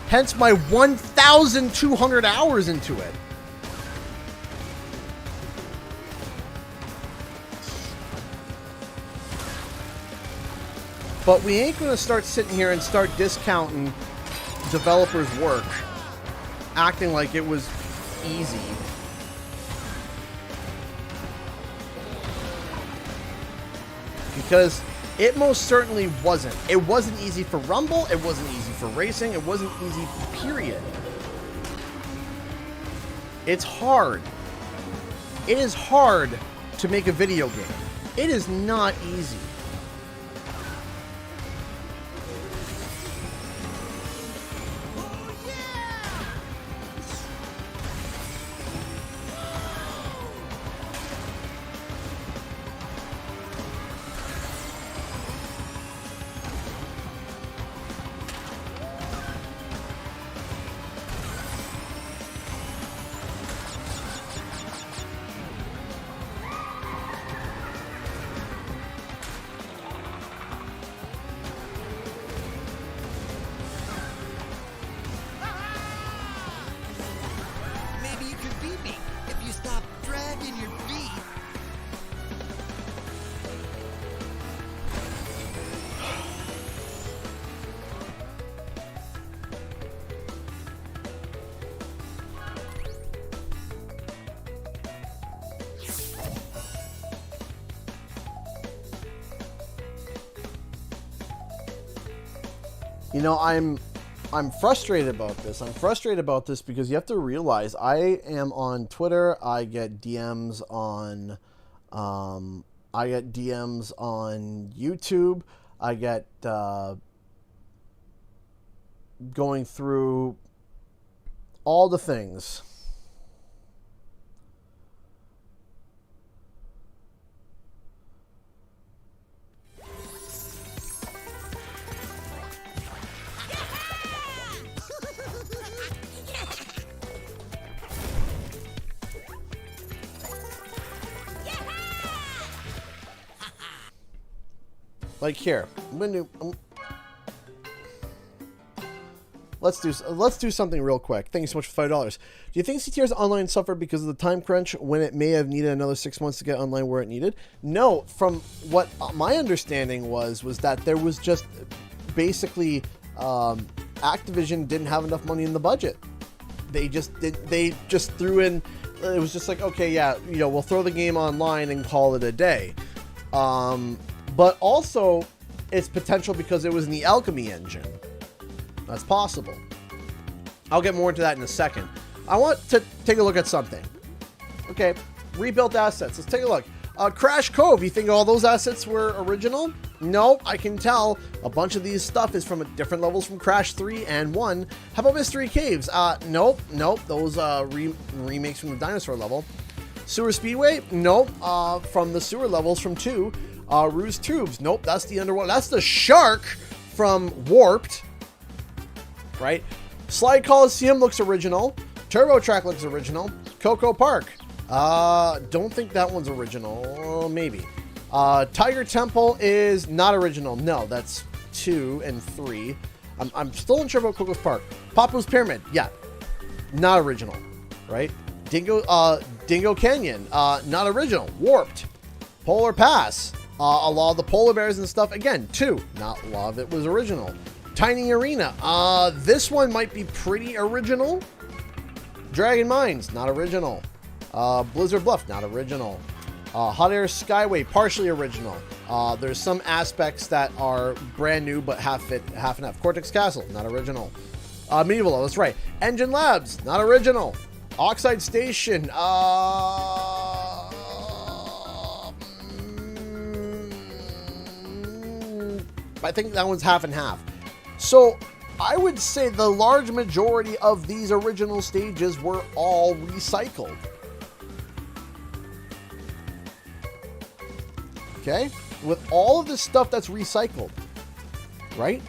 Hence my 1,200 hours into it. But we ain't going to start sitting here and start discounting developers' work, acting like it was easy. Because It most certainly wasn't. It wasn't easy for Rumble. It wasn't easy for racing. It wasn't easy, period. It's hard. It is hard to make a video game. It is not easy. Maybe you could beat me if you stop dragging your feet. You know, I'm frustrated about this. I'm frustrated about this because you have to realize I am on Twitter. I get DMs on YouTube. I get going through all the things. Like here, I'm gonna do, let's do something real quick. Thank you so much for $5. Do you think CTR's online suffered because of the time crunch when it may have needed another 6 months to get online where it needed? No, from what my understanding was that there was just basically Activision didn't have enough money in the budget. They just threw in. It was just like, okay, yeah, you know, we'll throw the game online and call it a day. But also, it's potential because it was in the Alchemy engine. That's possible. I'll get more into that in a second. I want to take a look at something. Okay, rebuilt assets. Let's take a look. Crash Cove. You think all those assets were original? No, I can tell. A bunch of these stuff is from different levels from Crash 3 and 1. How about Mystery Caves? Nope. Those remakes from the dinosaur level. Sewer Speedway? Nope. From the sewer levels from 2. Ruse Tubes. Nope, that's the underwater. That's the shark from Warped. Right? Slide Coliseum looks original. Turbo Track looks original. Coco Park. Don't think that one's original. Maybe. Tiger Temple is not original. No, that's 2 and 3. I'm still unsure about Coco's Park. Papu's Pyramid. Yeah. Not original. Right? Dingo Canyon. Not original. Warped. Polar Pass. A lot of the polar bears and stuff, again, 2. Not a lot of it was original. Tiny Arena. This one might be pretty original. Dragon Mines, not original. Blizzard Bluff, not original. Hot Air Skyway, partially original. There's some aspects that are brand new, but half and half. Cortex Castle, not original. Medieval, that's right. Engine Labs, not original. Oxide Station, I think that one's half and half. So I would say the large majority of these original stages were all recycled. Okay? With all of this stuff that's recycled. Right?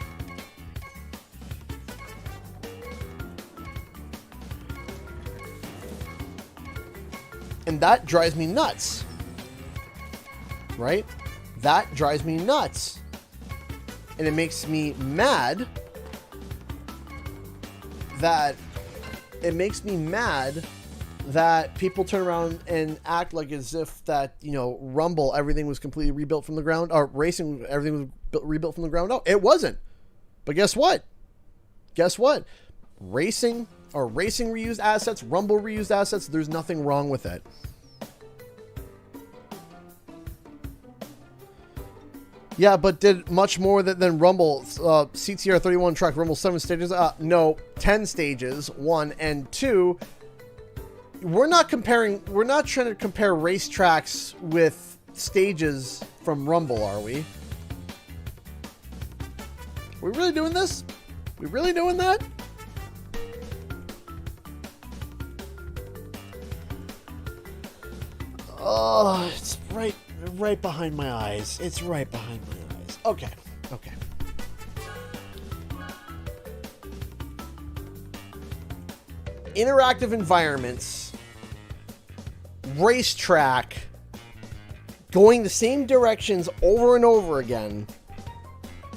And that drives me nuts. Right? That drives me nuts. And it makes me mad that people turn around and act like as if that, you know, Rumble, everything was completely rebuilt from the ground, or Racing, everything was rebuilt from the ground up. It wasn't. But guess what? Racing reused assets, Rumble reused assets, there's nothing wrong with it. Yeah, but did much more than Rumble. CTR 31 track Rumble 7 stages. No, 10 stages. 1 and 2. We're not trying to compare racetracks with stages from Rumble, are we? We really doing this? We really doing that? Oh, it's right behind my eyes. It's right behind my eyes. Okay. Okay. Interactive environments, racetrack, going the same directions over and over again,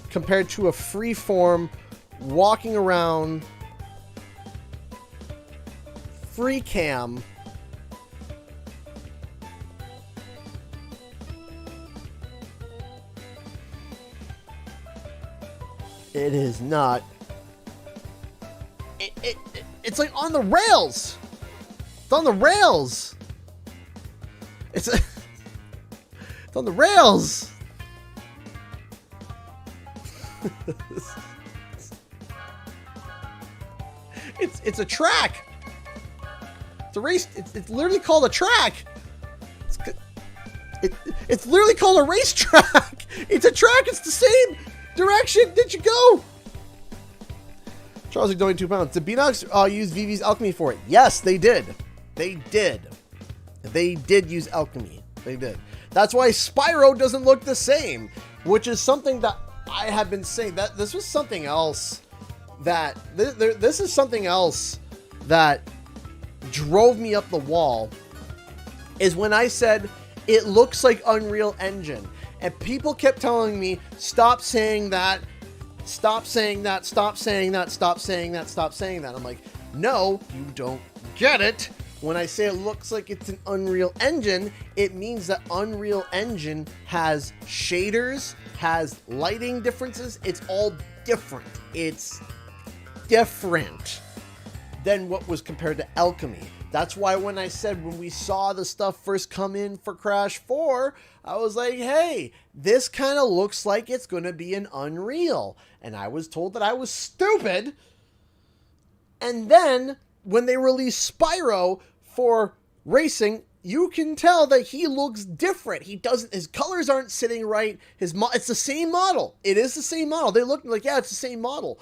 compared to a free-form, walking around, free cam. It is not. It's like on the rails. It's on the rails. It's on the rails. It's a track. It's a race. It's literally called a track. It's literally called a racetrack. It's a track. It's the same direction. Did you go? Charles donated £2. Did Beanox use Vivi's alchemy for it? Yes, they did. They did. They did use alchemy. They did. That's why Spyro doesn't look the same, which is something that I have been saying. That this was something else that this is something else that drove me up the wall. Is when I said it looks like Unreal Engine, and people kept telling me stop saying that. Stop saying that, stop saying that, stop saying that, stop saying that. I'm like, no, you don't get it. When I say it looks like it's an Unreal Engine, it means that Unreal Engine has shaders, has lighting differences. It's all different. It's different than what was compared to Alchemy. That's why when I said when we saw the stuff first come in for Crash 4, I was like, hey, this kind of looks like it's going to be an Unreal. And I was told that I was stupid. And then when they released Spyro for racing, you can tell that he looks different. His colors aren't sitting right. It's the same model. It is the same model. They look like, yeah, it's the same model.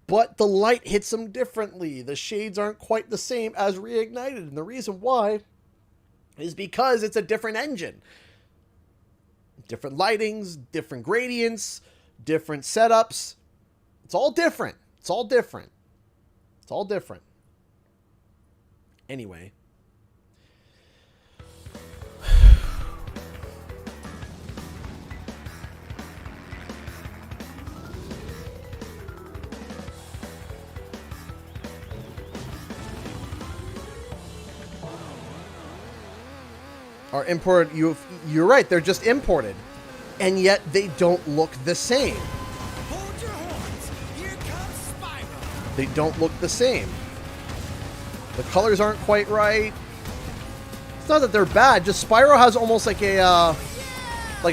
But the light hits them differently. The shades aren't quite the same as Reignited. And the reason why is because it's a different engine. Different lightings, different gradients, different setups. It's all different. It's all different. It's all different. Anyway. Are imported. You're right. They're just imported, and yet they don't look the same. Hold your horns. Here comes Spyro. They don't look the same. The colors aren't quite right. It's not that they're bad. Just Spyro has almost like a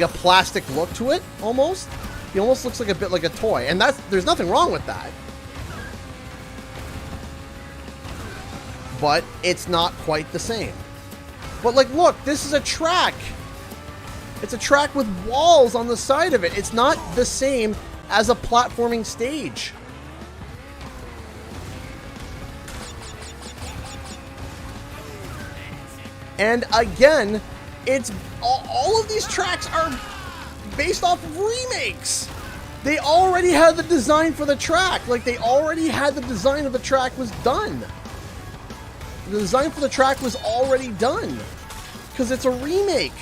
plastic look to it. Almost. He almost looks like a bit like a toy, and there's nothing wrong with that. But it's not quite the same. But, like, look, this is a track. It's a track with walls on the side of it. It's not the same as a platforming stage. And, again, it's all of these tracks are based off of remakes. They already had the design for the track. Like, they already had the design of the track was done. The design for the track was already done because it's a remake.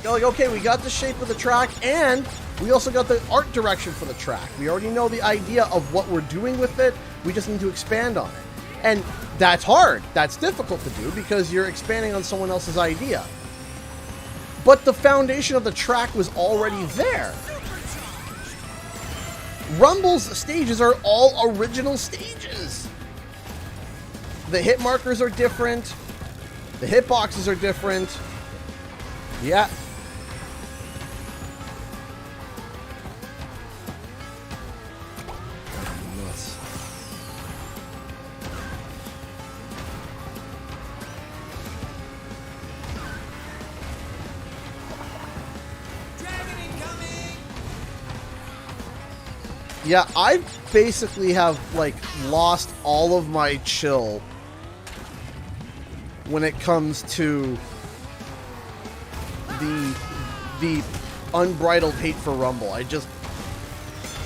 You're like, okay, we got the shape of the track and we also got the art direction for the track. We already know the idea of what we're doing with it. We just need to expand on it. And that's hard. That's difficult to do because you're expanding on someone else's idea. But the foundation of the track was already there. Rumble's stages are all original stages. The hit markers are different. The hitboxes are different. Yeah. Yeah, I basically have, like, lost all of my chill when it comes to the unbridled hate for Rumble. I just,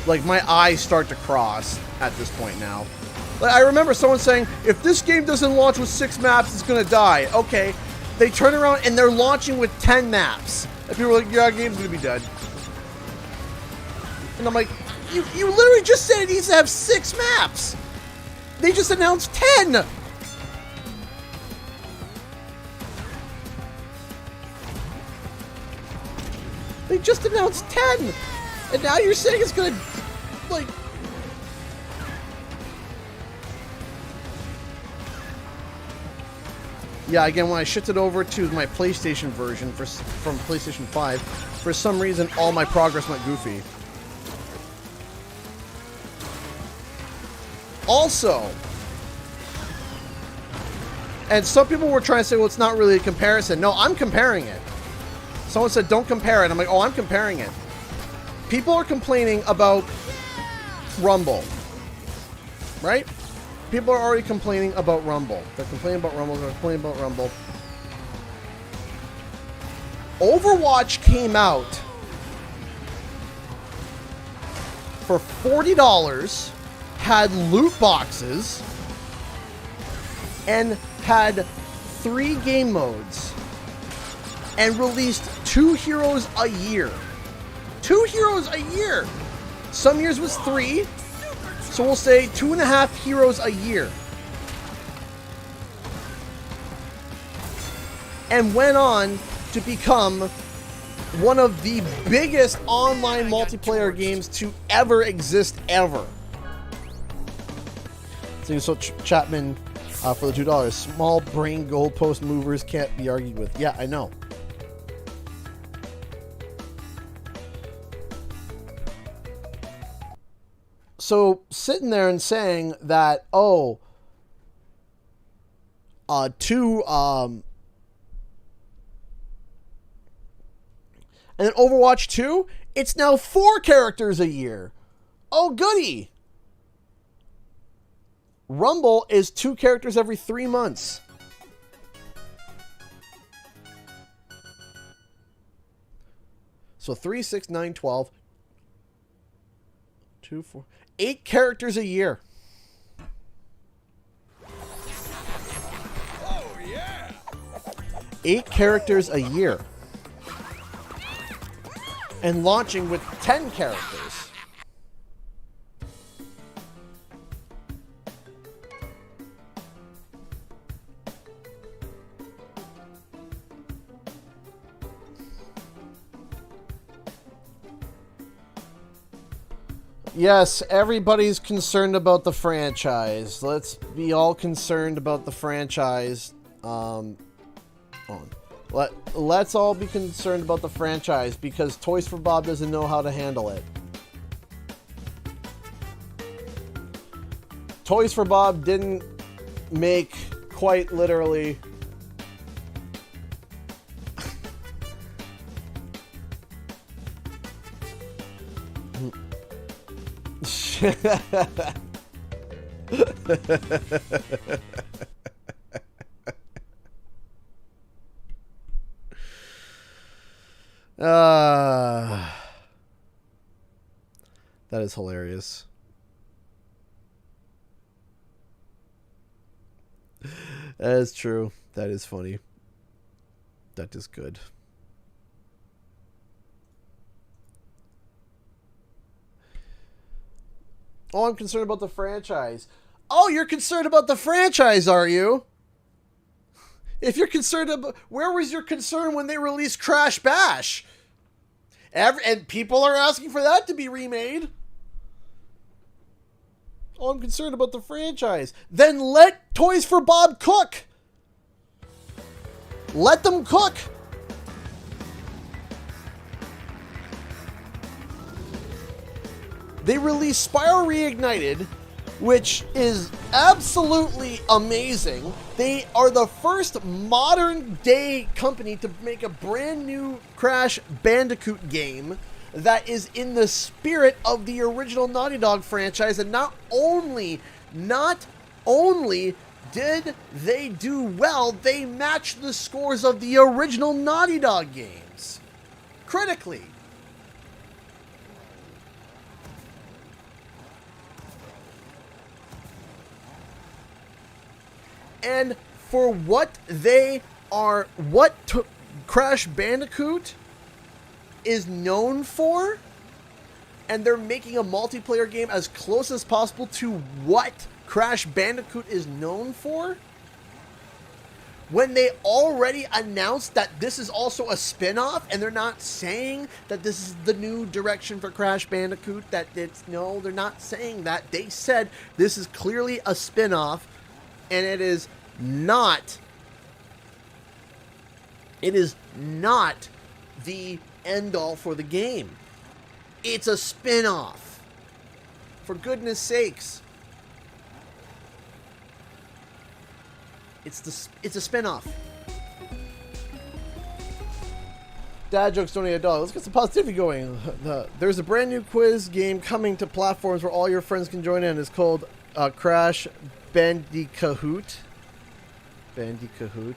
like, my eyes start to cross at this point now. Like, I remember someone saying, if this game doesn't launch with 6 maps, it's gonna die. Okay, they turn around and they're launching with 10 maps. And people are like, yeah, game's gonna be dead. And I'm like, you literally just said it needs to have 6 maps. They just announced 10. They just announced 10. And now you're saying it's gonna, like... Yeah, again, when I shifted over to my PlayStation version from PlayStation 5, for some reason, all my progress went goofy. Also, and some people were trying to say, well, it's not really a comparison. No, I'm comparing it. Someone said, don't compare it. I'm like, oh, I'm comparing it. People are complaining about Rumble, right? People are already complaining about Rumble. They're complaining about Rumble. They're complaining about Rumble. Overwatch came out for $40, had loot boxes, and had 3 game modes, and released 2 heroes a year. 2 heroes a year! Some years was 3. So we'll say 2.5 heroes a year. And went on to become one of the biggest online multiplayer games to ever exist, ever. So Chapman for the $2. Small brain goalpost movers can't be argued with. Yeah, I know. So sitting there and saying that, oh, and then Overwatch 2, it's now 4 characters a year. Oh, goody. Rumble is 2 characters every 3 months. So 3, 6, 9, 12. 2, 4... 8 characters a year. Oh, yeah. 8 characters a year. And launching with 10 characters. Yes, everybody's concerned about the franchise. Let's be all concerned about the franchise. Let's all be concerned about the franchise because Toys for Bob doesn't know how to handle it. Toys for Bob didn't make quite literally... That is hilarious. That is true. That is funny. That is good. Oh, I'm concerned about the franchise. Oh, you're concerned about the franchise, are you? If you're concerned about... Where was your concern when they released Crash Bash? And people are asking for that to be remade. Oh, I'm concerned about the franchise. Then let Toys for Bob cook. Let them cook. They released Spyro Reignited, which is absolutely amazing. They are the first modern day company to make a brand new Crash Bandicoot game that is in the spirit of the original Naughty Dog franchise. And not only did they do well, they matched the scores of the original Naughty Dog games critically. And for what they are, Crash Bandicoot is known for, and they're making a multiplayer game as close as possible to what Crash Bandicoot is known for, when they already announced that this is also a spin-off, and they're not saying that this is the new direction for Crash Bandicoot, no, they're not saying that. They said this is clearly a spin-off, and it is not the end-all for the game. It's a spin-off. For goodness sakes. It's a spin-off. Dad jokes don't need a dog. Let's get some positivity going. There's a brand new quiz game coming to platforms where all your friends can join in. It's called Crash Bandicoot. Bandicoot.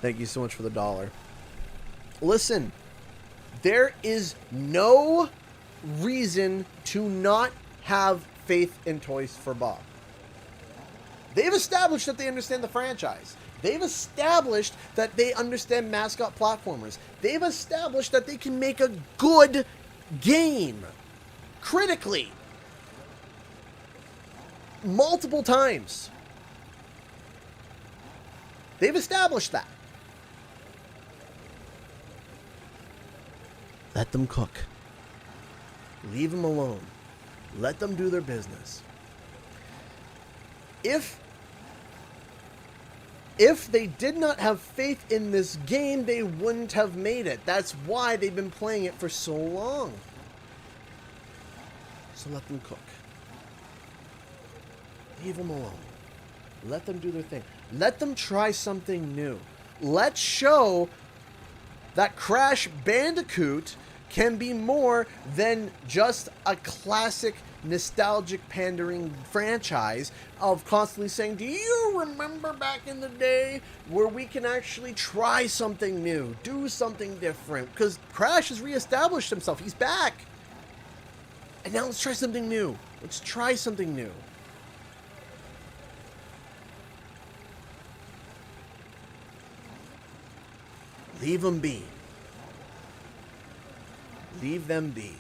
Thank you so much for the $1. Listen, there is no reason to not have faith in Toys for Bob. They've established that they understand the franchise. They've established that they understand mascot platformers. They've established that they can make a good game. Critically. Multiple times. They've established that. Let them cook. Leave them alone. Let them do their business. If they did not have faith in this game, they wouldn't have made it. That's why they've been playing it for so long. So let them cook. Leave them alone. Let them do their thing. Let them try something new. Let's show that Crash Bandicoot can be more than just a classic nostalgic pandering franchise of constantly saying, do you remember back in the day where we can actually try something new, do something different? Because Crash has reestablished himself. He's back. And now let's try something new. Let's try something new. Leave them be. Leave them be.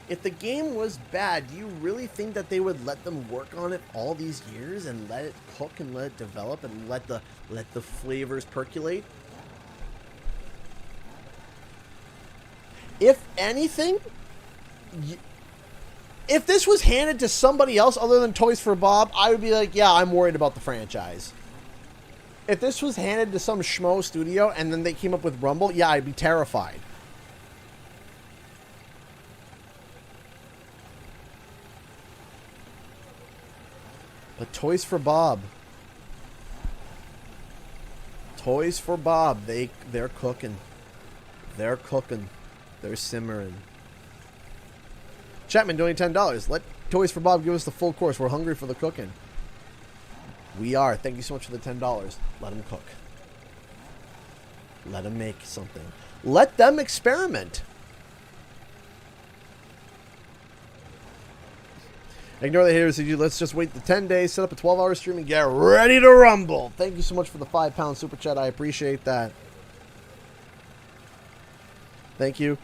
If the game was bad, do you really think that they would let them work on it all these years and let it cook and let it develop and let the flavors percolate? If anything, if this was handed to somebody else other than Toys for Bob, I would be like, yeah, I'm worried about the franchise. If this was handed to some schmo studio and then they came up with Rumble, yeah, I'd be terrified. But Toys for Bob. Toys for Bob. They're cooking. They're cooking. They're simmering. Chapman doing $10. Let Toys for Bob give us the full course. We're hungry for the cooking. We are. Thank you so much for the $10. Let them cook. Let them make something. Let them experiment. Ignore the haters. Let's just wait the 10 days, set up a 12-hour stream, and get ready to rumble. Thank you so much for the £5 super chat. I appreciate that. Thank you.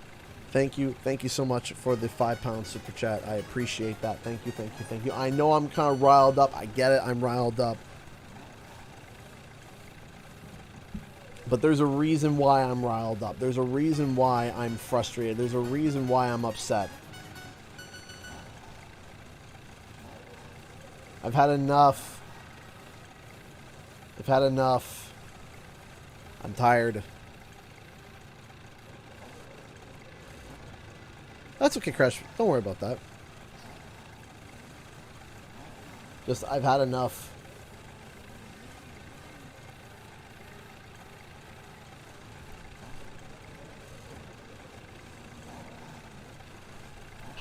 Thank you. Thank you so much for the £5 super chat. I appreciate that. Thank you. Thank you. Thank you. I know I'm kind of riled up. I get it. I'm riled up. But there's a reason why I'm riled up. There's a reason why I'm frustrated. There's a reason why I'm upset. I've had enough. I've had enough. I'm tired. That's okay, Crash. Don't worry about that. Just, I've had enough.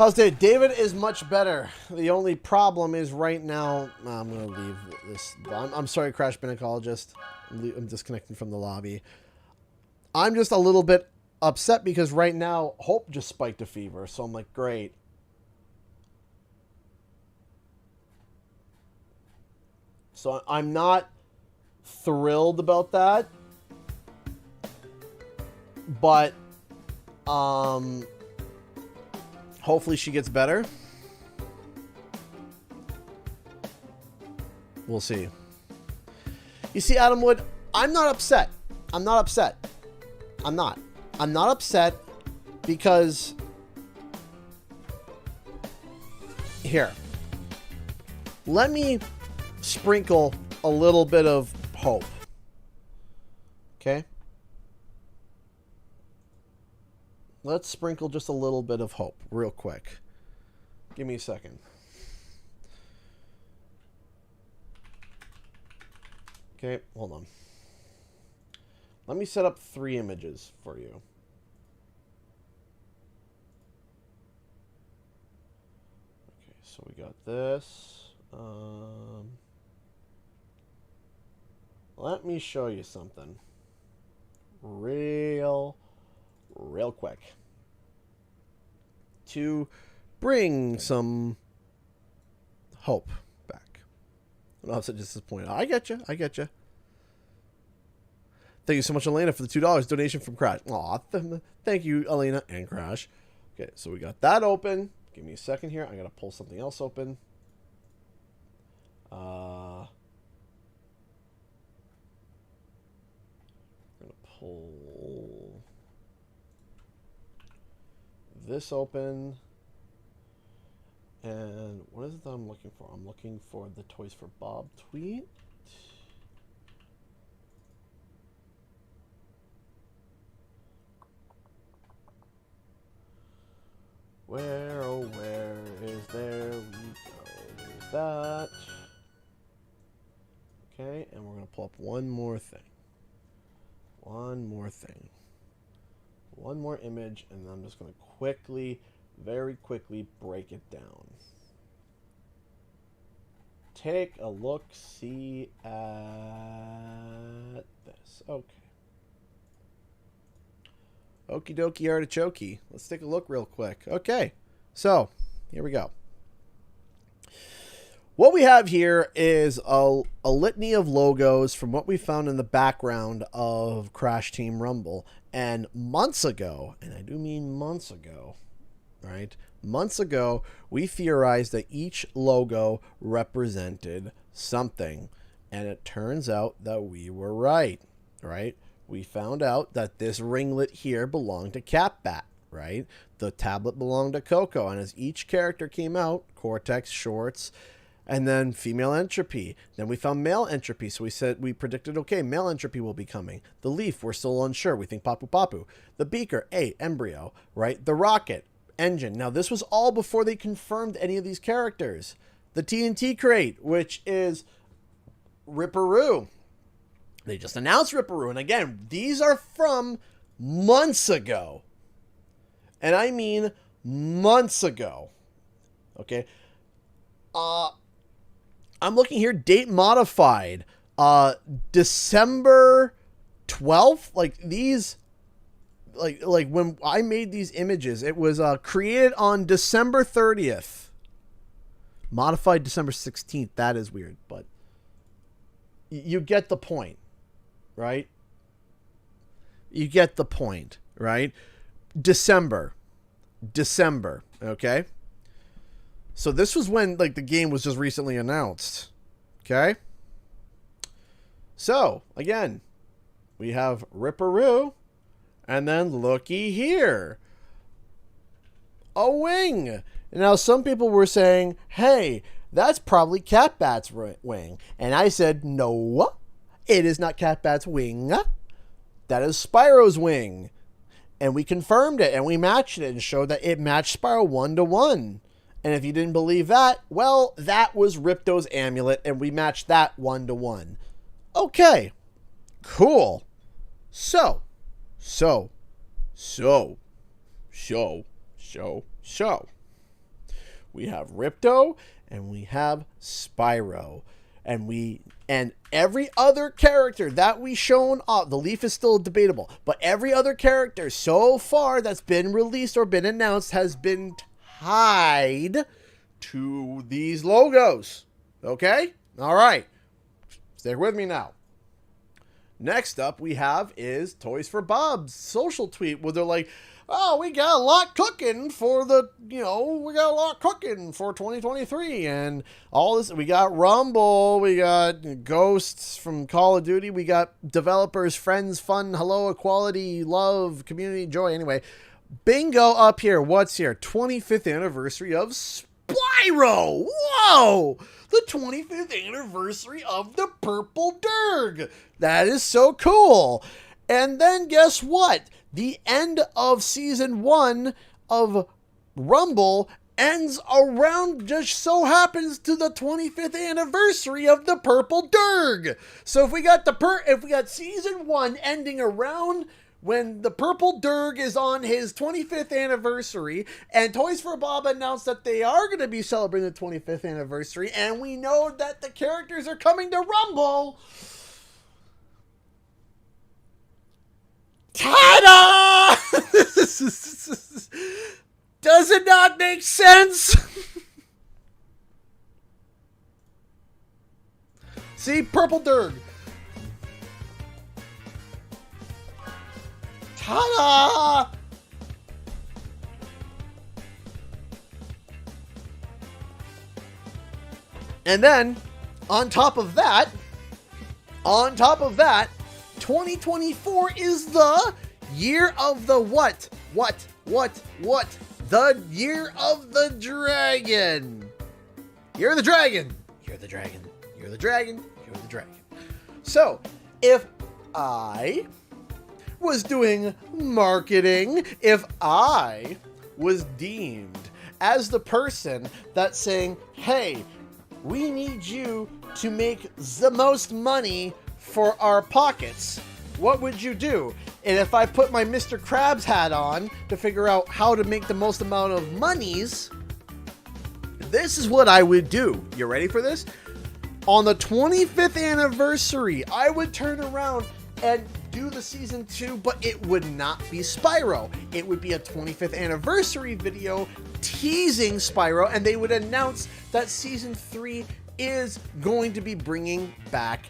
How's David? David is much better. The only problem is right now. I'm going to leave this. I'm sorry, Crash Gynecologist. I'm disconnecting from the lobby. I'm just a little bit upset because right now Hope just spiked a fever. So I'm like, great. So I'm not thrilled about that. But hopefully she gets better. We'll see. You see, Adam Wood, I'm not upset. I'm not upset. I'm not. I'm not upset because here. Let me sprinkle a little bit of hope. Okay? Let's sprinkle just a little bit of hope real quick. Give me a second. Okay, hold on. Let me set up 3 images for you. Okay, so we got this. Let me show you something real quick to bring some hope back. I'm not just disappointed. I get you. I get you. Thank you so much, Elena, for the $2 donation from Crash. Aw, thank you, Elena and Crash. Okay, so we got that open. Give me a second here. I gotta pull something else open. I'm gonna pull this open. And what is it that I'm looking for? I'm looking for the Toys for Bob tweet. Where, oh, where is there? We go. There's that. Okay, and we're going to pull up one more thing. One more thing. One more image, and I'm just going to quickly, very quickly break it down. Take a look, see at this. Okay. Okie dokie artichoke. Let's take a look real quick. Okay, so here we go. What we have here is a litany of logos from what we found in the background of Crash Team Rumble. And months ago, and I do mean months ago, right? Months ago, we theorized that each logo represented something. And it turns out that we were right, right? We found out that this ringlet here belonged to Catbat, right? The tablet belonged to Coco. And as each character came out, Cortex, Shorts, and then female Entropy. Then we found male Entropy. So we predicted, okay, male Entropy will be coming. The Leaf, we're still unsure. We think Papu Papu. The Beaker, Embryo, right? The Rocket, Engine. Now, this was all before they confirmed any of these characters. The TNT Crate, which is Ripperoo. They just announced Ripperoo. And again, these are from months ago. And I mean months ago. Okay. I'm looking here, date modified. December 12th. Like these, like when I made these images, it was created on December 30th. Modified December 16th. That is weird, but you get the point, right? You get the point, right? December, okay? So this was when, like, the game was just recently announced, okay? So, again, we have Ripperoo, and then looky here. A wing. And now some people were saying, hey, that's probably Catbat's wing. And I said, no, it is not Catbat's wing. That is Spyro's wing. And we confirmed it, and we matched it, and showed that it matched Spyro 1-to-1. And if you didn't believe that, well, that was Ripto's amulet, and we matched that 1-to-1. Okay, cool. So. we have Ripto, and we have Spyro. And every other character that we shown off, the Leaf is still debatable, but every other character so far that's been released or been announced has been tied to these logos. Okay? All right. Stick with me now. Next up we have is Toys for Bob's social tweet where they're like, oh, we got a lot cooking for we got a lot cooking for 2023 and all this. We got Rumble, we got Ghosts from Call of Duty, we got developers, friends, fun, hello, equality, love, community, joy. Anyway, bingo up here. What's here? 25th anniversary of Spyro. Whoa! The 25th anniversary of the Purple Durg. That is so cool. And then guess what? The end of season 1 of Rumble ends around, just so happens, to the 25th anniversary of the Purple Durg. So if we got season 1 ending around when the Purple Durg is on his 25th anniversary, and Toys for Bob announced that they are going to be celebrating the 25th anniversary, and we know that the characters are coming to Rumble. Ta-da! Does it not make sense? See, Purple Durg. Ta-da! And then, on top of that, 2024 is the year of the what? The year of the dragon. Year of the dragon. Year of the dragon. Year of the dragon. Year of the dragon. So, if I was doing marketing, if I was deemed as the person that's saying, hey, we need you to make the most money for our pockets, what would you do? And if I put my Mr. Krabs hat on to figure out how to make the most amount of monies, this is what I would do. You ready for this? On the 25th anniversary, I would turn around and do the season 2, but it would not be Spyro. It would be a 25th anniversary video teasing Spyro, and they would announce that season 3 is going to be bringing back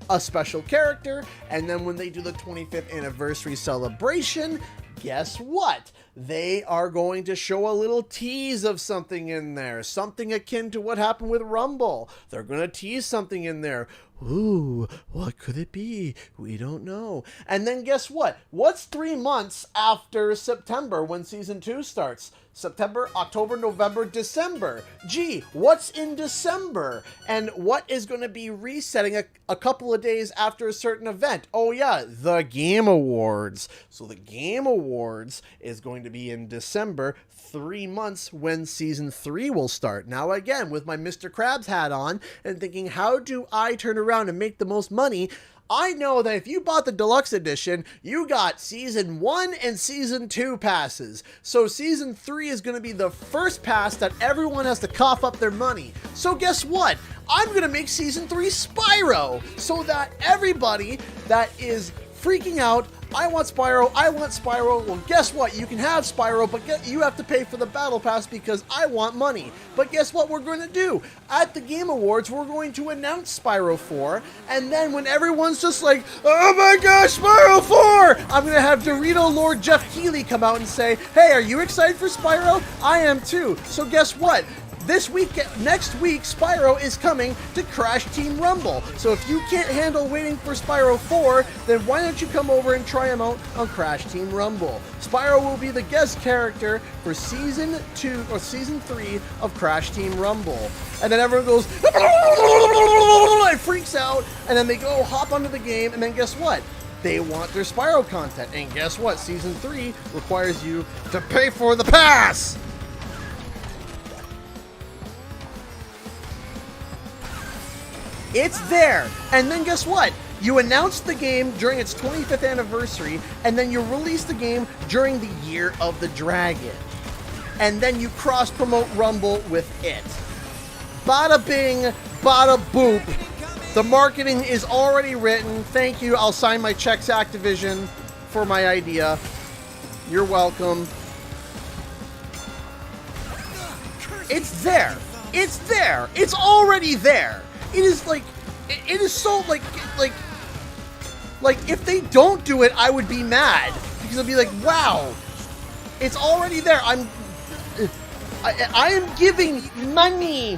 a special character. And then when they do the 25th anniversary celebration, guess what? They are going to show a little tease of something in there, something akin to what happened with Rumble. They're going to tease something in there. Ooh, what could it be? We don't know. And then guess what? What's 3 months after September when season 2 starts? September, October, November, December. Gee, what's in December? And what is going to be resetting a couple of days after a certain event? Oh yeah, the Game Awards. So the Game Awards is going to be in December, 3 months when season 3 will start. Now again, with my Mr. Krabs hat on and thinking, how do I turn around and make the most money? I know that if you bought the deluxe edition, you got season 1 and season 2 passes. So season 3 is going to be the first pass that everyone has to cough up their money. So guess what? I'm going to make season 3 Spyro so that everybody that is freaking out, I want Spyro, I want Spyro. Well, guess what? You can have Spyro, but you have to pay for the battle pass because I want money. But guess what we're going to do? At the Game Awards, we're going to announce Spyro 4, and then when everyone's just like, oh my gosh, Spyro 4! I'm going to have Dorito Lord Jeff Keighley come out and say, hey, are you excited for Spyro? I am too. So guess what? Next week, Spyro is coming to Crash Team Rumble. So if you can't handle waiting for Spyro 4, then why don't you come over and try him out on Crash Team Rumble? Spyro will be the guest character for season 2 or season 3 of Crash Team Rumble. And then everyone goes, and freaks out, and then they go hop onto the game, and then guess what? They want their Spyro content. And guess what? Season 3 requires you to pay for the pass! It's there. And then guess what? You announce the game during its 25th anniversary, and then you release the game during the Year of the Dragon. and then you cross-promote Rumble with it. Bada bing, bada boop. The marketing is already written. Thank you. I'll sign my checks, Activision, for my idea. You're welcome. It's there. It's there. It's already there. It is like, it is so like if they don't do it, I would be mad because I'd be like, wow, it's already there. I am giving money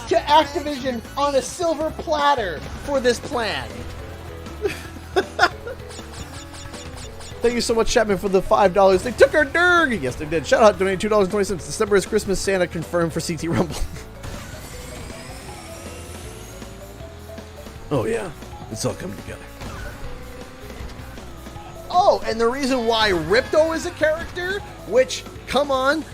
to Activision on a silver platter for this plan. Thank you so much, Chapman, for the $5. They took our derg! Yes, they did. Shout out, donated $2.20. December is Christmas. Santa confirmed for CT Rumble. Oh, yeah. It's all coming together. Oh, and the reason why Ripto is a character, which, come on,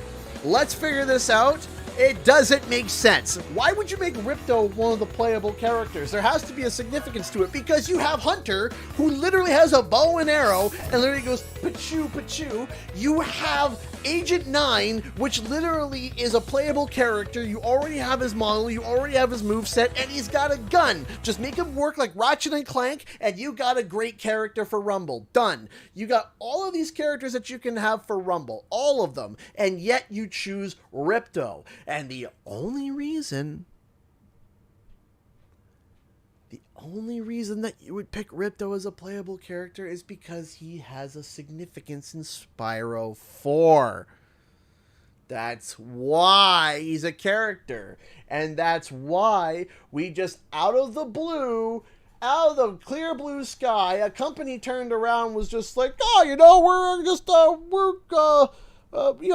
let's figure this out. It doesn't make sense. Why would you make Ripto one of the playable characters? There has to be a significance to it because you have Hunter, who literally has a bow and arrow and literally goes pachoo, pachoo. You have Agent 9, which literally is a playable character. You already have his model, you already have his moveset, and he's got a gun. Just make him work like Ratchet and Clank, and you got a great character for Rumble. Done. You got all of these characters that you can have for Rumble. All of them. And yet you choose Ripto. And the only reason that you would pick Ripto as a playable character is because he has a significance in Spyro 4. That's why he's a character. And that's why we just, out of the clear blue sky, a company turned around, was just like, oh, you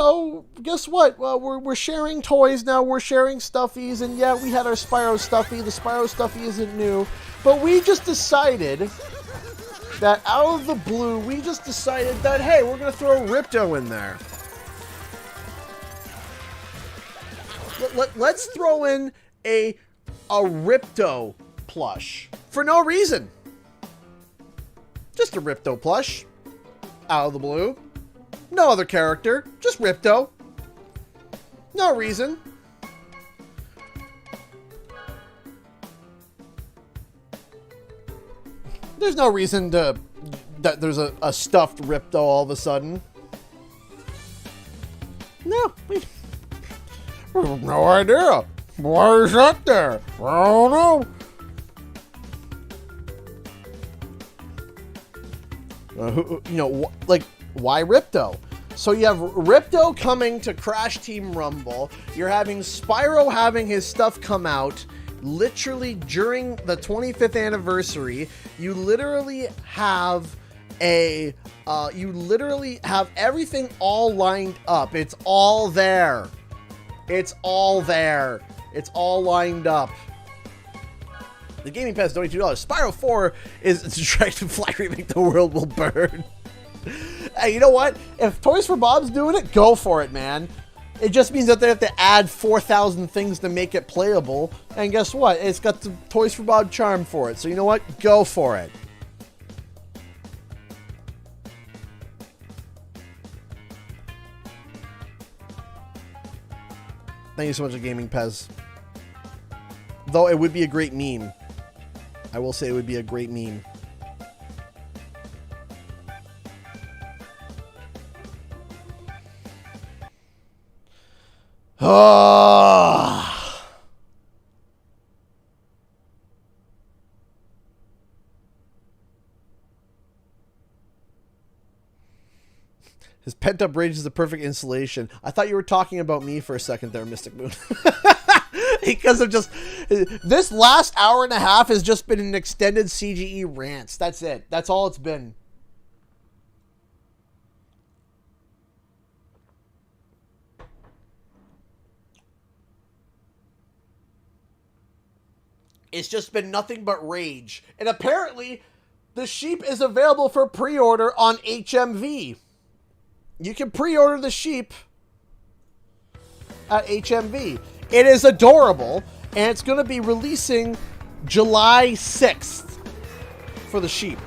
know, guess what? We're sharing toys now. We're sharing stuffies. And yeah, we had our Spyro stuffy. The Spyro stuffy isn't new. But we just decided that out of the blue, that, hey, we're going to throw Ripto in there. Let's throw in a Ripto plush. For no reason. Just a Ripto plush. Out of the blue. No other character, just Ripto. No reason. There's no reason that there's a stuffed Ripto all of a sudden. No. We have no idea. Why is that there? I don't know. Why Ripto? So you have Ripto coming to Crash Team Rumble. You're having Spyro having his stuff come out literally during the 25th anniversary. You literally have everything all lined up. It's all there. It's all there. It's all lined up. The Gaming Pass $22. Spyro 4 is a Dragon Fly remake. The world will burn. Hey, you know what? If Toys for Bob's doing it, go for it, man. It just means that they have to add 4,000 things to make it playable. And guess what? It's got the Toys for Bob charm for it. So you know what? Go for it. Thank you so much, Gaming Pez. Though it would be a great meme. I will say it would be a great meme. Oh. His pent-up rage is the perfect insulation. I thought you were talking about me for a second there, Mystic Moon. Because of just... This last hour and a half has just been an extended CGE rants. That's it. That's all it's been. It's just been nothing but rage. And apparently, the sheep is available for pre-order on HMV. You can pre-order the sheep at HMV. It is adorable, and it's going to be releasing July 6th for the sheep.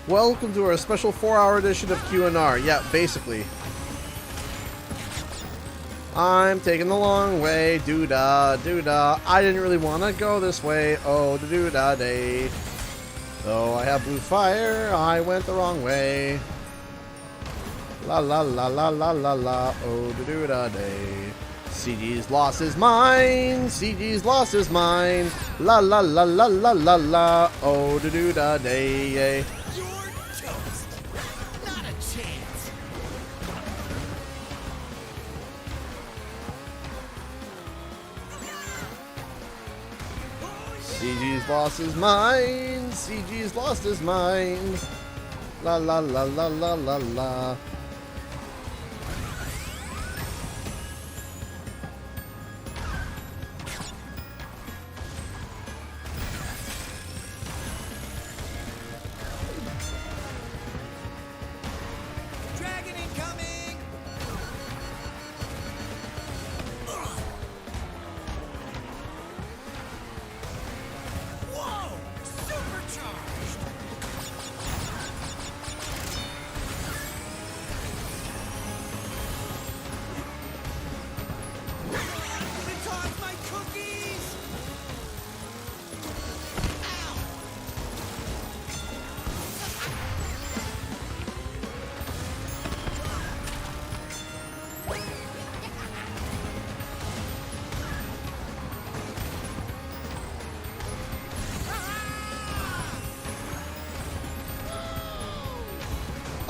Welcome to our special 4-hour edition of Q&R. Yeah, basically. I'm taking the long way. Doo-da, doo-da. I didn't really want to go this way. Oh, the doo-da day. Though I have blue fire, I went the wrong way. La la la la la la la. Oh, the doo-da day. CG's lost his mind. CG's lost his mind. La la la la la la la. Oh, the doo-da day. You're toast. Not a chance. CG's lost his mind. CG's lost his mind. La la la la la la la. Dragon incoming. Whoa! Supercharged. They tossed my cookies. Ow!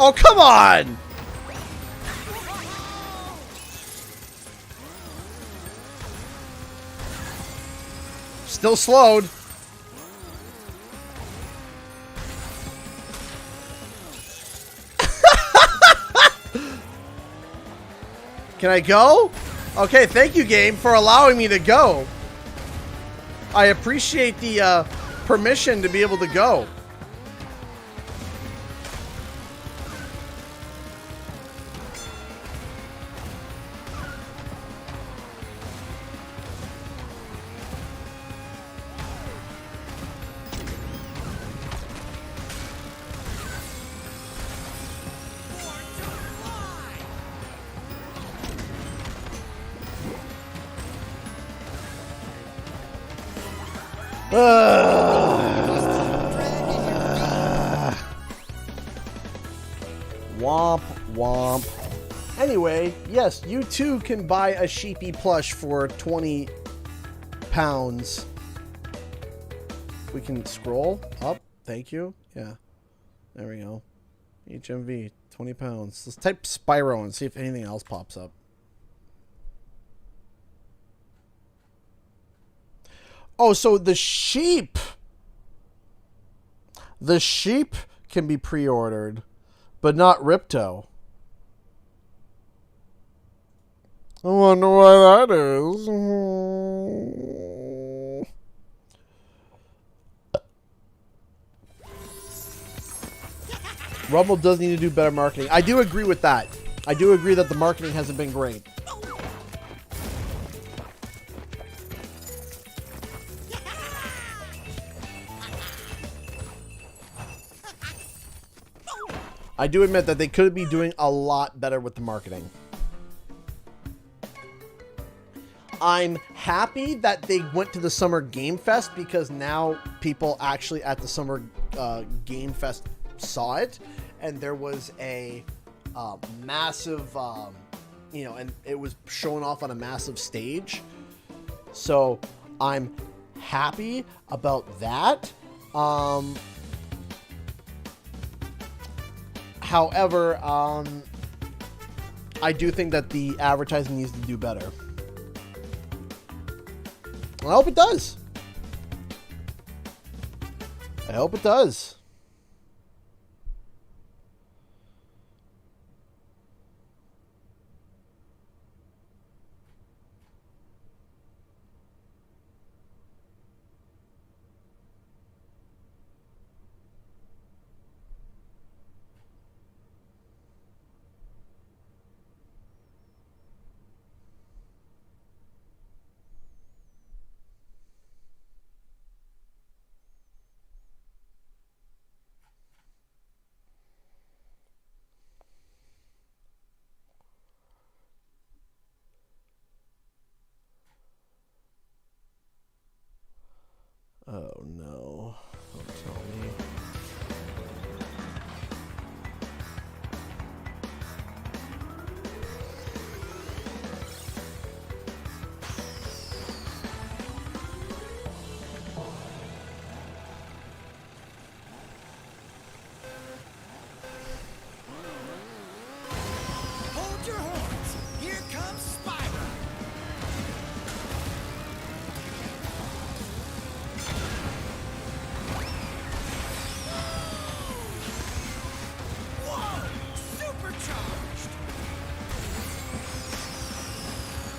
Oh, come on! Still slowed. Can I go? Okay, thank you, game, for allowing me to go. I appreciate the permission to be able to go. Womp womp. Anyway, yes, you too can buy a sheepy plush for 20 pounds. We can scroll up. Thank you. Yeah. There we go. HMV, 20 pounds. Let's type Spyro and see if anything else pops up. Oh, so the sheep can be pre-ordered, but not Ripto. I wonder why that is. Rumble does need to do better marketing. I do agree with that. I do agree that the marketing hasn't been great. I do admit that they could be doing a lot better with the marketing. I'm happy that they went to the Summer Game Fest because now people actually at the Summer Game Fest saw it, and there was a massive, and it was shown off on a massive stage. So I'm happy about that. However, I do think that the advertising needs to do better. I hope it does. I hope it does.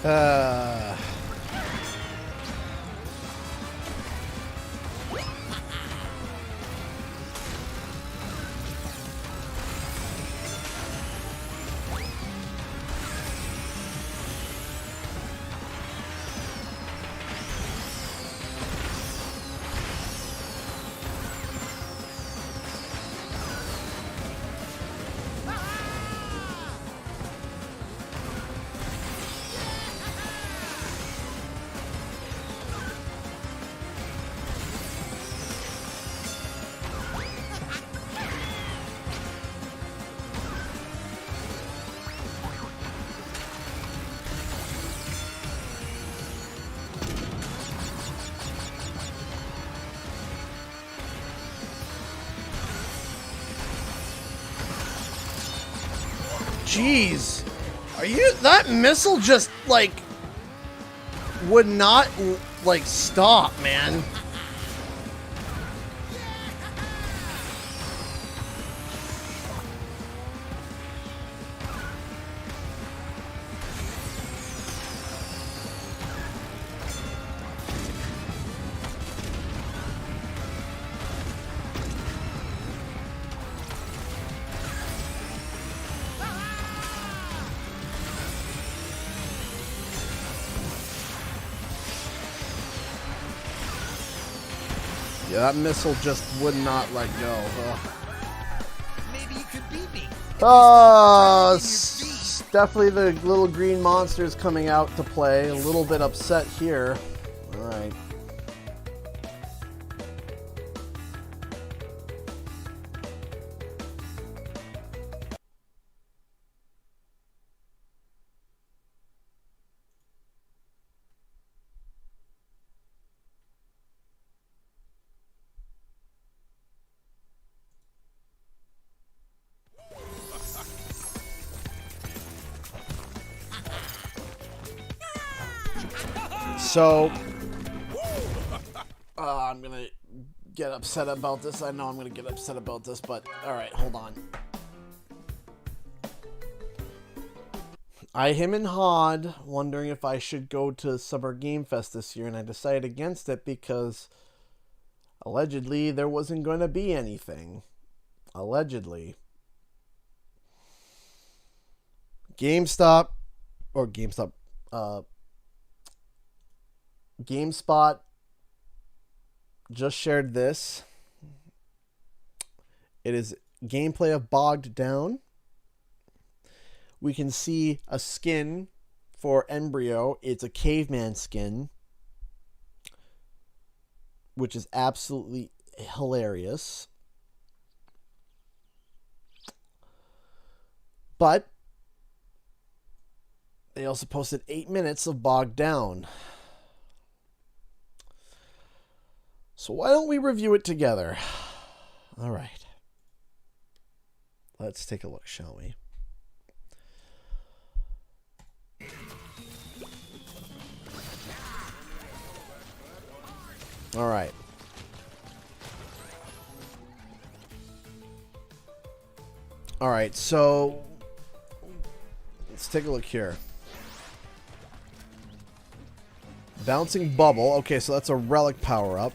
Uh... Jeez. Are you... That missile just, like... would not, like, stop, man. Yeah, that missile just would not let go. Ugh. Maybe you could beat me. Oh, definitely the little green monsters coming out to play. A little bit upset here. All right. So, I'm gonna get upset about this. I know I'm gonna get upset about this, but alright, hold on. I, him, and Hod wondering if I should go to Summer Game Fest this year, and I decided against it because allegedly there wasn't going to be anything. Allegedly. GameSpot just shared this. It is gameplay of Bogged Down. We can see a skin for Embryo. It's a caveman skin, which is absolutely hilarious. But they also posted 8 minutes of Bogged Down. So why don't we review it together? All right. Let's take a look, shall we? All right. All right, so let's take a look here. Bouncing Bubble. Okay, so that's a relic power-up.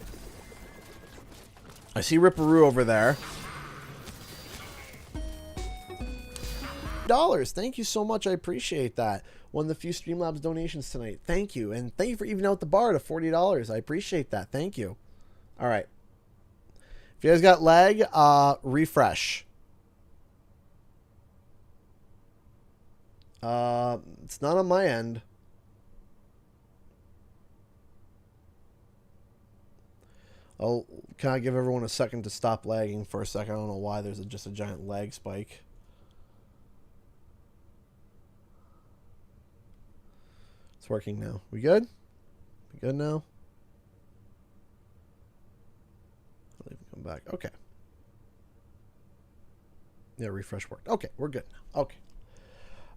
I see Ripperoo over there. $. Thank you so much. I appreciate that. One of the few Streamlabs donations tonight. Thank you. And thank you for evening out the bar to $40. I appreciate that. Thank you. All right. If you guys got lag, refresh. It's not on my end. Can I give everyone a second to stop lagging for a second? I don't know why there's just a giant lag spike. It's working now. We good? We good now? I'll even come back. Okay. Yeah, refresh worked. Okay, we're good now. Okay.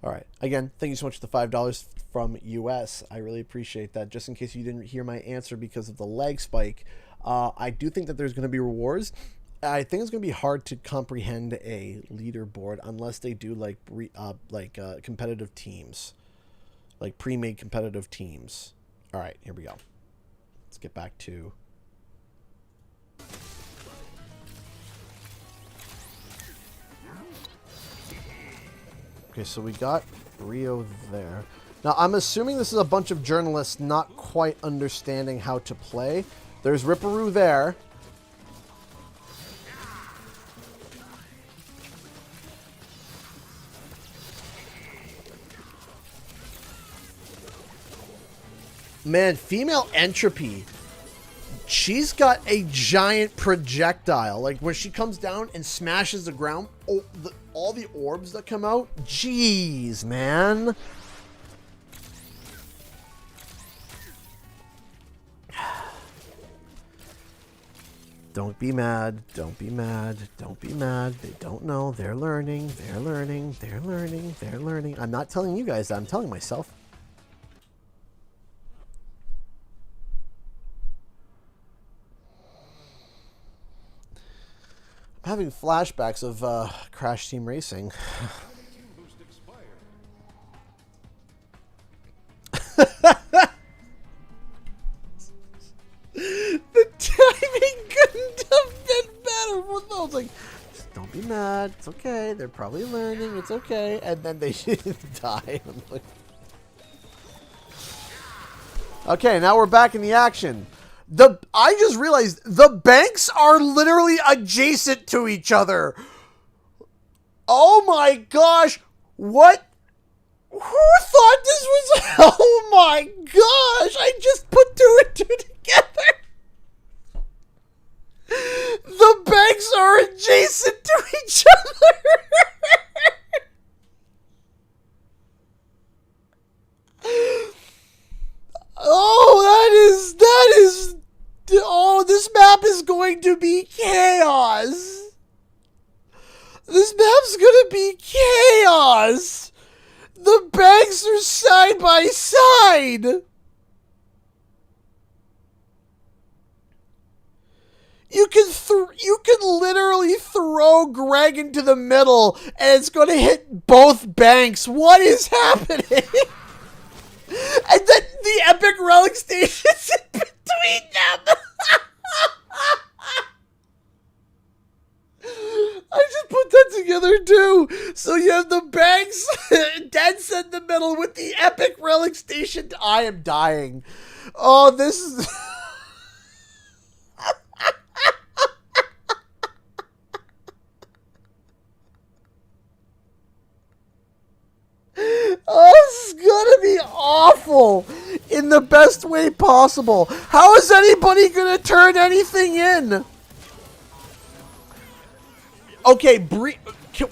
All right. Again, thank you so much for the $5 from US. I really appreciate that. Just in case you didn't hear my answer because of the lag spike, I do think that there's going to be rewards. I think it's going to be hard to comprehend a leaderboard unless they do like competitive teams. like pre-made competitive teams. All right, here we go. Let's get back to. Okay, so we got Rio there. Now, I'm assuming this is a bunch of journalists not quite understanding how to play. There's Ripperoo there. Man, female Entropy, she's got a giant projectile. Like, when she comes down and smashes the ground, all the orbs that come out, jeez, man. Don't be mad. Don't be mad. Don't be mad. They don't know. They're learning. They're learning. They're learning. They're learning. I'm not telling you guys that. I'm telling myself. I'm having flashbacks of Crash Team Racing. The timing couldn't have been better for those. Like, just don't be mad. It's okay. They're probably learning. It's okay. And then they die. I'm like, okay, now we're back in the action. I just realized the banks are literally adjacent to each other. Oh my gosh. What? Who thought this was... Oh my gosh. I just put two and two together. The banks are adjacent to each other. Oh, that is... Oh, this map is going to be chaos. This map's gonna be chaos. The banks are side by side. You can literally throw Greg into the middle and it's going to hit both banks. What is happening? And then the epic relic stations in between them. I just put that together too. So you have the banks, dense in the middle with the epic relic station. I am dying. Oh, this is... Oh, this is gonna be awful in the best way possible. How is anybody gonna turn anything in? Okay,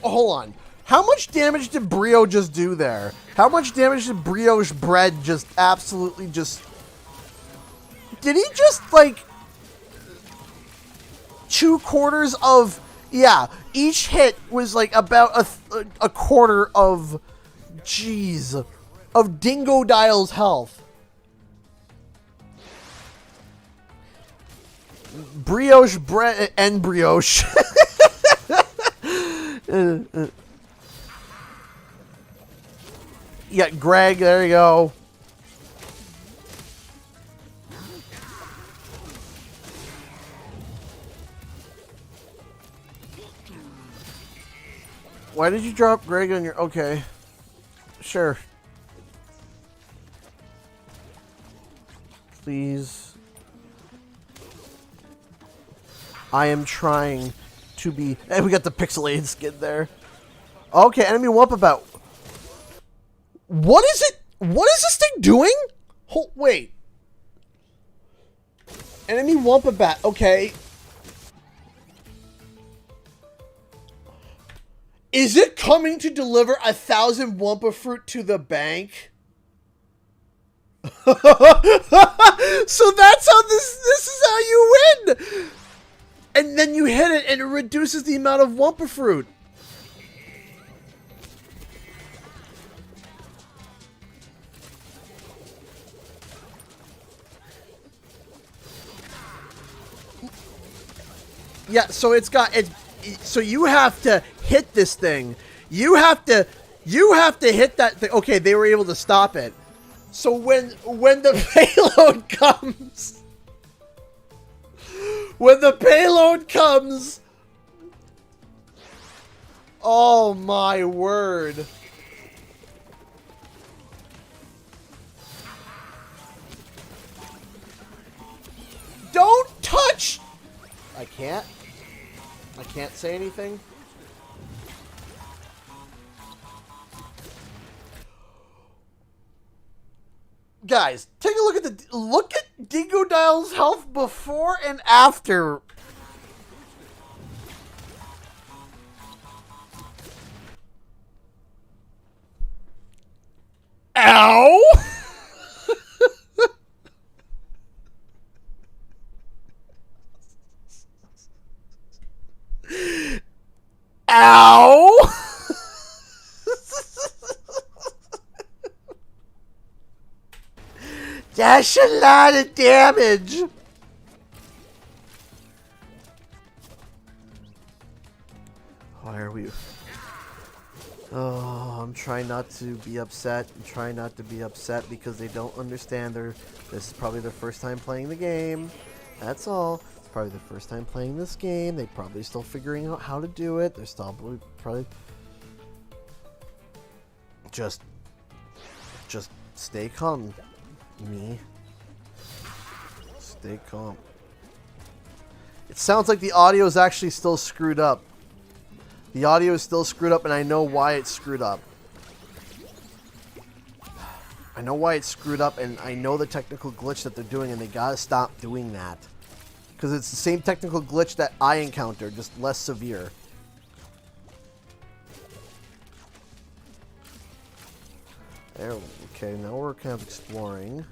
hold on. How much damage did Brio just do there? How much damage did Brioche Bread just absolutely just... Did he just, like... 2/4 of... Yeah, each hit was, like, about a quarter of... Jeez. Of Dingo Dial's health. Brioche Bread and Brioche. Yeah, Greg, there you go. Why did you drop Greg on your... Okay. Sure. Please. I am trying to be... And we got the pixelated skin there. Okay, enemy Wumpa Bat. What is it? What is this thing doing? Wait. Enemy Wumpa Bat. Okay. Is it coming to deliver 1,000 Wumpa Fruit to the bank? So that's how this is how you win. And then you hit it and it reduces the amount of Wumpa Fruit. Yeah, so it's got it. So you have to hit this thing. You have to hit that thing. Okay, they were able to stop it. So when the payload comes, oh my word. Don't touch! I can't say anything. Guys, take a look at Dingo Dial's health before and after. Ow! Ow! That's a lot of damage. Why are we... Oh, I'm trying not to be upset. I'm trying not to be upset because they don't understand this is probably their first time playing the game. That's all. It's probably their first time playing this game. They're probably still figuring out how to do it. They're still probably... Just stay calm. Me. Stay calm. It sounds like the audio is actually still screwed up. The audio is still screwed up, and I know why it's screwed up. I know why it's screwed up, and I know the technical glitch that they're doing, and they gotta stop doing that. Because it's the same technical glitch that I encountered, just less severe. There, okay, now we're kind of exploring.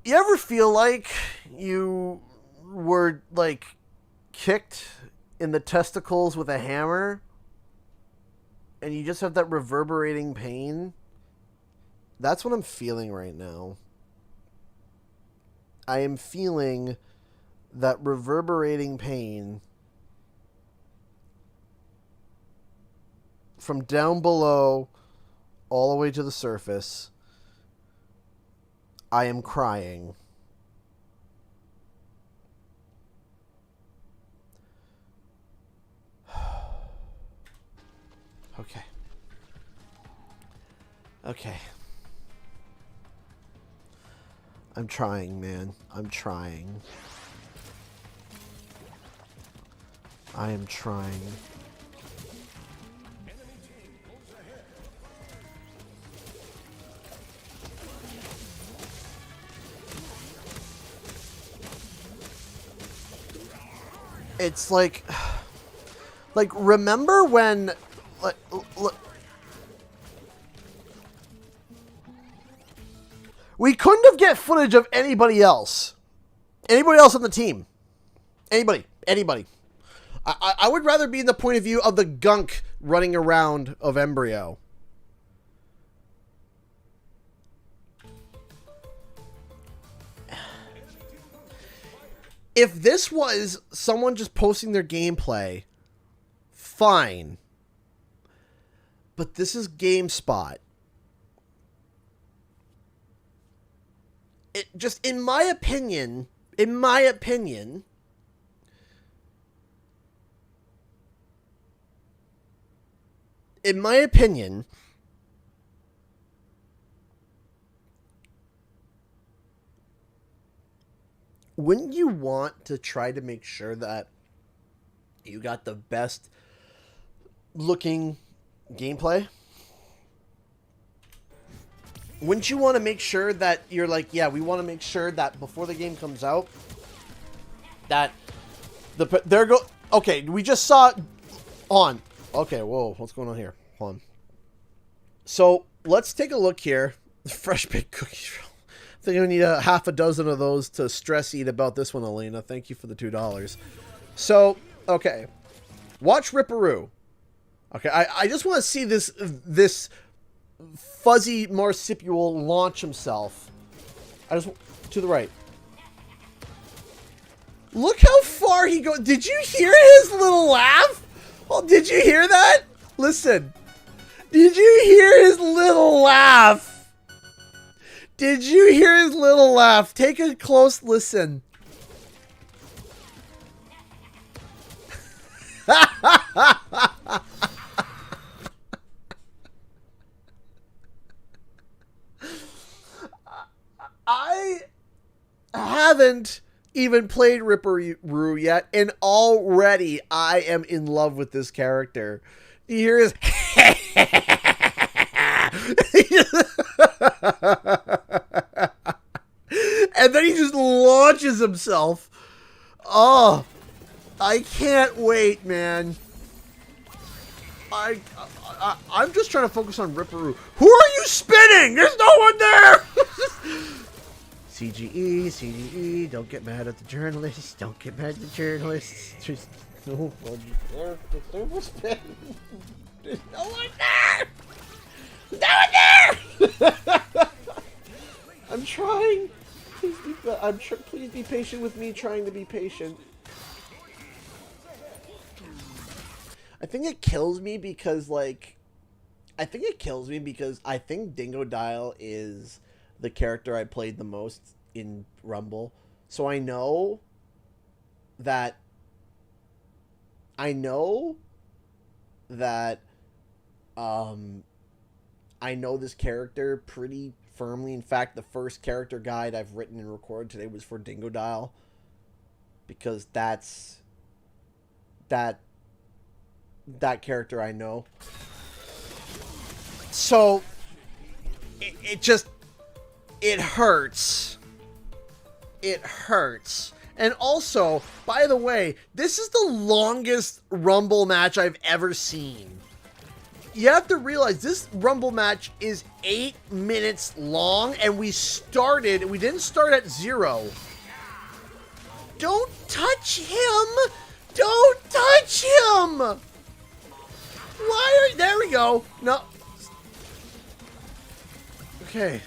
You ever feel like you were, like, kicked in the testicles with a hammer? And you just have that reverberating pain? That's what I'm feeling right now. I am feeling that reverberating pain from down below all the way to the surface. I am crying. Okay. Okay. I'm trying, man. I'm trying. I am trying. It's like remember when, we couldn't have get footage of anybody else on the team, anybody. I would rather be in the point of view of the gunk running around of Embryo. If this was someone just posting their gameplay, fine. But this is GameSpot. It just, in my opinion, wouldn't you want to try to make sure that you got the best looking gameplay? Wouldn't you want to make sure that you're like, yeah, we want to make sure that before the game comes out, that okay, we just saw on. Okay, whoa, what's going on here? Hold on. So let's take a look here. Fresh baked cookies. I think I need a half a dozen of those to stress eat about this one, Elena. Thank you for the $2. So, okay. Watch Ripperoo. Okay, I just want to see this fuzzy marsupial launch himself. To the right. Look how far he goes. Did you hear his little laugh? Oh, did you hear that? Listen. Did you hear his little laugh? Did you hear his little laugh? Take a close listen. I haven't even played Ripperoo yet, and already I am in love with this character. You hear his and then he just launches himself. Oh, I can't wait, man. I'm just trying to focus on Ripperoo. Who are you spinning? There's no one there. CGE, CGE, don't get mad at the journalists. Don't get mad at the journalists. Just no one there. There's no one there. No one there. I'm trying. Please be patient with me trying to be patient. I think it kills me because, like, I think Dingo Dial is the character I played the most in Rumble. So I know that I know this character pretty firmly. In fact, the first character guide I've written and recorded today was for Dingo Dial, because that's that character I know. So it hurts. It hurts. And also, by the way, this is the longest Rumble match I've ever seen. You have to realize this Rumble match is 8 minutes long, and we didn't start at 0. Don't touch him! Don't touch him! There we go. No. Okay.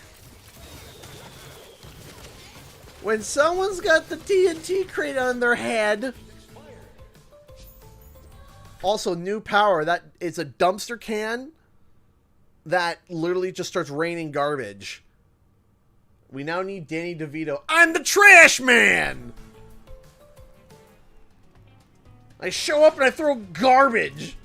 When someone's got the TNT crate on their head. Also, new power. That it's a dumpster can that literally just starts raining garbage. We now need Danny DeVito. I'm the trash man! I show up and I throw garbage.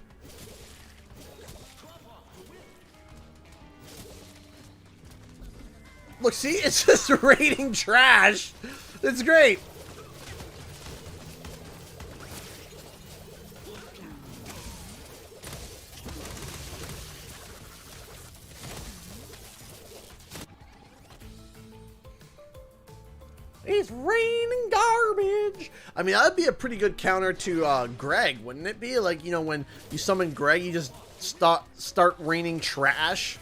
Look, see? It's just raining trash. It's great. It's raining garbage. I mean, that'd be a pretty good counter to Greg, wouldn't it be? Like, you know, when you summon Greg, you just start raining trash.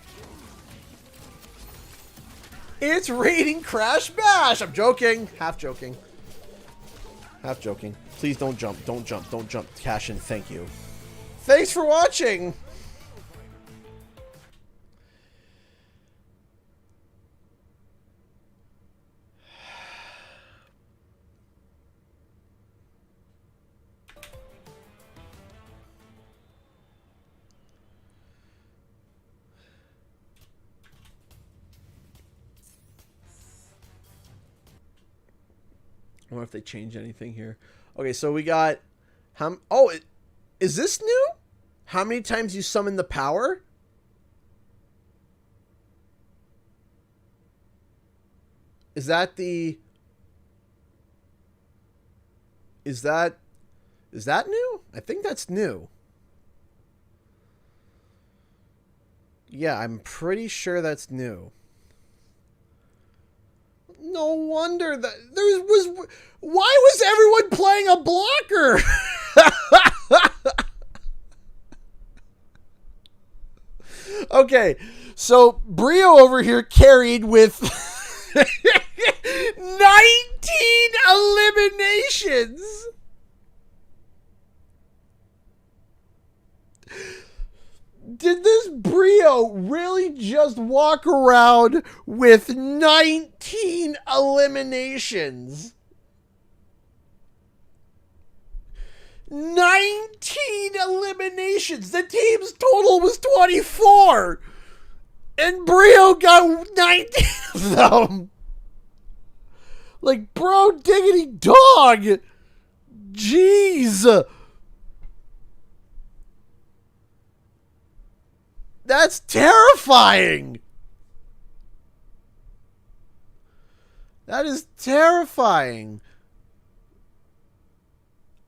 It's raining Crash Bash. I'm joking. Half joking. Half joking. Please don't jump. Don't jump. Don't jump. Cash in. Thank you. Thanks for watching. I wonder if they changed anything here. Okay, so we got is this new? How many times you summon the power? Is that new? I think that's new. Yeah, I'm pretty sure that's new. No wonder that why was everyone playing a blocker? Okay, so Brio over here carried with 19 eliminations. Did this Brio really just walk around with 19 eliminations? 19 eliminations! The team's total was 24! And Brio got 19 of them! Like, bro, diggity dog! Jeez! That's terrifying! That is terrifying.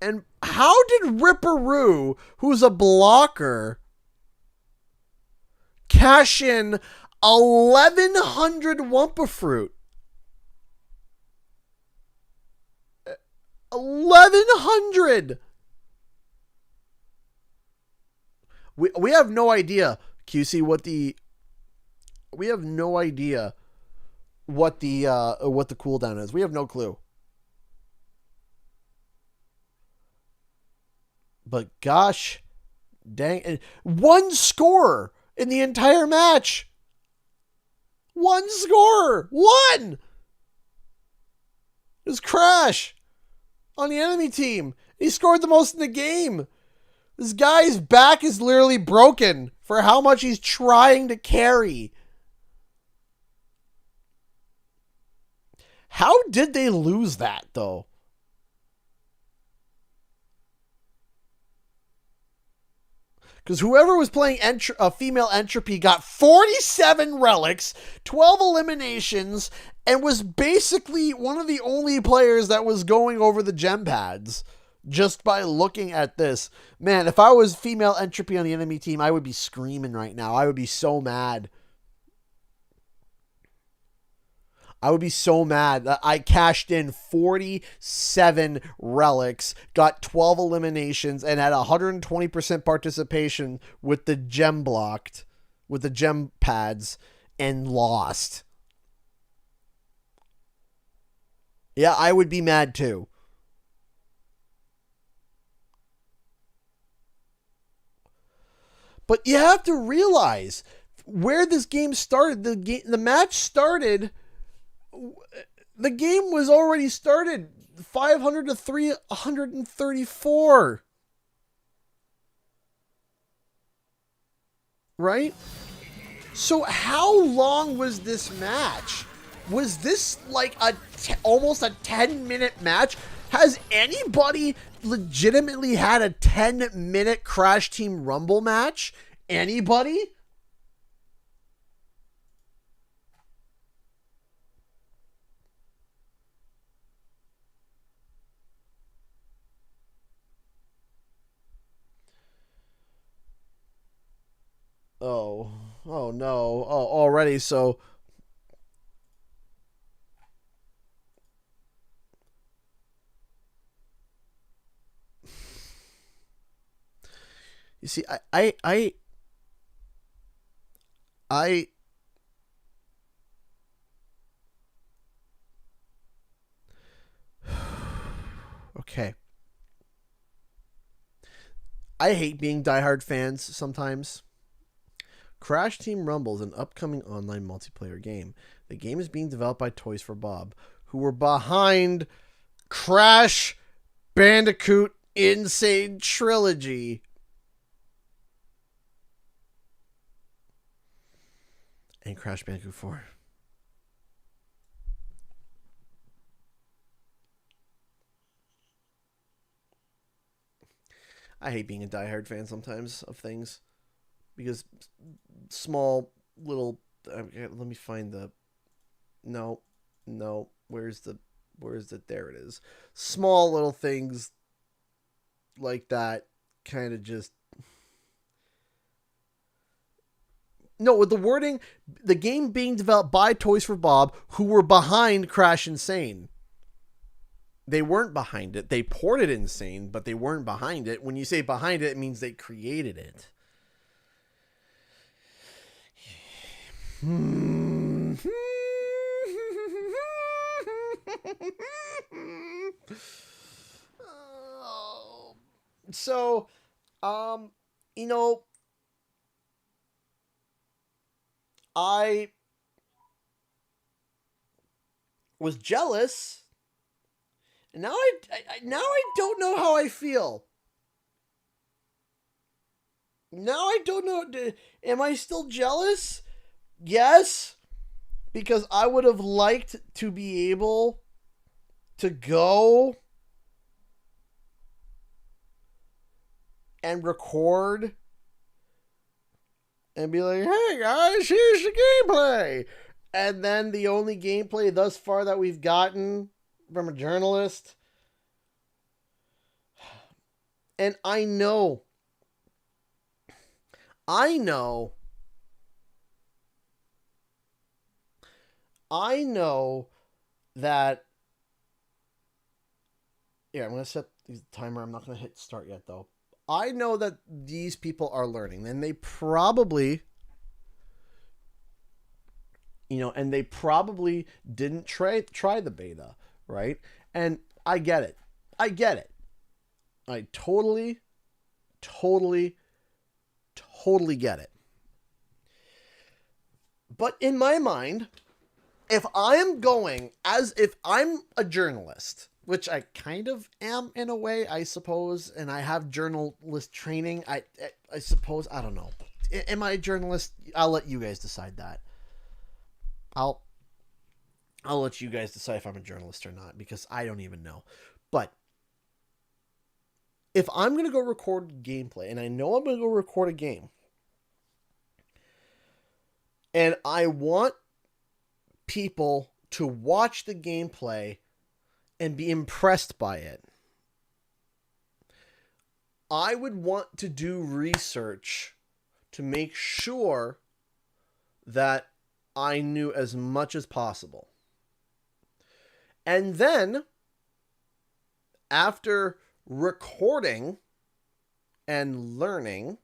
And how did Ripperoo, who's a blocker, cash in 1,100 Wumpa Fruit? 1,100! We have no idea, QC, we have no idea what the cooldown is. We have no clue. But gosh dang, one scorer in the entire match. One scorer. One! It was Crash on the enemy team. He scored the most in the game. This guy's back is literally broken for how much he's trying to carry. How did they lose that, though? Because whoever was playing female Entropy got 47 relics, 12 eliminations, and was basically one of the only players that was going over the gem pads. Just by looking at this. Man, if I was female Entropy on the enemy team, I would be screaming right now. I would be so mad. I would be so mad that I cashed in 47 relics, got 12 eliminations, and had 120% participation with the gem blocked, with the gem pads, and lost. Yeah, I would be mad too. But you have to realize where this game started. The match started. The game was already started 500 to 334. Right? So how long was this match? Was this like almost a 10-minute match? Has anybody legitimately had a 10-minute Crash Team Rumble match? Anybody? Oh no. Oh, already. So you see, okay. I hate being diehard fans sometimes. Crash Team Rumble is an upcoming online multiplayer game. The game is being developed by Toys for Bob, who were behind Crash Bandicoot Insane Trilogy. And Crash Bandicoot 4. I hate being a diehard fan sometimes of things. Because small little... let me find the... No. Where's the... There it is. Small little things like that kind of just... No, with the wording, the game being developed by Toys for Bob, who were behind Crash Insane. They weren't behind it. They ported Insane, but they weren't behind it. When you say behind it, it means they created it. So, you know, I was jealous, and now I don't know how I feel. Now I don't know. Am I still jealous? Yes, because I would have liked to be able to go and record and be like, hey guys, here's the gameplay. And then the only gameplay thus far that we've gotten from a journalist. And I know that. Yeah, I'm going to set the timer. I'm not going to hit start yet, though. I know that these people are learning, and they probably, and they probably didn't try the beta, right? And I get it. I totally get it. But in my mind, if I'm a journalist, which I kind of am in a way, I suppose, and I have journalist training, I suppose, I don't know. Am I a journalist? I'll let you guys decide that. I'll let you guys decide if I'm a journalist or not, because I don't even know. But if I'm going to go record gameplay, and I know I'm going to go record a game, and I want people to watch the gameplay and be impressed by it, I would want to do research to make sure that I knew as much as possible. And then, after recording and learning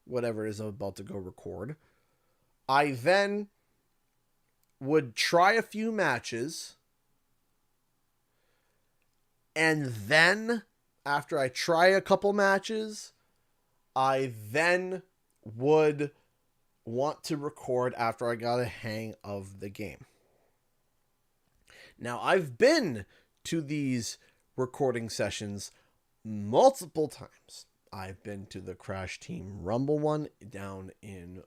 whatever it is I'm about to go record, I then would try a few matches, and then after I try a couple matches, I then would want to record after I got a hang of the game. Now, I've been to these recording sessions multiple times. I've been to the Crash Team Rumble one down in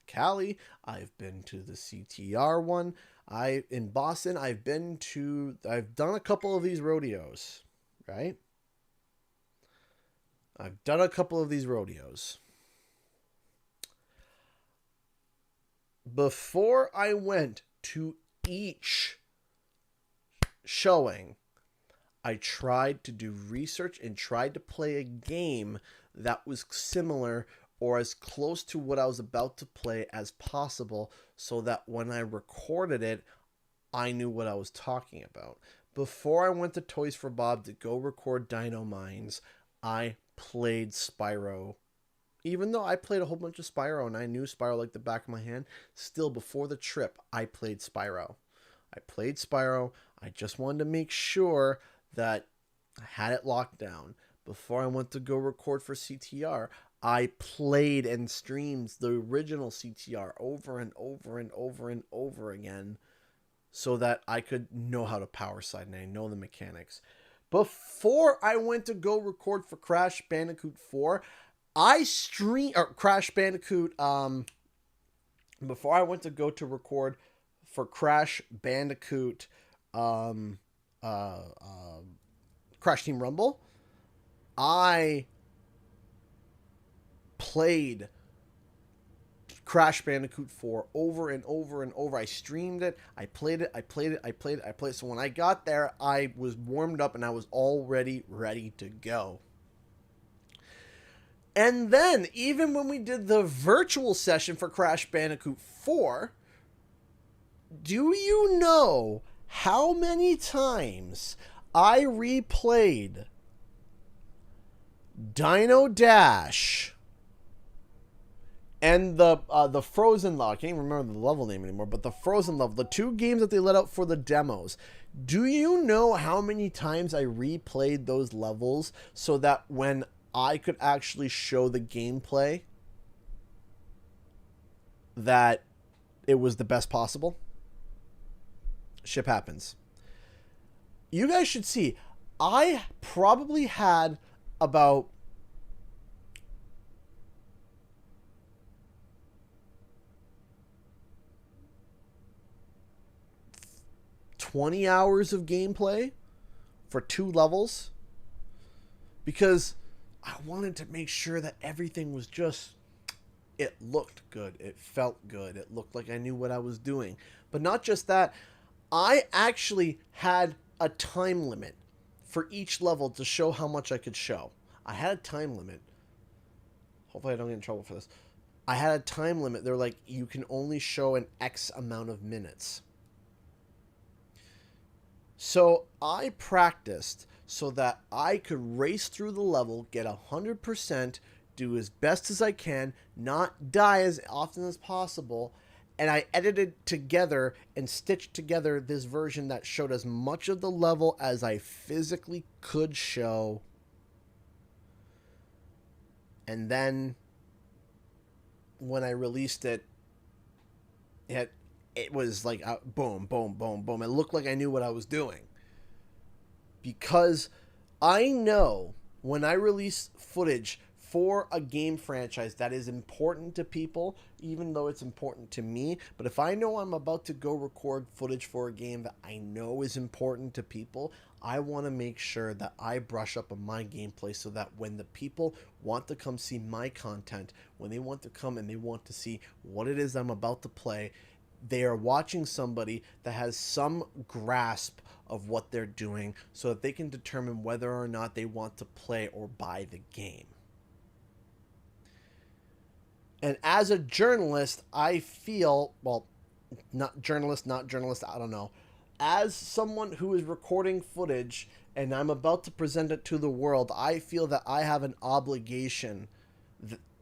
Cali. I've been to the CTR one. In Boston. I've done a couple of these rodeos, right? I've done a couple of these rodeos. Before I went to each showing, I tried to do research and tried to play a game that was similar or as close to what I was about to play as possible, so that when I recorded it, I knew what I was talking about. Before I went to Toys for Bob to go record Dino Mines, I played Spyro. Even though I played a whole bunch of Spyro and I knew Spyro like the back of my hand, still before the trip, I played Spyro. I just wanted to make sure that I had it locked down. Before I went to go record for CTR, I played and streamed the original CTR over and over and over and over again, so that I could know how to power slide and I know the mechanics. Before I went to go record for Crash Bandicoot 4, Crash Bandicoot, before I went to go to record for Crash Bandicoot, Crash Team Rumble, I played Crash Bandicoot 4 over and over and over. I streamed it. I played it. So when I got there, I was warmed up and I was already ready to go. And then, even when we did the virtual session for Crash Bandicoot 4, do you know how many times I replayed Dino Dash and the Frozen level? I can't even remember the level name anymore, but the Frozen level, the two games that they let out for the demos. Do you know how many times I replayed those levels so that when I could actually show the gameplay, that it was the best possible. Shit happens. You guys should see, I probably had about 20 hours of gameplay for 2 levels because I wanted to make sure that everything was just, it looked good, it felt good, it looked like I knew what I was doing. But not just that, I actually had a time limit for each level to show how much I could show. I had a time limit. Hopefully I don't get in trouble for this. I had a time limit. They're like, you can only show an X amount of minutes. So I practiced so that I could race through the level, get 100%, do as best as I can, not die as often as possible, and I edited together and stitched together this version that showed as much of the level as I physically could show. And then when I released it, it was like boom, boom, boom, boom. It looked like I knew what I was doing. Because I know when I release footage for a game franchise that is important to people, even though it's important to me, but if I know I'm about to go record footage for a game that I know is important to people, I want to make sure that I brush up on my gameplay so that when the people want to come see my content, when they want to come and they want to see what it is I'm about to play, they are watching somebody that has some grasp of what they're doing so that they can determine whether or not they want to play or buy the game. And as a journalist, I feel, well, not journalist, I don't know. As someone who is recording footage and I'm about to present it to the world, I feel that I have an obligation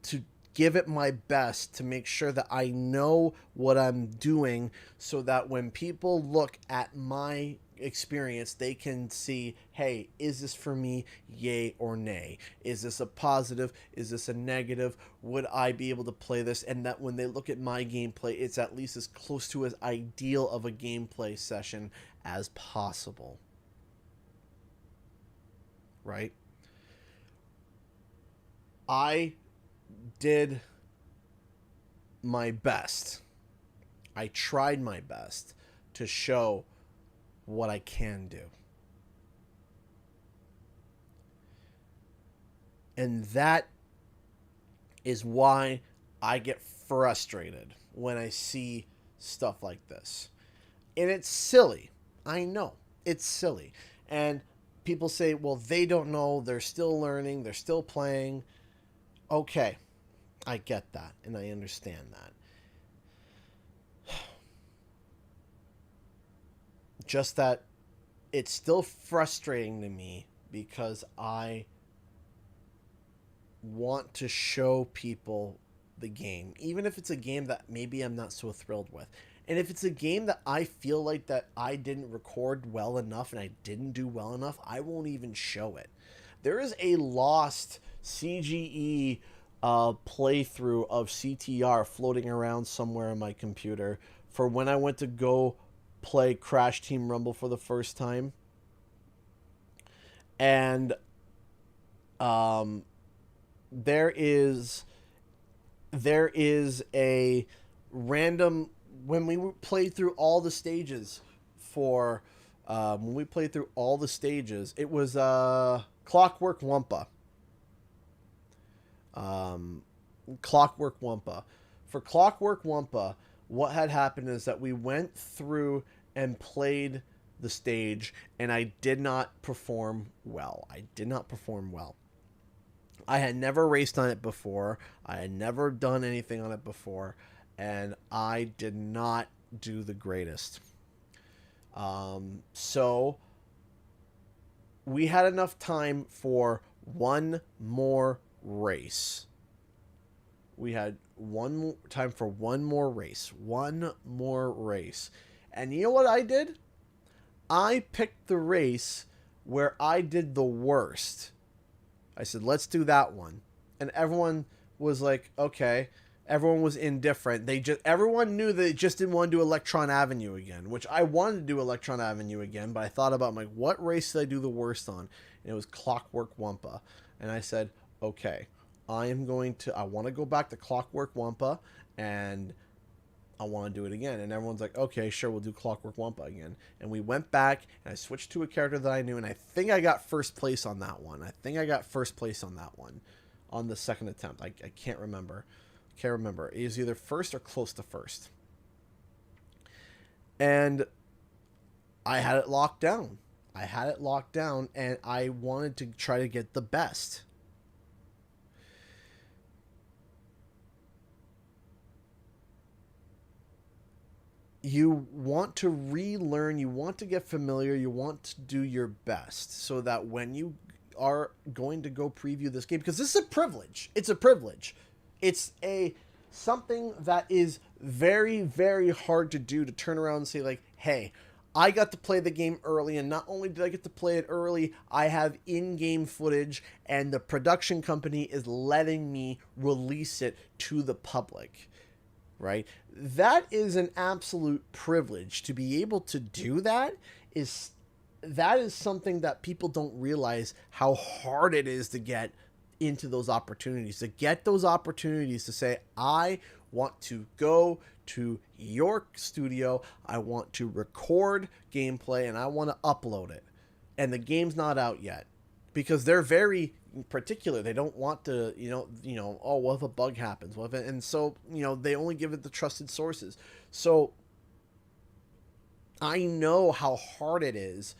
to give it my best to make sure that I know what I'm doing so that when people look at my experience, they can see, hey, is this for me, yay or nay? Is this a positive? Is this a negative? Would I be able to play this? And that when they look at my gameplay, it's at least as close to as ideal of a gameplay session as possible. Right? I did my best. I tried my best to show what I can do. And that is why I get frustrated when I see stuff like this. And it's silly. I know. It's silly. And people say, well, they don't know. They're still learning. They're still playing. Okay. I get that. And I understand that. Just that it's still frustrating to me because I want to show people the game, even if it's a game that maybe I'm not so thrilled with. And if it's a game that I feel like that I didn't record well enough and I didn't do well enough, I won't even show it. There is a lost CGE playthrough of CTR floating around somewhere on my computer for when I went to go play Crash Team Rumble for the first time. And there is a random, when we played through all the stages for it was Clockwork Wumpa. Clockwork Wumpa. For Clockwork Wumpa, what had happened is that we went through and played the stage, and I did not perform well. I had never raced on it before. I had never done anything on it before, and I did not do the greatest. So we had enough time for one more race. We had time for one more race. And you know what I did? I picked the race where I did the worst. I said, let's do that one. And everyone was like, okay. Everyone was indifferent. Everyone knew that they just didn't want to do Electron Avenue again, which I wanted to do Electron Avenue again, but I thought about, like, what race did I do the worst on? And it was Clockwork Wumpa. And I said, okay, I want to go back to Clockwork Wumpa, and I want to do it again. And everyone's like, okay, sure, we'll do Clockwork Wumpa again. And we went back, and I switched to a character that I knew, and I think I got first place on that one. On the second attempt. I can't remember. It was either first or close to first. And I had it locked down. And I wanted to try to get the best. You want to relearn, you want to get familiar, you want to do your best so that when you are going to go preview this game, because this is a privilege. It's a privilege. It's something that is very, very hard to do, to turn around and say, like, hey, I got to play the game early, and not only did I get to play it early, I have in-game footage, and the production company is letting me release it to the public, right? That is an absolute privilege. To be able to do that is something that people don't realize how hard it is to get into those opportunities, to say, I want to go to your studio, I want to record gameplay, and I want to upload it. And the game's not out yet. Because they're very particular. They don't want to, oh, what if a bug happens? And so, they only give it the trusted sources. So I know how hard it is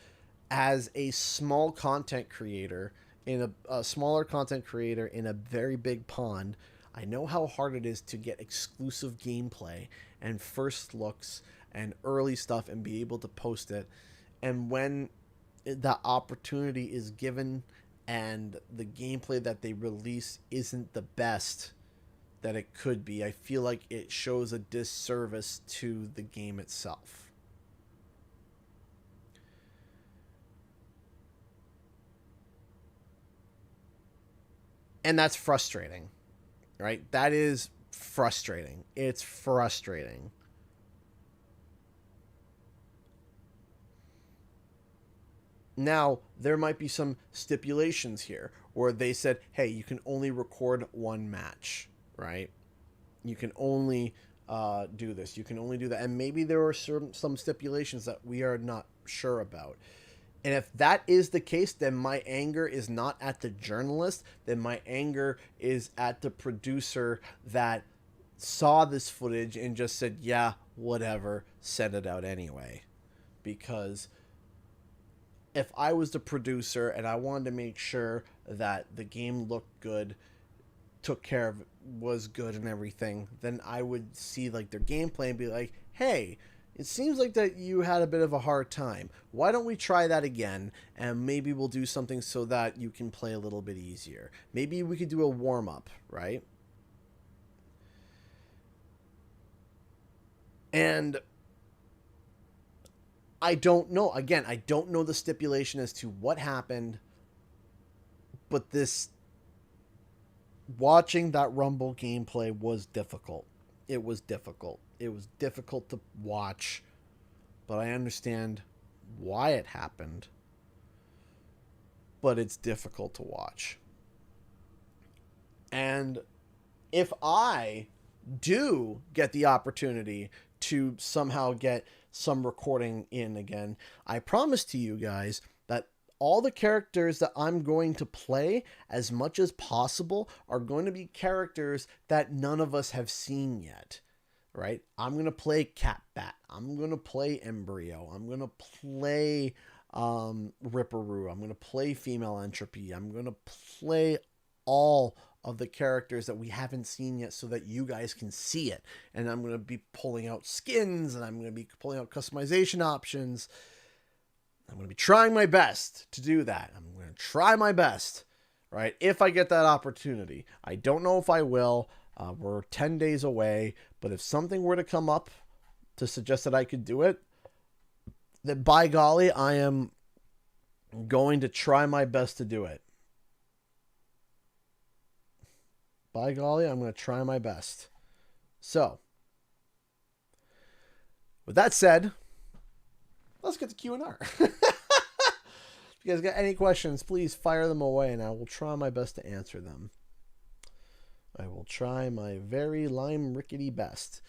as a small content creator in a smaller content creator in a very big pond. I know how hard it is to get exclusive gameplay and first looks and early stuff and be able to post it. And when that opportunity is given and the gameplay that they release isn't the best that it could be, I feel like it shows a disservice to the game itself. And that's frustrating, right? That is frustrating. It's frustrating. Now, there might be some stipulations here where they said, hey, you can only record one match, right? You can only do this. You can only do that. And maybe there are some stipulations that we are not sure about. And if that is the case, then my anger is not at the journalist. Then my anger is at the producer that saw this footage and just said, yeah, whatever, send it out anyway. Because if I was the producer and I wanted to make sure that the game looked good, took care of it, was good and everything, then I would see like their gameplay and be like, hey, it seems like that you had a bit of a hard time. Why don't we try that again? And maybe we'll do something so that you can play a little bit easier. Maybe we could do a warm-up, right? And I don't know. Again, I don't know the stipulation as to what happened. But watching that Rumble gameplay was difficult. It was difficult. It was difficult to watch, but I understand why it happened. But it's difficult to watch. And if I do get the opportunity to somehow get some recording in again, I promise to you guys that all the characters that I'm going to play, as much as possible, are going to be characters that none of us have seen yet. Right? I'm going to play Catbat. I'm going to play Embryo. I'm going to play Ripperoo. I'm going to play Female Entropy. I'm going to play all of the characters that we haven't seen yet so that you guys can see it. And I'm going to be pulling out skins, and I'm going to be pulling out customization options. I'm going to be trying my best to do that. I'm going to try my best, right? If I get that opportunity. I don't know if I will. We're 10 days away, but if something were to come up to suggest that I could do it, then by golly, I am going to try my best to do it. By golly, I'm going to try my best. So, with that said, let's get to Q&R. If you guys got any questions, please fire them away, and I will try my best to answer them. I will try my very lime rickety best.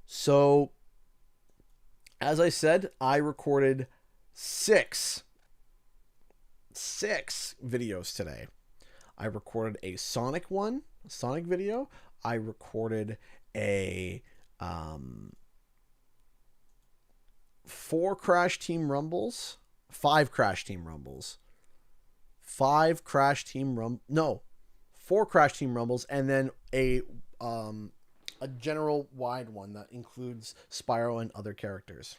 So, as I said, I recorded six videos today. I recorded a Sonic video. I recorded a 4 Crash Team Rumbles, 5 Crash Team Rumbles, 4 Crash Team Rumbles, and then a general wide one that includes Spyro and other characters.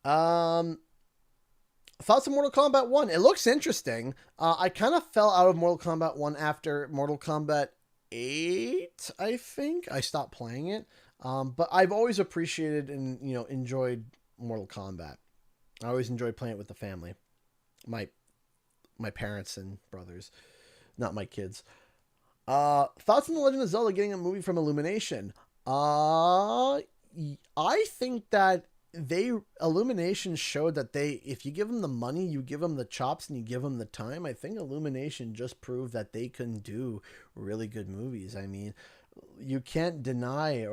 Thoughts of Mortal Kombat 1. It looks interesting. I kind of fell out of Mortal Kombat 1 after Mortal Kombat 8, I think. I stopped playing it. But I've always appreciated and, enjoyed Mortal Kombat. I always enjoyed playing it with the family. My parents and brothers, not my kids. Thoughts on The Legend of Zelda getting a movie from Illumination? I think that Illumination showed that if you give them the money, you give them the chops, and you give them the time. I think Illumination just proved that they can do really good movies. I mean, you can't deny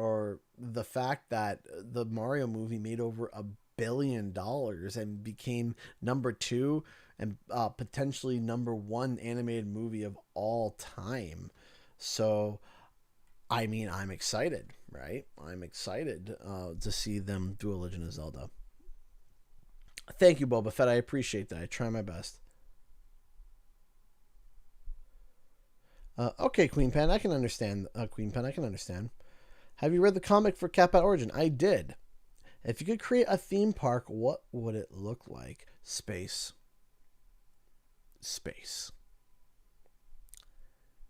the fact that the Mario movie made over $1 billion and became number 2 and potentially number 1 animated movie of all time. So, I mean, I'm excited, right? I'm excited to see them do a Legend of Zelda. Thank you, Boba Fett. I appreciate that. I try my best. Okay, Queen Pen, I can understand. Have you read the comic for Cat-Bat Origin? I did. If you could create a theme park, what would it look like? Space.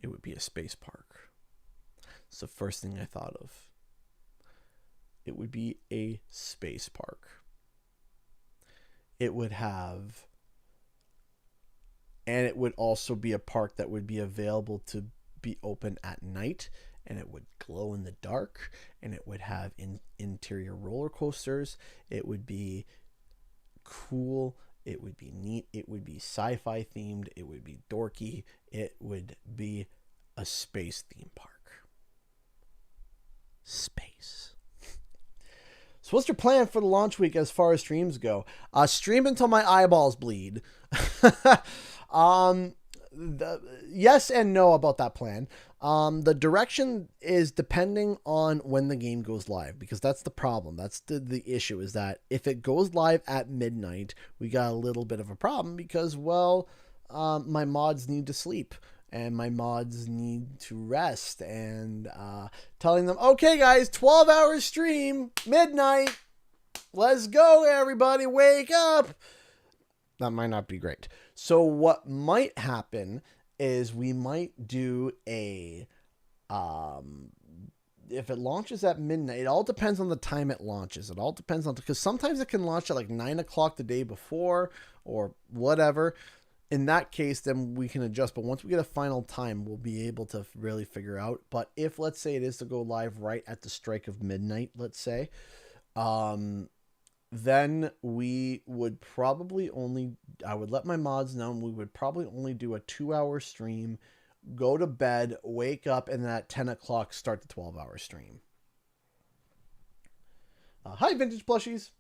It would be a space park. It's the first thing I thought of. It would be a space park. It would have... And it would also be a park that would be available to be open at night, and it would glow in the dark, and it would have interior roller coasters. It would be cool. It would be neat. It would be sci-fi themed. It would be dorky. It would be a space theme park. Space. So what's your plan for the launch week as far as streams go? Stream until my eyeballs bleed. Yes and no about that plan. The direction is depending on when the game goes live, because that's the problem. That's the issue, is that if it goes live at midnight, we got a little bit of a problem because, my mods need to sleep and my mods need to rest, and telling them, okay guys, 12 hours stream, midnight, let's go everybody, wake up. That might not be great. So what might happen is we might do a, if it launches at midnight, it all depends on the time it launches. It all depends on, because sometimes it can launch at like 9 o'clock the day before or whatever. In that case, then we can adjust. But once we get a final time, we'll be able to really figure out. But if, let's say, it is to go live right at the strike of midnight, let's say, then we would probably I would let my mods know, and we would probably only do a 2-hour stream, go to bed, wake up, and then at 10 o'clock start the 12-hour stream. Hi, Vintage Plushies.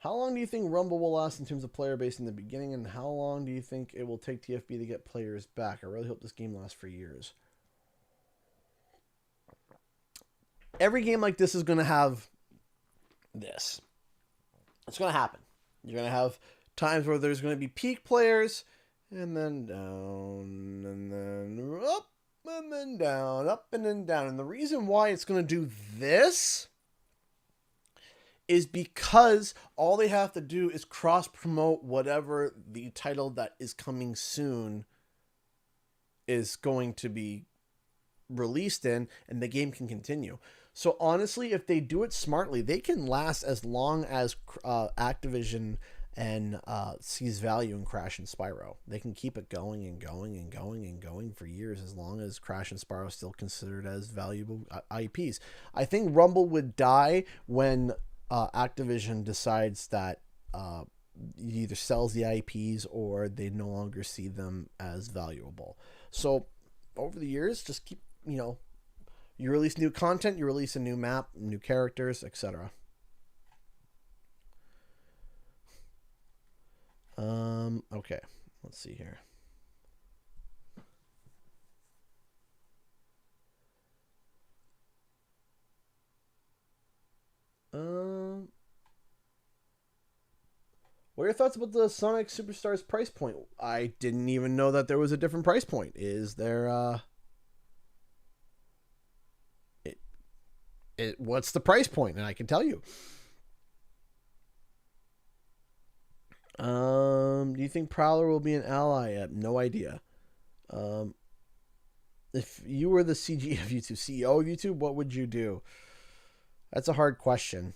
How long do you think Rumble will last in terms of player base in the beginning, and how long do you think it will take TFB to get players back? I really hope this game lasts for years. Every game like this is going to have this. It's going to happen. You're going to have times where there's going to be peak players, and then down, and then up, and then down, up, and then down. And the reason why it's going to do this is because all they have to do is cross-promote whatever the title that is coming soon is going to be released in, and the game can continue. So honestly, if they do it smartly, they can last as long as Activision and sees value in Crash and Spyro. They can keep it going and going and going and going for years, as long as Crash and Spyro are still considered as valuable IPs. I think Rumble would die when Activision decides that either sells the IPs or they no longer see them as valuable. So over the years, just keep, you release new content, you release a new map, new characters, etc. Okay, let's see here. What are your thoughts about the Sonic Superstars price point? I didn't even know that there was a different price point. Is there, what's the price point? And I can tell you. Do you think Prowler will be an ally? I have no idea. If you were the CG of YouTube, CEO of YouTube, what would you do? That's a hard question.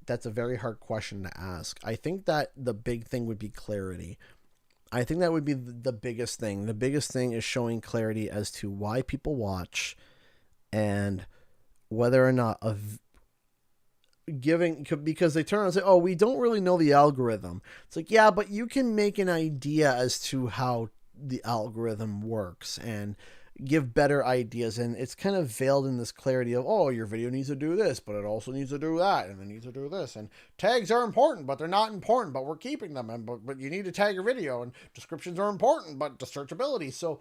That's a very hard question to ask. I think that the big thing would be clarity. I think that would be the biggest thing. The biggest thing is showing clarity as to why people watch and whether or not because they turn around and say, oh, we don't really know the algorithm. It's like, yeah, but you can make an idea as to how the algorithm works and give better ideas. And it's kind of veiled in this clarity of, oh, your video needs to do this, but it also needs to do that, and it needs to do this. And tags are important, but they're not important, but we're keeping them. And but you need to tag your video, and descriptions are important, but the searchability. So,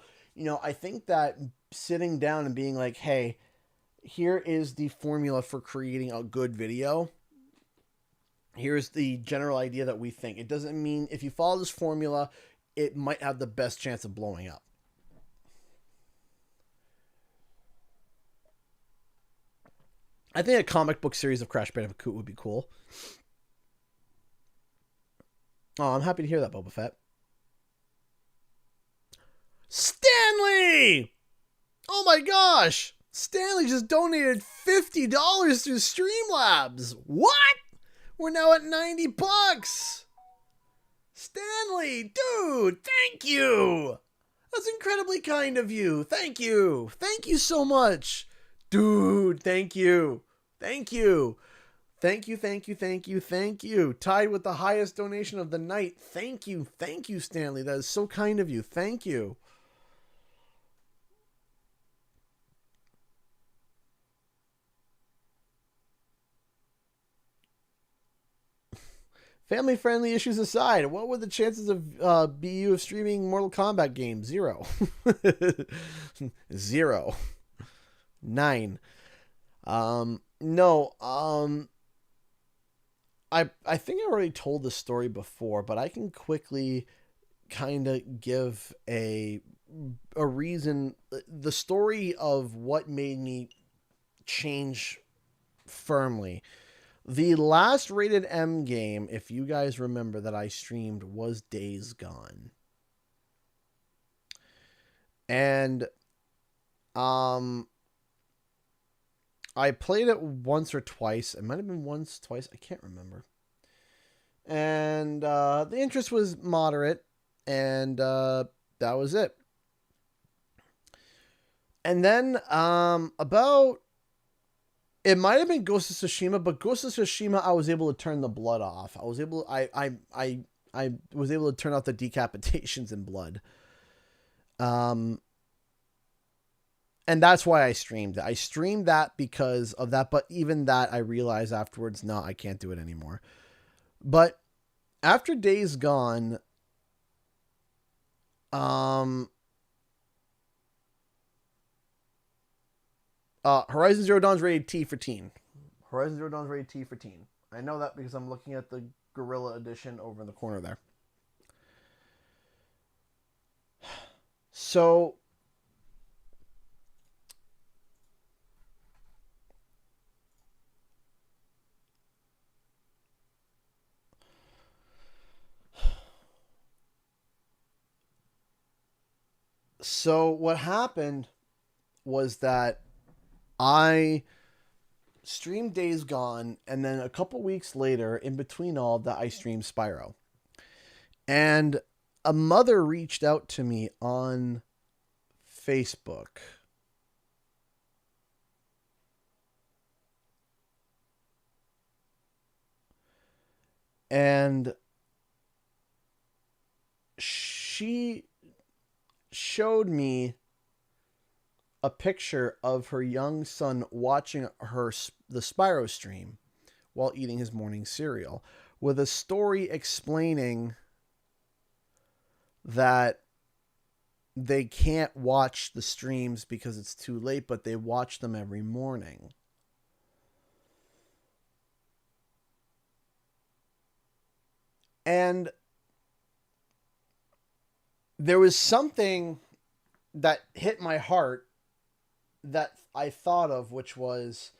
I think that sitting down and being like, hey, here is the formula for creating a good video. Here's the general idea that we think. It doesn't mean if you follow this formula, it might have the best chance of blowing up. I think a comic book series of Crash Bandicoot would be cool. Oh, I'm happy to hear that, Boba Fett. Stanley! Oh my gosh! Stanley just donated $50 through Streamlabs. What? We're now at $90. Stanley, dude, thank you. That's incredibly kind of you. Thank you. Thank you so much. Dude, thank you. Thank you. Thank you, thank you, thank you, thank you. Tied with the highest donation of the night. Thank you. Thank you, Stanley. That is so kind of you. Thank you. Family-friendly issues aside, what were the chances of BU of streaming Mortal Kombat games? 0. 0. 9. No. I think I already told the story before, but I can quickly kind of give a reason. The story of what made me change firmly. The last rated M game, if you guys remember, that I streamed was Days Gone. And I played it once or twice. It might have been once, twice. I can't remember. And the interest was moderate. And that was it. And then it might have been Ghost of Tsushima, but Ghost of Tsushima, I was able to turn the blood off. I was able to turn off the decapitations and blood. And that's why I streamed it. I streamed that because of that, but even that I realized afterwards, no, I can't do it anymore. But after Days Gone, Horizon Zero Dawn's rated T for teen. Horizon Zero Dawn's rated T for teen. I know that because I'm looking at the Gorilla Edition over in the corner there. So what happened was that I streamed Days Gone, and then a couple weeks later, in between all of that, I streamed Spyro. And a mother reached out to me on Facebook. And she showed me a picture of her young son watching the Spyro stream while eating his morning cereal, with a story explaining that they can't watch the streams because it's too late, but they watch them every morning. And there was something that hit my heart that I thought of, which was,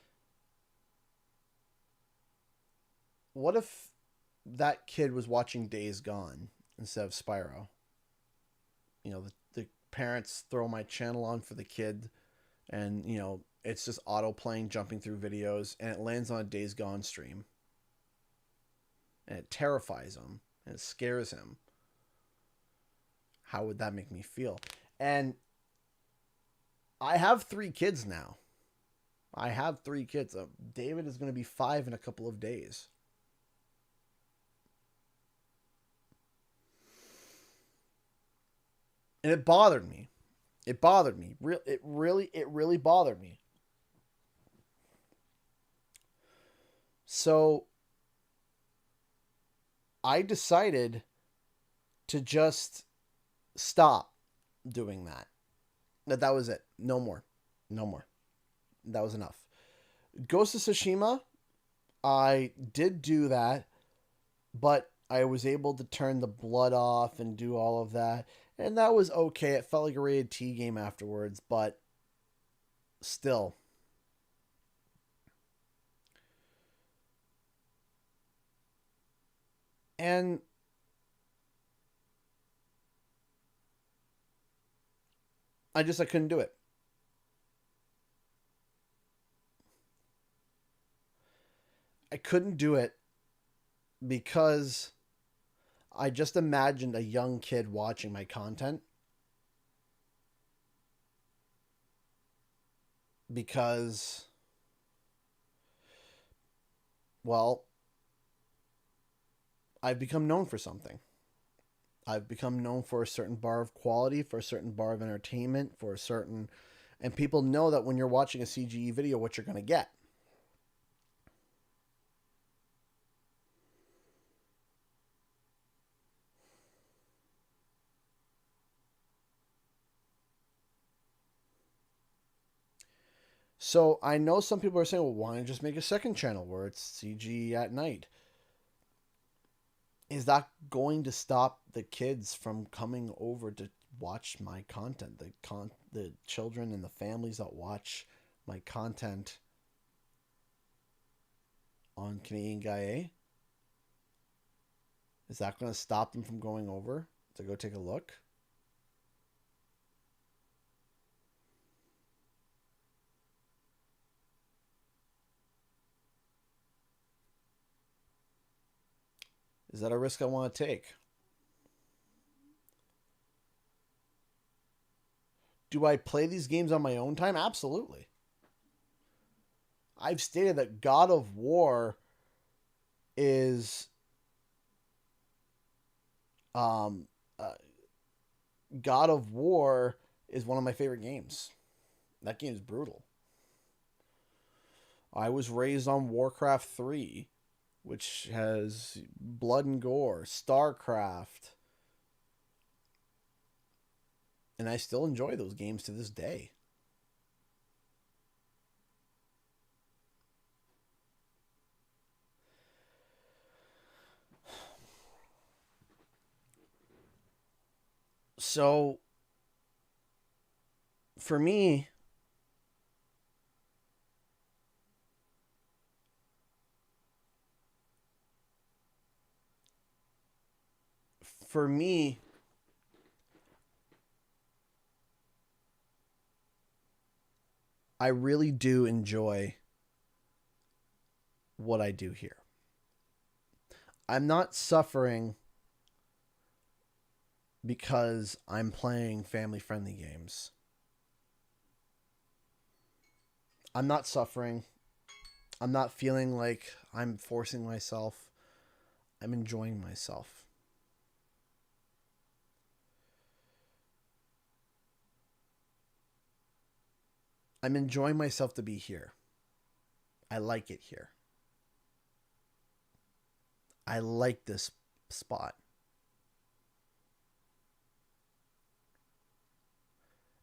what if that kid was watching Days Gone instead of Spyro? You know, the parents throw my channel on for the kid, and, you know, it's just auto playing, jumping through videos, and it lands on a Days Gone stream. And it terrifies him, and it scares him. How would that make me feel? And I have 3 kids now. I have 3 kids. David is going to be 5 in a couple of days. And it bothered me. It bothered me. It really bothered me. So I decided to just stop doing that. That was it. No more. No more. That was enough. Ghost of Tsushima, I did do that, but I was able to turn the blood off and do all of that. And that was okay. It felt like a rated T game afterwards, but still. And I couldn't do it. I couldn't do it because I just imagined a young kid watching my content. Because, well, I've become known for something. I've become known for a certain bar of quality, for a certain bar of entertainment, for a certain... And people know that when you're watching a CGE video, what you're going to get. So I know some people are saying, well, why don't you just make a second channel where it's CG at night? Is that going to stop the kids from coming over to watch my content? The children and the families that watch my content on Canadian Guy A? Is that going to stop them from going over to go take a look? Is that a risk I want to take? Do I play these games on my own time? Absolutely. I've stated that God of War is God of War is one of my favorite games. That game is brutal. I was raised on Warcraft 3, which has blood and gore, StarCraft. And I still enjoy those games to this day. So, for me, I really do enjoy what I do here. I'm not suffering because I'm playing family-friendly games. I'm not suffering. I'm not feeling like I'm forcing myself. I'm enjoying myself. I'm enjoying myself to be here. I like it here. I like this spot.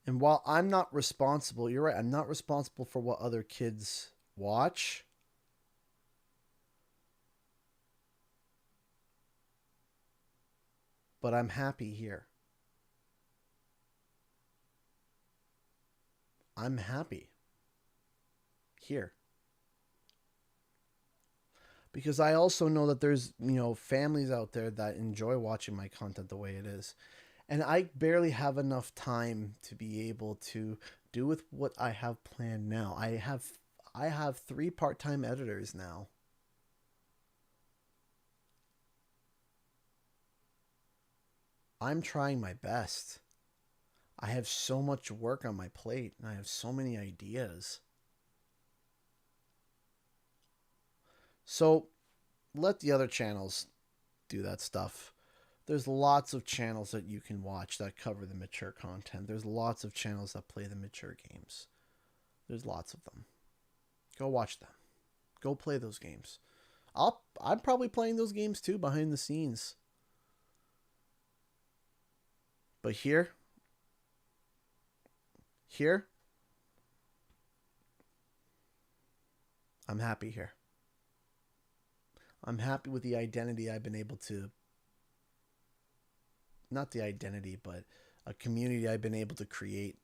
And while I'm not responsible, you're right, I'm not responsible for what other kids watch. But I'm happy here. I'm happy here. Because I also know that there's, families out there that enjoy watching my content the way it is. And I barely have enough time to be able to do with what I have planned now. I have 3 part-time editors now. I'm trying my best. I have so much work on my plate, and I have so many ideas. So, let the other channels do that stuff. There's lots of channels that you can watch that cover the mature content. There's lots of channels that play the mature games. There's lots of them. Go watch them. Go play those games. I'm probably playing those games too behind the scenes. But here, I'm happy here. I'm happy with the identity I've been able to, not the identity, but a community I've been able to create.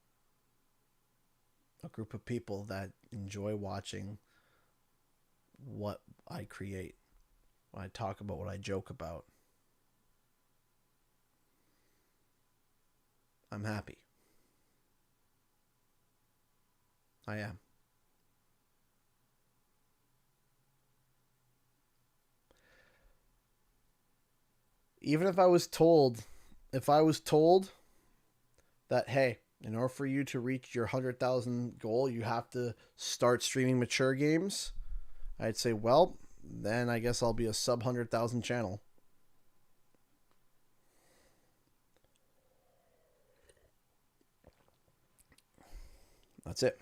A group of people that enjoy watching what I create. When I talk about, what I joke about. I'm happy. I am. Even if I was told that, hey, in order for you to reach your 100,000 goal, you have to start streaming mature games, I'd say, well, then I guess I'll be a sub 100,000 channel. That's it.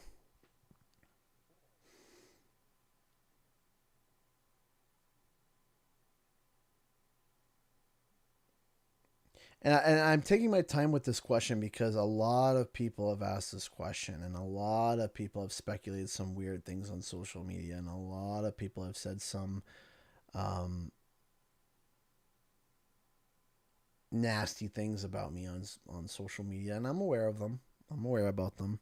And I'm taking my time with this question because a lot of people have asked this question, and a lot of people have speculated some weird things on social media, and a lot of people have said some nasty things about me on social media, and I'm aware of them. I'm aware about them.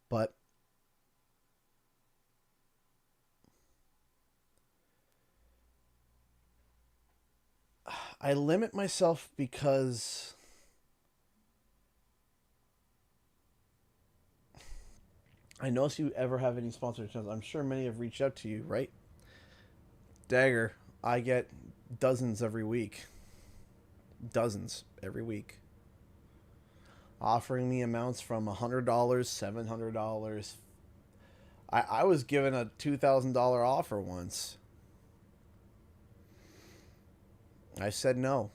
But I limit myself because I know if you ever have any sponsorships, I'm sure many have reached out to you, right? Dagger, I get dozens every week. Dozens every week. Offering me amounts from $100, $700. I was given a $2,000 offer once. I said no.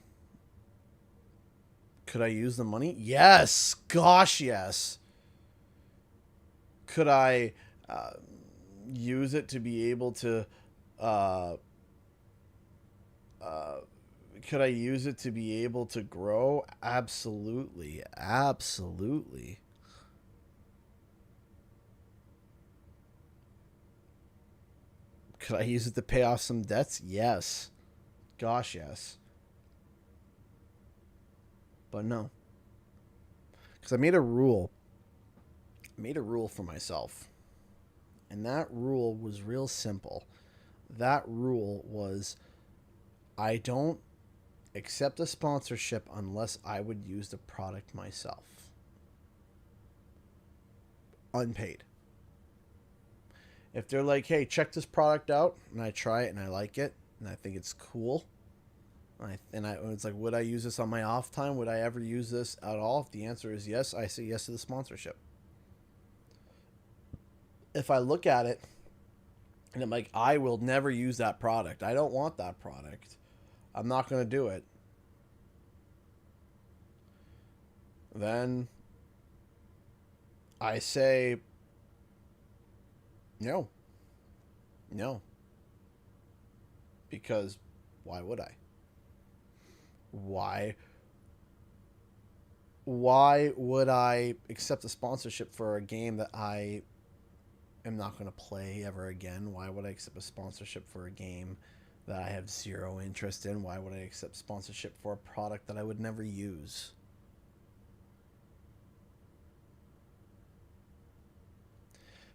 Could I use the money? Yes. Gosh, yes. Could I use it to be able to... could I use it to be able to grow? Absolutely. Absolutely. Could I use it to pay off some debts? Yes. Gosh, yes. But no. Because I made a rule. I made a rule for myself. And that rule was real simple. That rule was, I don't accept a sponsorship unless I would use the product myself. Unpaid. If they're like, hey, check this product out, and I try it and I like it, and I think it's cool, it's like, would I use this on my off time? Would I ever use this at all? If the answer is yes, I say yes to the sponsorship. If I look at it and I'm like, I will never use that product, I don't want that product, I'm not going to do it, then I say no. No. Because why would I? Why would I accept a sponsorship for a game that I am not going to play ever again? Why would I accept a sponsorship for a game that I have zero interest in? Why would I accept sponsorship for a product that I would never use?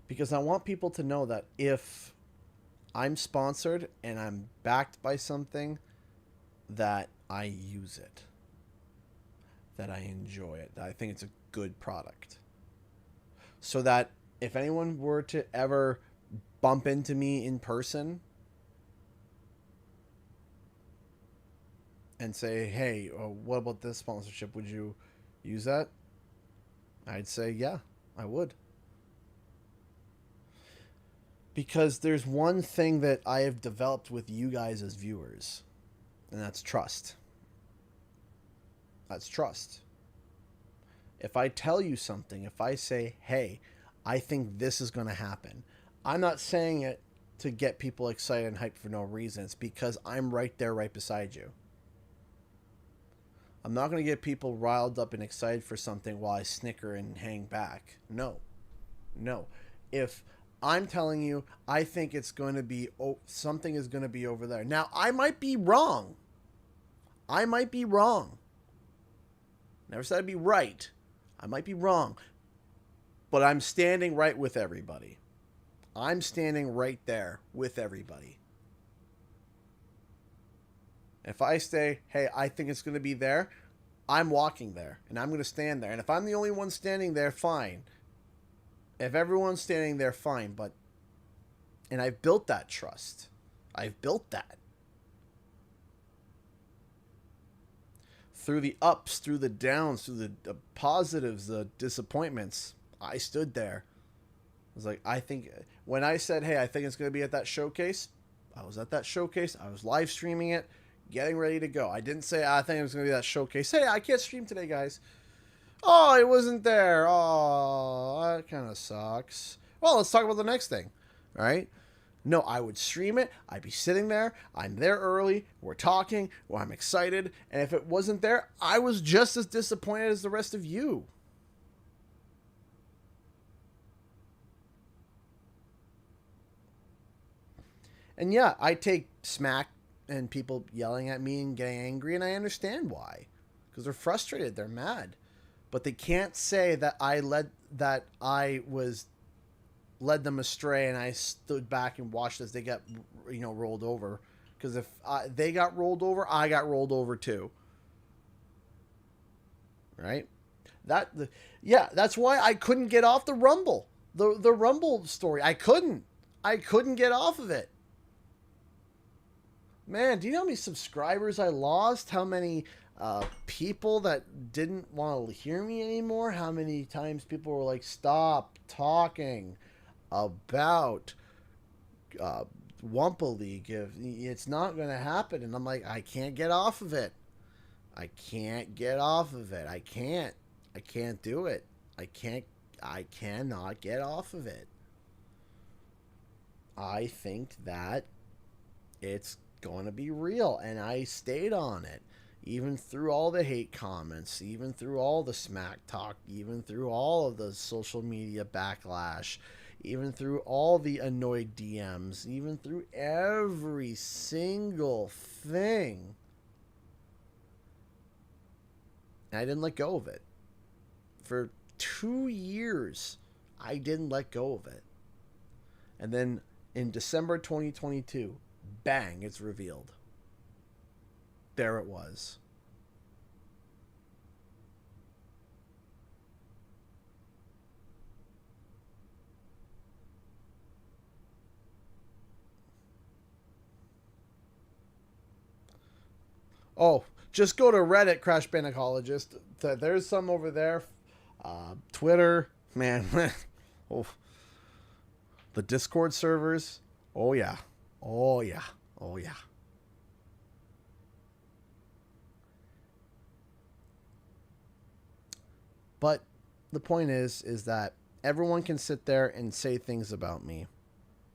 Because I want people to know that if I'm sponsored and I'm backed by something, that I use it, that I enjoy it, that I think it's a good product. So that if anyone were to ever bump into me in person and say, hey, what about this sponsorship? Would you use that? I'd say, yeah, I would. Because there's one thing that I have developed with you guys as viewers, and that's trust. That's trust. If I tell you something, if I say, hey, I think this is going to happen, I'm not saying it to get people excited and hyped for no reason. It's because I'm right there, right beside you. I'm not going to get people riled up and excited for something while I snicker and hang back. No. No. If I'm telling you, I think it's going to be, something is going to be over there. Now, I might be wrong. I might be wrong. Never said I'd be right. I might be wrong. But I'm standing right with everybody. I'm standing right there with everybody. If I say, hey, I think it's going to be there, I'm walking there. And I'm going to stand there. And if I'm the only one standing there, fine. If everyone's standing there, fine. And I've built that trust. I've built that. Through the ups, through the downs, through the positives, the disappointments, I stood there. I was like, I think, when I said, hey, I think it's going to be at that showcase, I was at that showcase. I was live streaming it, getting ready to go. I didn't say, I think it was going to be that showcase. Hey, I can't stream today, guys. Oh, it wasn't there. Oh, that kind of sucks. Well, let's talk about the next thing. All right. No, I would stream it. I'd be sitting there. I'm there early. We're talking. Well, I'm excited. And if it wasn't there, I was just as disappointed as the rest of you. And yeah, I take smack and people yelling at me and getting angry, and I understand why. Because they're frustrated. They're mad. But they can't say that I led them astray and I stood back and watched as they got, rolled over. Because if they got rolled over, I got rolled over too. Right? That's why I couldn't get off the Rumble. The Rumble story. I couldn't get off of it. Man, do you know how many subscribers I lost? How many people that didn't want to hear me anymore? How many times people were like, stop talking about Wumpa League. It's not going to happen. And I'm like, I can't get off of it. I can't get off of it. I can't do it. I cannot get off of it. I think that it's going to be real, and I stayed on it, even through all the hate comments, even through all the smack talk, even through all of the social media backlash, even through all the annoyed DMs, even through every single thing. I didn't let go of it. For 2 years, I didn't let go of it. And then in December 2022, bang, it's revealed. there it was. Oh, just go to Reddit, Crash Bandicologist. There's some over there. Twitter, man. Oh, the Discord servers. Oh yeah. Oh yeah. Oh yeah. But the point is that everyone can sit there and say things about me.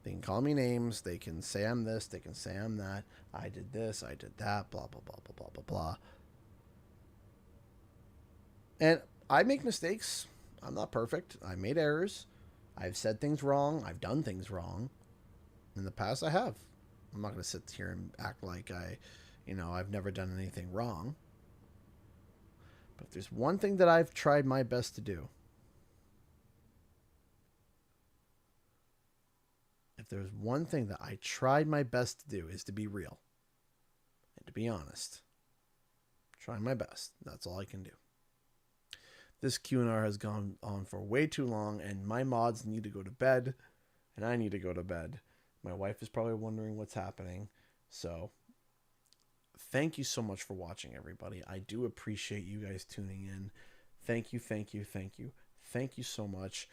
They can call me names. They can say I'm this. They can say I'm that. I did this. I did that. Blah, blah, blah, blah, blah, blah, blah. And I make mistakes. I'm not perfect. I made errors. I've said things wrong. I've done things wrong. In the past, I have. I'm not going to sit here and act like I've never done anything wrong. But if there's one thing that I've tried my best to do, if there's one thing that I tried my best to do, is to be real and to be honest. Trying my best. That's all I can do. This Q&R has gone on for way too long, and my mods need to go to bed, and I need to go to bed. My wife is probably wondering what's happening. So, thank you so much for watching, everybody. I do appreciate you guys tuning in. Thank you, thank you, thank you. Thank you so much.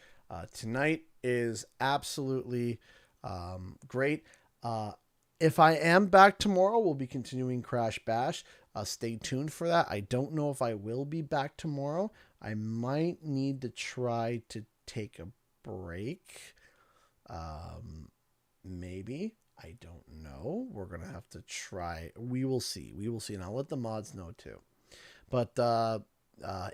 Tonight is absolutely great. If I am back tomorrow, we'll be continuing Crash Bash. Stay tuned for that. I don't know if I will be back tomorrow. I might need to try to take a break. Maybe. I don't know. We're going to have to try. We will see. We will see. And I'll let the mods know too. But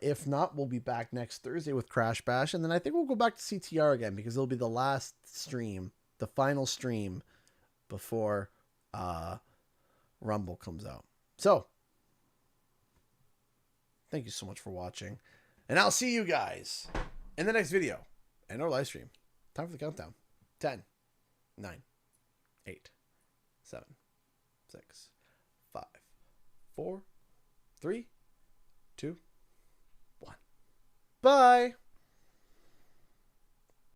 if not, we'll be back next Thursday with Crash Bash. And then I think we'll go back to CTR again because it'll be the last stream, the final stream before Rumble comes out. So, thank you so much for watching. And I'll see you guys in the next video and our live stream. Time for the countdown. 10, 9, 8, 7, 6, 5, 4, 3, 2, 1. Bye.